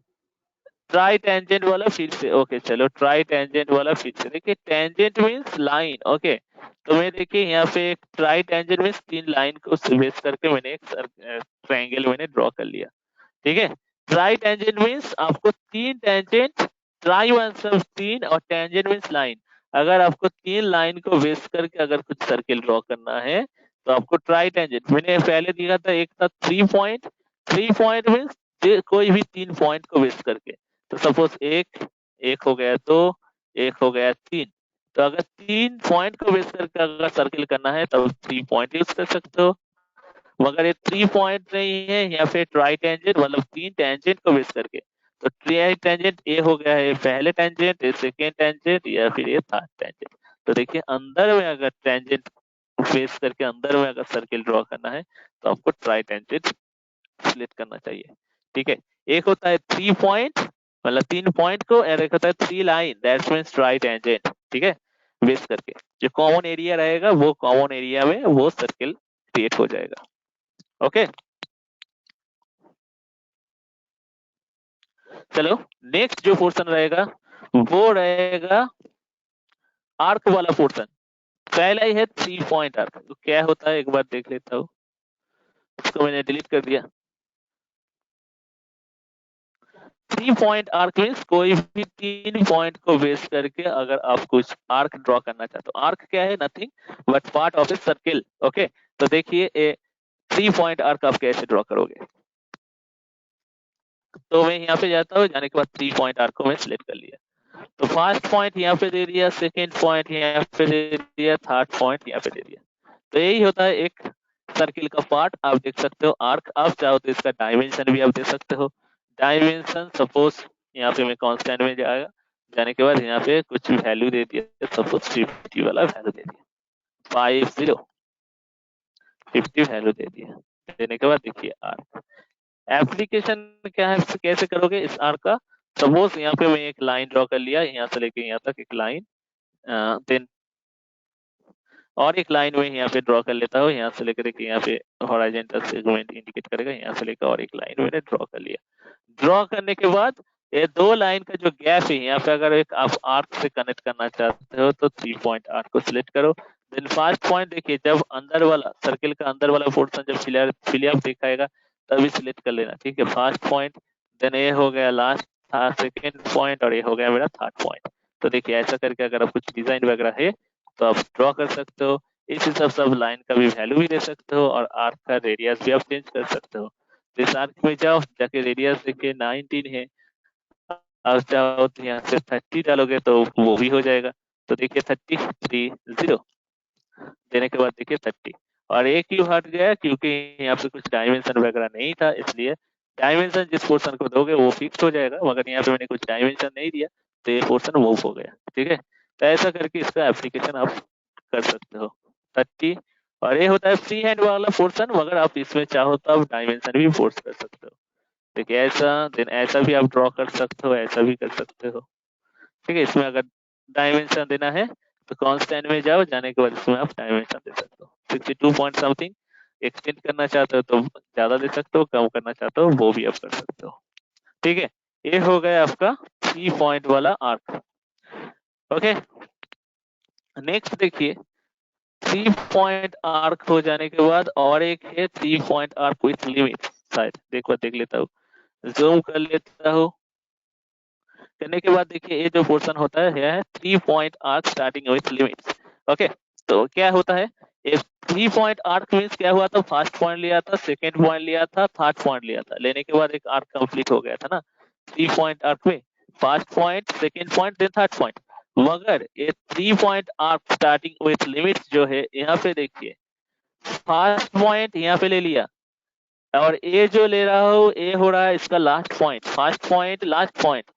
ट्राई टेंजेंट वाला फिर से। ओके चलो, ट्राई टेंजेंट वाला फिर से देखिए। Tangent means line. ओके, तो मैं देखिए यहाँ पे एक ट्राई टेंजेंट मींस 3 लाइन को बेस करके मैंने एक ट्रायंगल मैंने ड्रॉ कर लिया। ठीक है, ट्राई टेंजेंट मींस आपको 3 टेंजेंट, ट्राई मतलब 3 और टेंजेंट मींस लाइन। अगर आपको 3 लाइन को बेस करके अगर कुछ सर्किल ड्रॉ करना है तो आपको ट्राई टेंजेंट। मैंने पहले दिया था एक था 3 पॉइंट। 3 पॉइंट मींस कोई भी 3 पॉइंट को बेस करके, तो सपोज एक हो गया, 2 एक हो गया, 3। तो अगर 3 पॉइंट को बेस करके अगर सर्किल करना है तब 3 पॉइंट यूज कर सकते हो। मगर ये 3 पॉइंट नहीं है या फिर ट्राई टेंजेंट मतलब 3 टेंजेंट को बेस करके, तो ट्राई टेंजेंट ए हो गया है पहले टेंजेंट, ये सेकेंड टेंजेंट या फिर ये थर्ड टेंजेंट। तो देखिए अंदर में अगर टेंजेंट बेस करके अंदर में अगर सर्किल ड्रॉ करना है तो आपको ट्राई टेंजेंट सिलेक्ट करना चाहिए। ठीक है, एक होता है 3 पॉइंट मतलब 3 पॉइंट को, और एक होता है 3 line, that's means try tangent. ठीक है, बेस करके जो कॉमन एरिया रहेगा वो कॉमन एरिया में वो सर्किल क्रिएट हो जाएगा। ओके, चलो नेक्स्ट जो पोर्शन रहेगा वो रहेगा आर्क वाला पोर्शन। पहला ही है 3 पॉइंट आर्क। तो क्या होता है एक बार देख लेता हूँ, इसको मैंने डिलीट कर दिया। 3 पॉइंट आर्क मीन्स कोई भी 3 पॉइंट को बेस करके अगर आप कुछ आर्क ड्रॉ करना चाहते हो। आर्क क्या है? Nothing but part of a circle. Okay, तो देखिए ए 3 पॉइंट आर्क आप कैसे ड्रॉ करोगे। तो मैं यहाँ पे जाता हूँ, जाने के बाद 3 पॉइंट आर्क को मैं सिलेक्ट कर लिया। तो फर्स्ट पॉइंट यहाँ पे दे दिया, सेकेंड पॉइंट यहाँ पे दे दिया, थर्ड पॉइंट यहाँ पे दे दिया। तो यही होता है एक सर्किल का पार्ट। आप देख सकते हो आर्क। आप चाहो तो इसका डायमेंशन भी आप दे सकते हो। डायमेंशन सपोज यहाँ पे मैं कांस्टेंट में जाएगा, जाने के बाद यहाँ पे कुछ वैल्यू दे दिया, सपोज 50 वाला वैल्यू दे दिया, 50 वैल्यू दे दिया। देने के बाद देखिए आर्क एप्लीकेशन क्या है, कैसे करोगे इस आर्क का। सपोज यहाँ पे मैं एक लाइन ड्रॉ कर लिया, यहाँ से लेके यहाँ तक एक लाइन, देन और एक लाइन में यहाँ पे ड्रॉ कर लेता हूँ, यहाँ से लेकर के यहाँ पे हॉरिजॉन्टल सेगमेंट इंडिकेट करेगा, यहाँ से लेकर और एक लाइन मैंने ड्रॉ कर लिया। ड्रॉ करने के बाद ये 2 लाइन का जो गैप है यहाँ पे अगर एक आप आर्क से कनेक्ट करना चाहते हो तो 3 पॉइंट आर्क को सिलेक्ट करो। देन फर्स्ट पॉइंट देखिए, जब अंदर वाला सर्किल का अंदर वाला पोर्शन जब फिलियर दिखाएगा तभी सिलेक्ट कर लेना। ठीक है, फर्स्ट पॉइंट, देन ये हो गया लास्ट सेकेंड पॉइंट, और ये हो गया मेरा थर्ड पॉइंट। तो देखिए ऐसा करके अगर आप कुछ डिजाइन वगैरह है तो आप ड्रॉ कर सकते हो। इस हिसाब से आप लाइन का भी वैल्यू भी दे सकते हो और आर्क का रेडियस भी आप चेंज कर सकते हो। तो इस आर्क में जाओ, जाके रेडियस देखिए 19 है, आप चाहो तो यहाँ से 30 डालोगे तो वो भी हो जाएगा। तो देखिए 30 देने के बाद देखिए 30, और एक क्यों हट गया क्योंकि यहाँ पे कुछ डायमेंशन वगैरह नहीं था, इसलिए डायमेंशन जिस पोर्शन को दोगे वो फिक्स हो जाएगा, मगर यहाँ पे मैंने कुछ डायमेंशन नहीं दिया तो ये पोर्शन मूव हो गया। ठीक है, तो ऐसा करके इसका एप्लीकेशन आप कर सकते हो 30। और ये होता है फ्री हैंड वाला पोर्शन, मगर आप इसमें चाहो तो आप डायमेंशन भी फोर्स कर सकते हो। देखिए ऐसा, देन ऐसा भी आप ड्रॉ कर सकते हो, ऐसा भी कर सकते हो। ठीक है, इसमें अगर डायमेंशन देना है तो कांस्टेंट में जाओ, जाने के बाद इसमें आप डायमेंशन दे सकते हो 62 पॉइंट समथिंग। एक्सटेंड करना चाहते हो तो ज्यादा दे सकते हो, कम करना चाहते हो वो भी आप कर सकते हो। ठीक है, ये हो गया आपका 3 पॉइंट वाला आर्क। ओके, नेक्स्ट देखिए 3 पॉइंट आर्क हो जाने के बाद और एक है 3 पॉइंट आर्क विथ लिमिट। शायद देख लेता हूँ, जूम कर लेता हूँ। करने के बाद देखिए ये जो पोर्शन होता है 3 point arc starting with limits. Okay, तो क्या होता है, एक 3 पॉइंट आर्क मीन्स क्या हुआ था, फर्स्ट पॉइंट लिया था, सेकंड पॉइंट लिया था, थर्ड पॉइंट लिया था, लेने के बाद एक आर्क कंप्लीट हो गया था ना। 3 पॉइंट आर्क में first point, second point, then third point. मगर ये 3 point arc starting with limits जो है, यहाँ पे देखिए फर्स्ट पॉइंट यहाँ पे ले लिया, और ए जो ले रहा हो ए हो रहा है इसका last point, first point last point.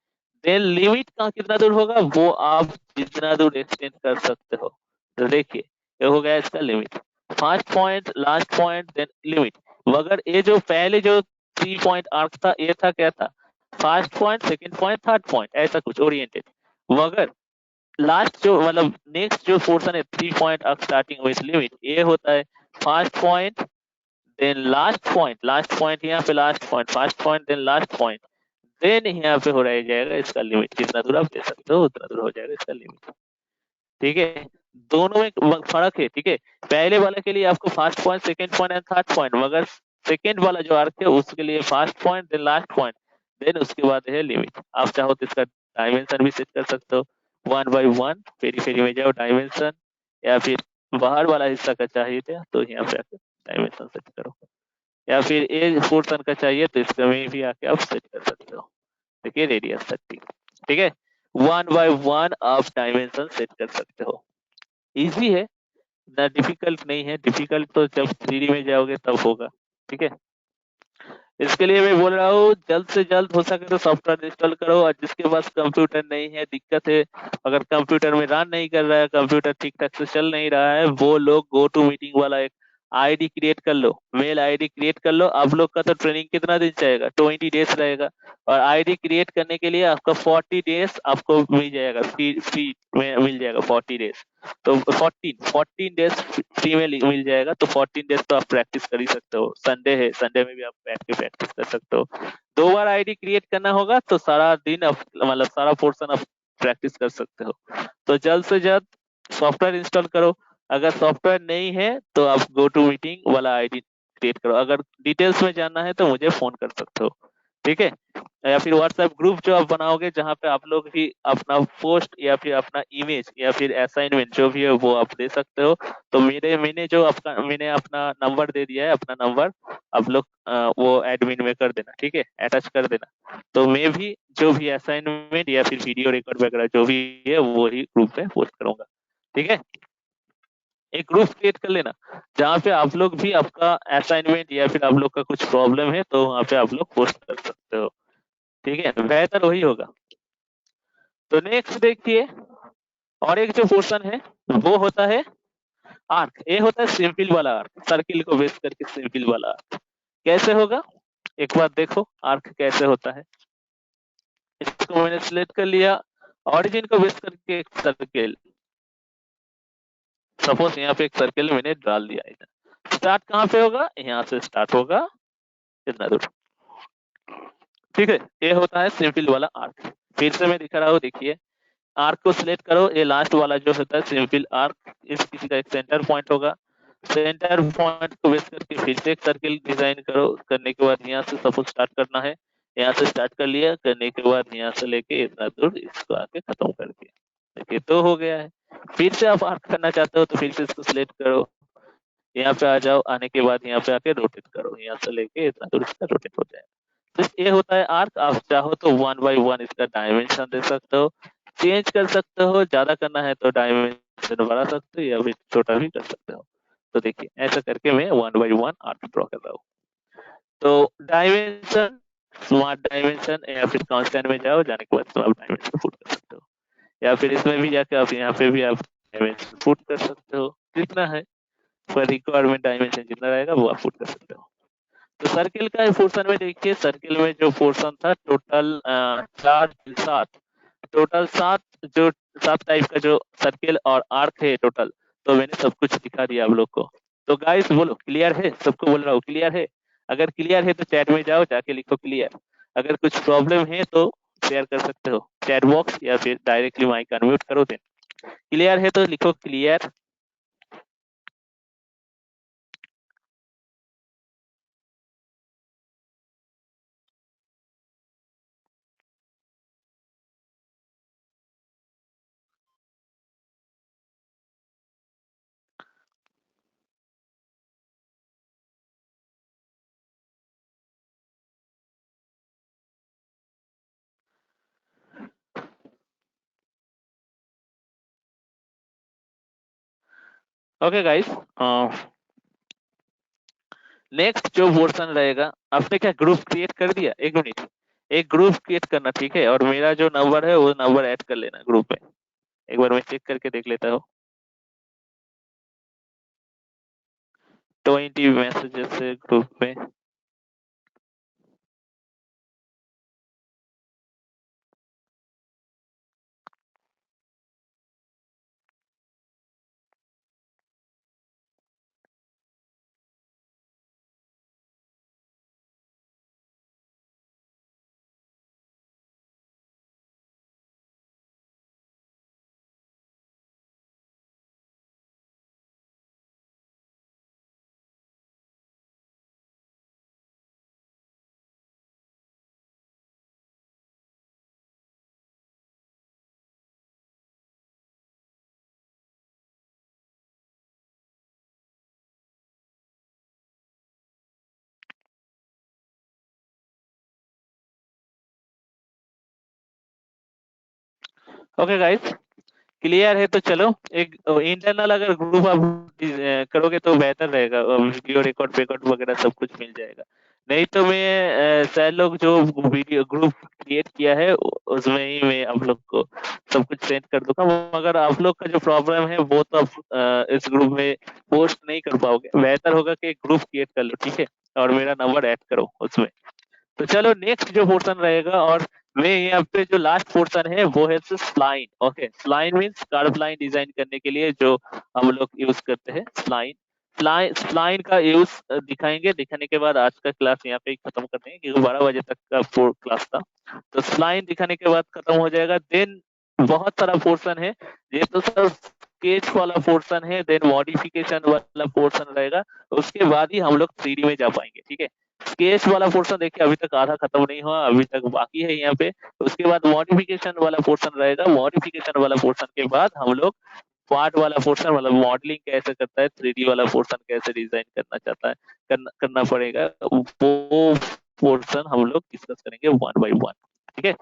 Then limit का कितना दूर होगा, वो आप जितना दूर एक्सटेंड कर सकते हो। तो देखिए ये हो गया इसका limit, first point last point then limit. मगर ये जो पहले जो 3 पॉइंट आर्क था, ये था क्या था, first point, second point, third point, ऐसा कुछ ओरिएंटेड। मगर लास्ट जो मतलब नेक्स्ट जो पोर्शन है 3 point arc starting with limit, ये होता है first point then last point यहाँ पे last point, first point then last point, then यहाँ पे हो रह जाएगा इसका लिमिट, जितना दूर आप दे सकते हो उतना दूर हो जाएगा इसका लिमिट। ठीक है, दोनों में फर्क है। ठीक है, पहले वाले के लिए आपको first point, second point and third point, मगर सेकंड वाला जो आर्क है उसके लिए first point then last point, then उसके बाद है लिमिट। आप चाहो तो इसका डायमेंशन भी सेट कर सकते हो, 1 by 1 पेरी में जाओ डायमेंशन, या फिर बाहर वाला हिस्सा का चाहिए था तो यहाँ पे आकर डायमेंशन सेट करो, या फिर ए पोर्शन का चाहिए तो इसका में भी आके आप सेट कर सकते हो। देखिए रेडियस 30। ठीक है, 1 by 1 आप डायमेंशन सेट कर सकते हो। इजी है ना, डिफिकल्ट नहीं है। डिफिकल्ट तो जब 3D में जाओगे तब होगा। ठीक है, इसके लिए मैं बोल रहा हूँ जल्द से जल्द हो सके तो सॉफ्टवेयर इंस्टॉल करो, और जिसके पास कंप्यूटर नहीं है, दिक्कत है, अगर कंप्यूटर में रन नहीं कर रहा है, कंप्यूटर ठीक ठाक से चल नहीं रहा है, वो लोग गो टू मीटिंग वाला एक आईडी क्रिएट कर लो, मेल आईडी क्रिएट कर लो। आप लोग का तो ट्रेनिंग कितना दिन चलेगा, 20 डेज रहेगा, और आईडी क्रिएट करने के लिए आपका 40 डेज आपको मिल जाएगा, फ्री में मिल जाएगा 40 डेज। तो 14 डेज फ्री में मिल जाएगा, तो 14 डेज तो आप प्रैक्टिस कर ही सकते हो। संडे है, संडे में भी आप बैठ के प्रैक्टिस कर सकते हो। 2 बार आईडी क्रिएट करना होगा तो सारा दिन आप मतलब सारा पोर्शन आप प्रैक्टिस कर सकते हो। तो जल्द से जल्द सॉफ्टवेयर इंस्टॉल करो। अगर सॉफ्टवेयर नहीं है तो आप गो टू मीटिंग वाला आईडी क्रिएट करो। अगर डिटेल्स में जानना है तो मुझे फोन कर सकते हो। ठीक है, या फिर व्हाट्सएप ग्रुप जो आप बनाओगे जहाँ पे आप लोग भी अपना पोस्ट या फिर अपना इमेज या फिर असाइनमेंट जो भी है वो आप दे सकते हो। तो मैंने अपना नंबर दे दिया है, अपना नंबर आप लोग वो एडमिन में कर देना। ठीक है, अटैच कर देना, तो मैं भी जो भी असाइनमेंट या फिर वीडियो रिकॉर्ड वगैरह जो भी है वो ही ग्रुप में पोस्ट करूंगा। ठीक है, एक ग्रुप क्रिएट कर लेना जहाँ पे आप लोग भी आपका असाइनमेंट या फिर आप लोग का कुछ प्रॉब्लम है तो वहाँ पे आप लोग पोस्ट कर सकते हो। ठीक है, बेहतर वही होगा। तो नेक्स्ट देखिए, और एक जो पोर्शन है वो होता है आर्क। ये होता है सिंपल वाला आर्क, सर्किल को बेस करके सिंपल वाला आर्क। कैसे होगा एक बार देखो, आर्क कैसे होता है। इसको मैंने सिलेक्ट कर लिया, ऑरिजिन को बेस करके एक सर्किल, सपोज यहाँ पे एक सर्किल मैंने डाल दिया। इधर स्टार्ट कहाँ पे होगा, यहाँ से स्टार्ट होगा इतना दूर। ठीक है, ये होता है सिंपल वाला आर्क। फिर से मैं दिखा रहा हूँ, देखिए आर्क को सिलेक्ट करो, ये लास्ट वाला जो होता है सिंपल आर्क, इस किसी का एक सेंटर पॉइंट होगा। सेंटर पॉइंट को बेस करके फिर से एक सर्किल डिजाइन करो। करने के बाद यहाँ से सपोज स्टार्ट करना है, यहाँ से स्टार्ट कर लिया, करने के बाद यहाँ से लेके इतना दूर इसको आके खत्म कर दिया। देखिए तो हो गया है। फिर से आप आर्क करना चाहते हो तो फिर से इसको सिलेक्ट करो, यहाँ पे आ जाओ, आने के बाद यहाँ पे आके रोटेट करो, यहाँ से लेके इतना दूर इसका रोटेट हो जाएगा। तो ये होता है आर्क। आप चाहो तो 1 by 1 इसका डायमेंशन दे सकते हो, चेंज कर सकते हो, ज्यादा करना है तो डायमेंशन बढ़ा सकते हो या फिर छोटा भी कर सकते हो। तो देखिए ऐसा करके मैं 1 by 1 आर्क ड्रॉ कर रहा हूँ। तो डायमेंशन, स्मार्ट डायमेंशन या फिर कांस्टेंट में जाओ, जाने के बाद आप डायमेंशन पुट कर सकते हो, या फिर इसमें भी जाके आप यहाँ पे भी आप डायमेंशन पुट कर सकते हो। जितना है पर रिक्वायरमेंट डायमेंशन जितना रहेगा वो आप पुट कर सकते हो। तो सर्किल का पोर्शन में देखिए, सर्किल में जो पोर्शन था टोटल 4 7, टोटल 7, जो 7 टाइप का जो सर्किल और आर्क है टोटल, तो मैंने सब कुछ दिखा दिया आप लोग को। तो गाइस बोलो क्लियर है, सबको बोल रहा हूँ क्लियर है। अगर क्लियर है तो चैट में जाओ, जाके लिखो क्लियर। अगर कुछ प्रॉब्लम है तो शेयर कर सकते हो चैट बॉक्स, या फिर डायरेक्टली माइक अनम्यूट करो। देन क्लियर है तो लिखो क्लियर। ओके गाइस, नेक्स्ट जो पोर्शन रहेगा, आपने क्या ग्रुप क्रिएट कर दिया? एक मिनट, एक ग्रुप क्रिएट करना, ठीक है, और मेरा जो नंबर है वो नंबर ऐड कर लेना ग्रुप में। एक बार मैं चेक करके देख लेता हूँ। 20 मैसेजेस है ग्रुप में। ओके गाइस, क्लियर है? तो चलो, एक इंटरनल अगर ग्रुप आप करोगे तो बेहतर रहेगा, वीडियो रिकॉर्ड रिकॉर्ड वगैरह सब कुछ मिल जाएगा। नहीं तो मैं शायद लोग जो वीडियो ग्रुप क्रिएट किया है उसमें ही मैं आप लोग को सब कुछ सेंड कर दूंगा, मगर आप लोग का जो प्रॉब्लम है वो तो आप इस ग्रुप में पोस्ट नहीं कर पाओगे। बेहतर होगा कि एक ग्रुप क्रिएट कर लो, ठीक है, और मेरा नंबर ऐड करो उसमें। तो चलो नेक्स्ट जो पोर्शन रहेगा, और मैं यहाँ पे जो लास्ट पोर्शन है वो है spline. Okay, spline means curve line design करने के लिए जो हम लोग यूज करते हैं स्प्लाइन। स्प्लाइन का यूज दिखाएंगे, दिखाने के बाद आज का क्लास यहाँ पे ही खत्म कर देंगे क्योंकि 12 बजे तक का क्लास था। तो स्प्लाइन दिखाने के बाद खत्म हो जाएगा। देन बहुत सारा पोर्शन है, ये तो सब स्केच वाला पोर्शन है, देन मॉडिफिकेशन वाला पोर्शन रहेगा, उसके बाद ही हम लोग 3D में जा पाएंगे, ठीक है। स्केच वाला पोर्शन देखिए अभी तक आधा खत्म नहीं हुआ, अभी तक बाकी है यहाँ पे। उसके बाद मॉडिफिकेशन वाला पोर्शन रहेगा, मॉडिफिकेशन वाला पोर्शन के बाद हम लोग पार्ट वाला पोर्शन, मतलब मॉडलिंग कैसे करता है, 3D वाला पोर्शन कैसे डिजाइन करना चाहता है, करना पड़ेगा, वो पोर्शन हम लोग डिस्कस करेंगे वन बाय वन, ठीक है।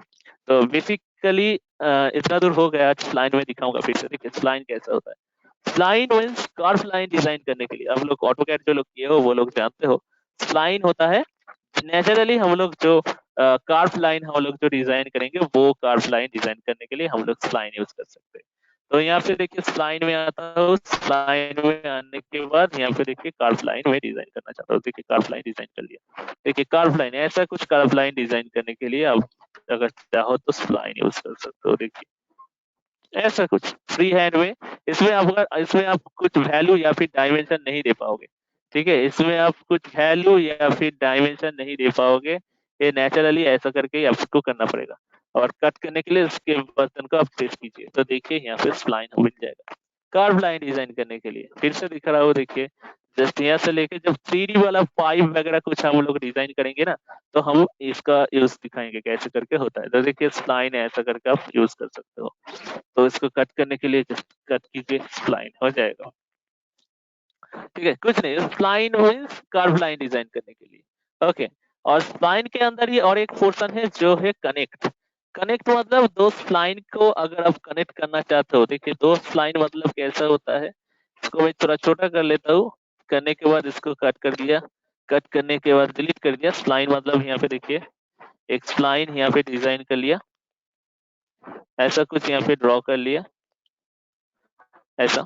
तो बेसिकली इतना दूर हो गया। आज लाइन में दिखाऊंगा फिर से, देखिए स्लाइन कैसा होता है। Spline means curve line design करने के लिए, आप लोग ऑटोकैड जो लोग किए हो वो लोग जानते हो, स्लाइन होता है नेचुरली हम लोग जो कार्व लाइन हम लोग जो डिजाइन करेंगे वो कार्व लाइन डिजाइन करने के लिए हम लोग स्लाइन यूज कर सकते हैं। तो यहाँ पे देखिए स्लाइन में आता हूँ, स्लाइन में आने के बाद यहाँ पे देखिए कार्व लाइन में डिजाइन करना चाहता हूँ, देखिए कार्व लाइन डिजाइन कर लिया। देखिए कार्व लाइन, ऐसा कुछ कार्व लाइन डिजाइन करने के लिए आप अगर चाहो तो स्लाइन यूज कर सकते हो। देखिए ऐसा कुछ फ्री हैंड में, इसमें आप कुछ वैल्यू या फिर डायमेंशन नहीं दे पाओगे, ठीक है, इसमें आप कुछ वैल्यू या फिर डायमेंशन नहीं दे पाओगे, ये नेचुरली ऐसा करके ही आपको करना पड़ेगा। और कट करने के लिए उसके बटन को आप प्रेस कीजिए तो देखिए यहाँ पे स्प्लाइन मिल जाएगा। कर्व लाइन डिजाइन करने के लिए फिर से दिख रहा हो, देखिए जस्ट यहाँ से लेके जब 3D वाला पाइप वगैरह कुछ हम लोग डिजाइन करेंगे ना, तो हम इसका यूज दिखाएंगे कैसे करके होता है। तो देखिए स्प्लाइन ऐसा करके आप यूज कर सकते हो। तो इसको कट करने के लिए जस्ट कट कीजिए, स्प्लाइन हो जाएगा, ठीक है। कुछ नहीं, spline means curve line design करने के लिए, ओके। और स्प्लाइन के अंदर ही और एक पोर्शन है जो है कनेक्ट। कनेक्ट मतलब दो स्प्लाइन को अगर आप कनेक्ट करना चाहते हो, देखिए दो स्प्लाइन मतलब कैसा होता है, इसको मैं थोड़ा छोटा कर लेता हूँ, करने के बाद इसको कट कर दिया, कट करने के बाद डिलीट कर दिया। स्प्लाइन मतलब यहाँ पे देखिए एक स्प्लाइन यहाँ पे डिजाइन कर लिया, ऐसा कुछ यहाँ पे ड्रॉ कर लिया, ऐसा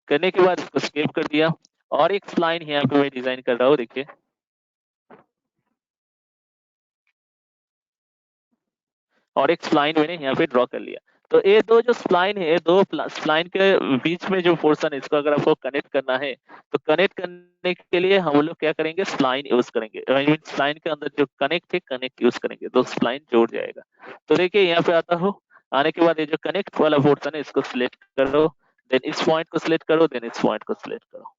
करने के बाद इसको सेव कर दिया। और एक स्प्लाइन यहाँ पे मैं डिजाइन कर रहा हूँ, देखिए और एक स्प्लाइन मैंने यहाँ पे ड्रॉ कर लिया। तो ये दो जो स्प्लाइन है, ये दो स्प्लाइन के बीच में जो पोर्शन है इसको अगर आपको कनेक्ट करना है, तो कनेक्ट करने के लिए हम लोग क्या करेंगे, स्प्लाइन यूज करेंगे। आई मीन स्प्लाइन के अंदर जो कनेक्ट है, कनेक्ट यूज करेंगे, तो स्प्लाइन जोड़ जाएगा। तो देखिए यहाँ पे आता हूँ, आने के बाद ये जो कनेक्ट वाला पोर्शन है इसको सिलेक्ट करो, देन इस पॉइंट को सिलेक्ट करो, देन इस पॉइंट को सिलेक्ट करो,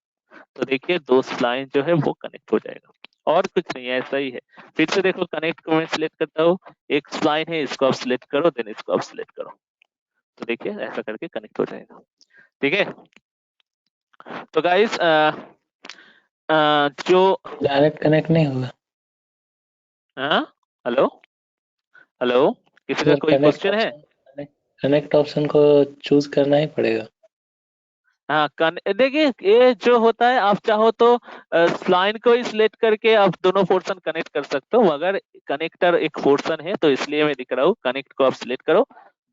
तो देखिए दो स्प्लाइन जो है वो कनेक्ट हो जाएगा। और कुछ नहीं है, ऐसा ही है। फिर से देखो कनेक्ट को मैं सिलेक्ट करता हूँ, एक स्प्लाइन है इसको आप सिलेक्ट करो, देन इसको आप सिलेक्ट करो, तो देखिए ऐसा करके कनेक्ट हो जाएगा, ठीक है। तो गाइस जो डायरेक्ट कनेक्ट नहीं होगा? हेलो हेलो, किसी का सर कोई क्वेश्चन है? कनेक्ट ऑप्शन को चूज करना ही पड़ेगा। हाँ देखिए ये जो होता है आप चाहो तो स्प्लाइन को ही सिलेक्ट करके आप दोनों पोर्शन कनेक्ट कर सकते हो, मगर कनेक्टर एक पोर्शन है तो इसलिए मैं दिख रहा हूँ। कनेक्ट को आप सिलेक्ट करो,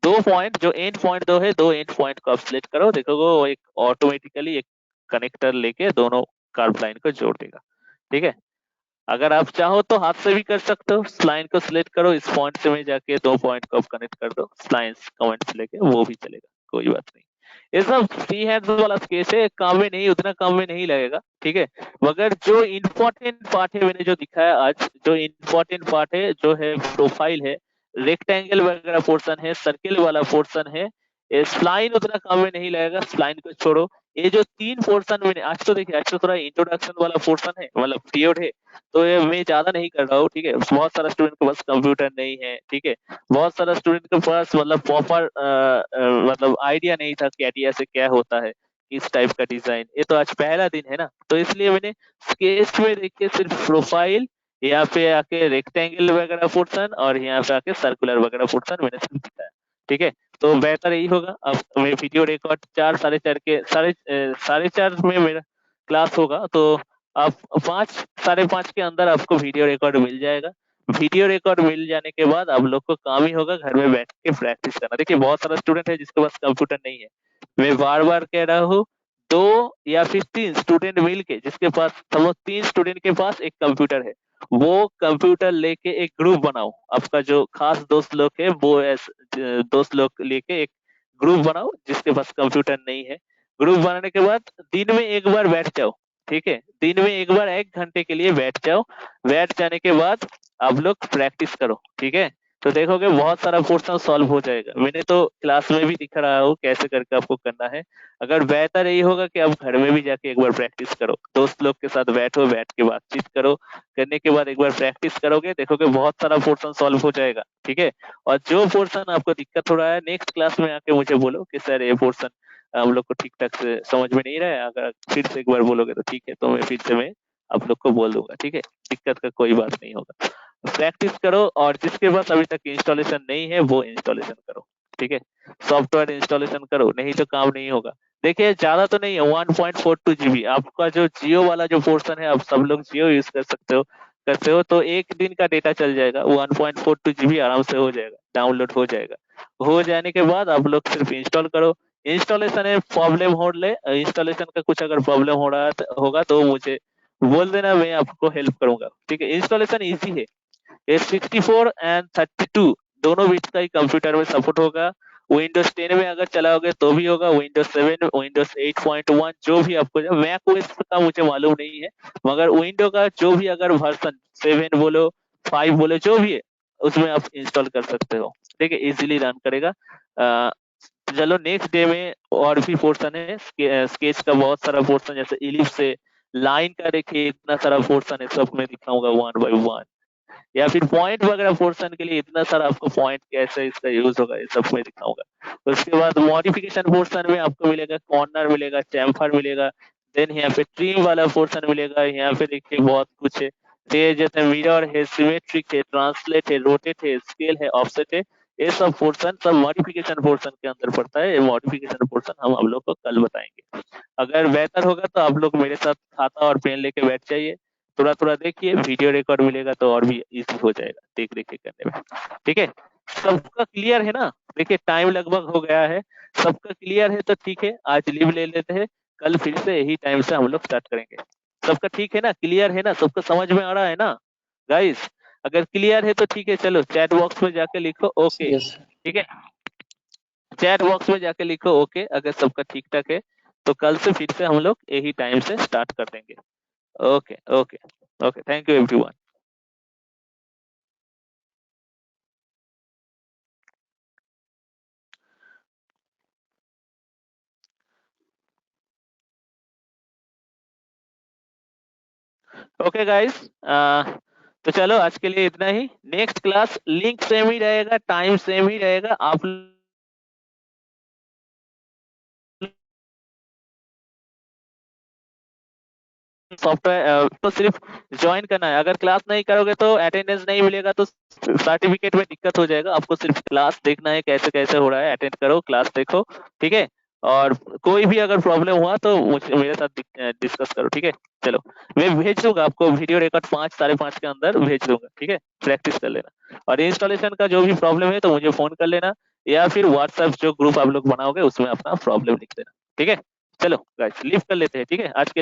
दो पॉइंट जो एंड पॉइंट दो है, दो एंड पॉइंट को आप सिलेक्ट करो, देखोगे वो एक ऑटोमेटिकली एक कनेक्टर लेके दोनों कार्ब लाइन को जोड़ देगा। ठीक है, अगर आप चाहो तो हाथ से भी कर सकते हो, स्लाइन को सिलेक्ट करो, इस पॉइंट से में जाके दो पॉइंट को आप कनेक्ट कर दो, स्लाइन्स कमेंट से लेके वो भी चलेगा, कोई बात नहीं। ये सब फ्री हैंड वाला केस है, काम में नहीं, उतना काम में नहीं लगेगा। ठीक है, मगर जो इम्पोर्टेंट पार्ट है मैंने जो दिखाया आज, जो इम्पोर्टेंट पार्ट है जो है प्रोफाइल है, रेक्टेंगल वगैरह पोर्शन है, सर्किल वाला पोर्शन है, स्प्लाइन उतना काम में नहीं लगेगा, स्प्लाइन को छोड़ो। ये जो तीन पोर्शन मैंने आज तो देखिए, आज तो थोड़ा इंट्रोडक्शन वाला पोर्शन है, मतलब पीरियड है, तो ये मैं ज्यादा नहीं कर रहा हूँ। ठीक है, बहुत सारा स्टूडेंट के पास कंप्यूटर नहीं है। ठीक है, बहुत सारा स्टूडेंट के पास मतलब प्रॉपर मतलब आइडिया नहीं था कैटिया से क्या होता है, किस टाइप का डिजाइन। ये तो आज पहला दिन है ना, तो इसलिए मैंने स्केच में देखिए सिर्फ प्रोफाइल, यहाँ पे आके रेक्टेंगल वगैरह पोर्शन और यहाँ पे आके सर्कुलर वगैरह पोर्शन मैंने सिर्फ दिखाया। ठीक है, तो बेहतर यही होगा। अब मैं वीडियो रिकॉर्ड 4 4:30 के 4:30 में मेरा क्लास होगा, तो आप 5 5:30 के अंदर आपको वीडियो रिकॉर्ड मिल जाएगा। वीडियो रिकॉर्ड मिल जाने के बाद आप लोग को काम ही होगा घर में बैठ के प्रैक्टिस करना। देखिए बहुत सारा स्टूडेंट है जिसके पास कंप्यूटर नहीं है, मैं बार बार कह रहा हूँ, 2 या फिर 3 स्टूडेंट मिल के, जिसके पास समझ 3 स्टूडेंट के पास एक कंप्यूटर है, वो कंप्यूटर लेके एक ग्रुप बनाओ। आपका जो खास दोस्त लोग है वो दोस्त लोग लेके एक ग्रुप बनाओ, जिसके पास कंप्यूटर नहीं है। ग्रुप बनाने के बाद दिन में एक बार बैठ जाओ। ठीक है, दिन में एक बार 1 घंटे के लिए बैठ जाओ। बैठ जाने के बाद आप लोग प्रैक्टिस करो। ठीक है, तो देखोगे बहुत सारा पोर्शन सॉल्व हो जाएगा। मैंने तो क्लास में भी दिखा रहा हूँ कैसे करके आपको करना है। अगर बेहतर यही होगा कि आप घर में भी जाके एक बार प्रैक्टिस करो, दोस्त लोग के साथ बैठो, बैठ के बातचीत करो, करने के बाद एक बार प्रैक्टिस करोगे, देखोगे बहुत सारा पोर्शन सॉल्व हो जाएगा। ठीक है, और जो पोर्शन आपको दिक्कत हो रहा है नेक्स्ट क्लास में आके मुझे बोलो कि सर ये पोर्शन हम लोग को ठीक ठाक से समझ में नहीं रहा है, अगर फिर से एक बार बोलोगे तो ठीक है, तो मैं फिर से मैं आप लोग को बोल दूंगा। ठीक है, दिक्कत का कोई बात नहीं होगा। प्रैक्टिस करो, और जिसके पास अभी तक इंस्टॉलेशन नहीं है वो इंस्टॉलेशन करो। ठीक है, सॉफ्टवेयर इंस्टॉलेशन करो, नहीं तो काम नहीं होगा। देखिए ज्यादा तो नहीं है, 1.42 GB आपका जो जियो वाला जो पोर्शन है, आप सब लोग जियो यूज कर सकते हो, करते हो तो एक दिन का डेटा चल जाएगा, 1.42 GB आराम से हो जाएगा, डाउनलोड हो जाएगा। हो जाने के बाद आप लोग सिर्फ इंस्टॉल करो। इंस्टॉलेशन में प्रॉब्लम हो ले, इंस्टॉलेशन का कुछ अगर प्रॉब्लम हो रहा होगा तो मुझे बोल देना, मैं आपको हेल्प करूंगा। ठीक है, इंस्टॉलेशन इजी है, ये 64 एंड 32 दोनों बिट्स का ही कंप्यूटर में सपोर्ट होगा। विंडोज 10 में अगर चलाओगे तो भी होगा, विंडोज 7, विंडोज 8.1 जो भी आपको, मैक ओएस का मुझे मालूम नहीं है, मगर विंडो का जो भी अगर वर्जन 7 बोलो 5 बोलो जो भी है उसमें आप इंस्टॉल कर सकते हो। ठीक है, इजीली रन करेगा। चलो नेक्स्ट डे में और भी पोर्शन है, स्केच का बहुत सारा पोर्शन, जैसे इलिप्स से लाइन का देखिए इतना सारा पोर्शन है, सब मैं दिखाऊंगा 1 by 1। या फिर पॉइंट वगैरह पोर्शन के लिए इतना सारा आपको पॉइंट कैसे इसका यूज होगा, ये सब मैं दिखाऊंगा। तो उसके बाद मॉडिफिकेशन पोर्शन में आपको मिलेगा, कॉर्नर मिलेगा, चैम्फर मिलेगा, देन यहाँ पे ट्रिम वाला पोर्शन मिलेगा। यहाँ पे देखिए बहुत कुछ है, ये जैसे मिरर है, सिमेट्रिक है, ट्रांसलेट है, रोटेट है, स्केल है, ऑफसेट है, ये सब पोर्शन सब मॉडिफिकेशन पोर्शन के अंदर पड़ता है। ये मॉडिफिकेशन पोर्शन हम आप लोग को कल बताएंगे। अगर बेहतर होगा तो आप लोग मेरे साथ खाता और पेन लेके बैठ जाइए, थोड़ा थोड़ा देखिए, वीडियो रिकॉर्ड मिलेगा तो और भी इजी हो जाएगा देख देख के करने में। ठीक है, सबका क्लियर है ना? देखिए टाइम लगभग हो गया है, सबका क्लियर है तो ठीक है, आज लीव ले लेते हैं, कल फिर से यही टाइम से हम लोग स्टार्ट करेंगे। सबका ठीक है ना, क्लियर है ना, सबको समझ में आ रहा है ना गाइस? अगर क्लियर है तो ठीक है, चलो चैट बॉक्स में जाके लिखो ओके। Yes sir. ठीक है, चैट बॉक्स में जाके लिखो ओके अगर सबका ठीक ठाक है, तो कल से फिर से हम लोग यही टाइम से स्टार्ट कर देंगे। Okay okay okay, thank you everyone. Okay guys, तो चलो आज के लिए इतना ही। नेक्स्ट क्लास लिंक सेम ही रहेगा, टाइम सेम ही रहेगा, आप सॉफ्टवेयर तो सिर्फ ज्वाइन करना है। अगर क्लास नहीं करोगे तो अटेंडेंस नहीं मिलेगा, तो सर्टिफिकेट में दिक्कत हो जाएगा। आपको सिर्फ क्लास देखना है कैसे कैसे हो रहा है, अटेंड करो, क्लास देखो। ठीक है, और कोई भी अगर प्रॉब्लम हुआ तो मुझे मेरे साथ डिस्कस करो, ठीक है। चलो मैं भेज दूंगा आपको वीडियो रिकॉर्ड 5 5:30 के अंदर भेज दूंगा, ठीक है। प्रैक्टिस कर लेना, और इंस्टॉलेशन का जो भी प्रॉब्लम है तो मुझे फोन कर लेना, या फिर व्हाट्सएप जो ग्रुप आप लोग बनाओगे उसमें अपना प्रॉब्लम लिख देना, ठीक है। चलो गाइस लीव कर लेते हैं, ठीक है आज के लिए।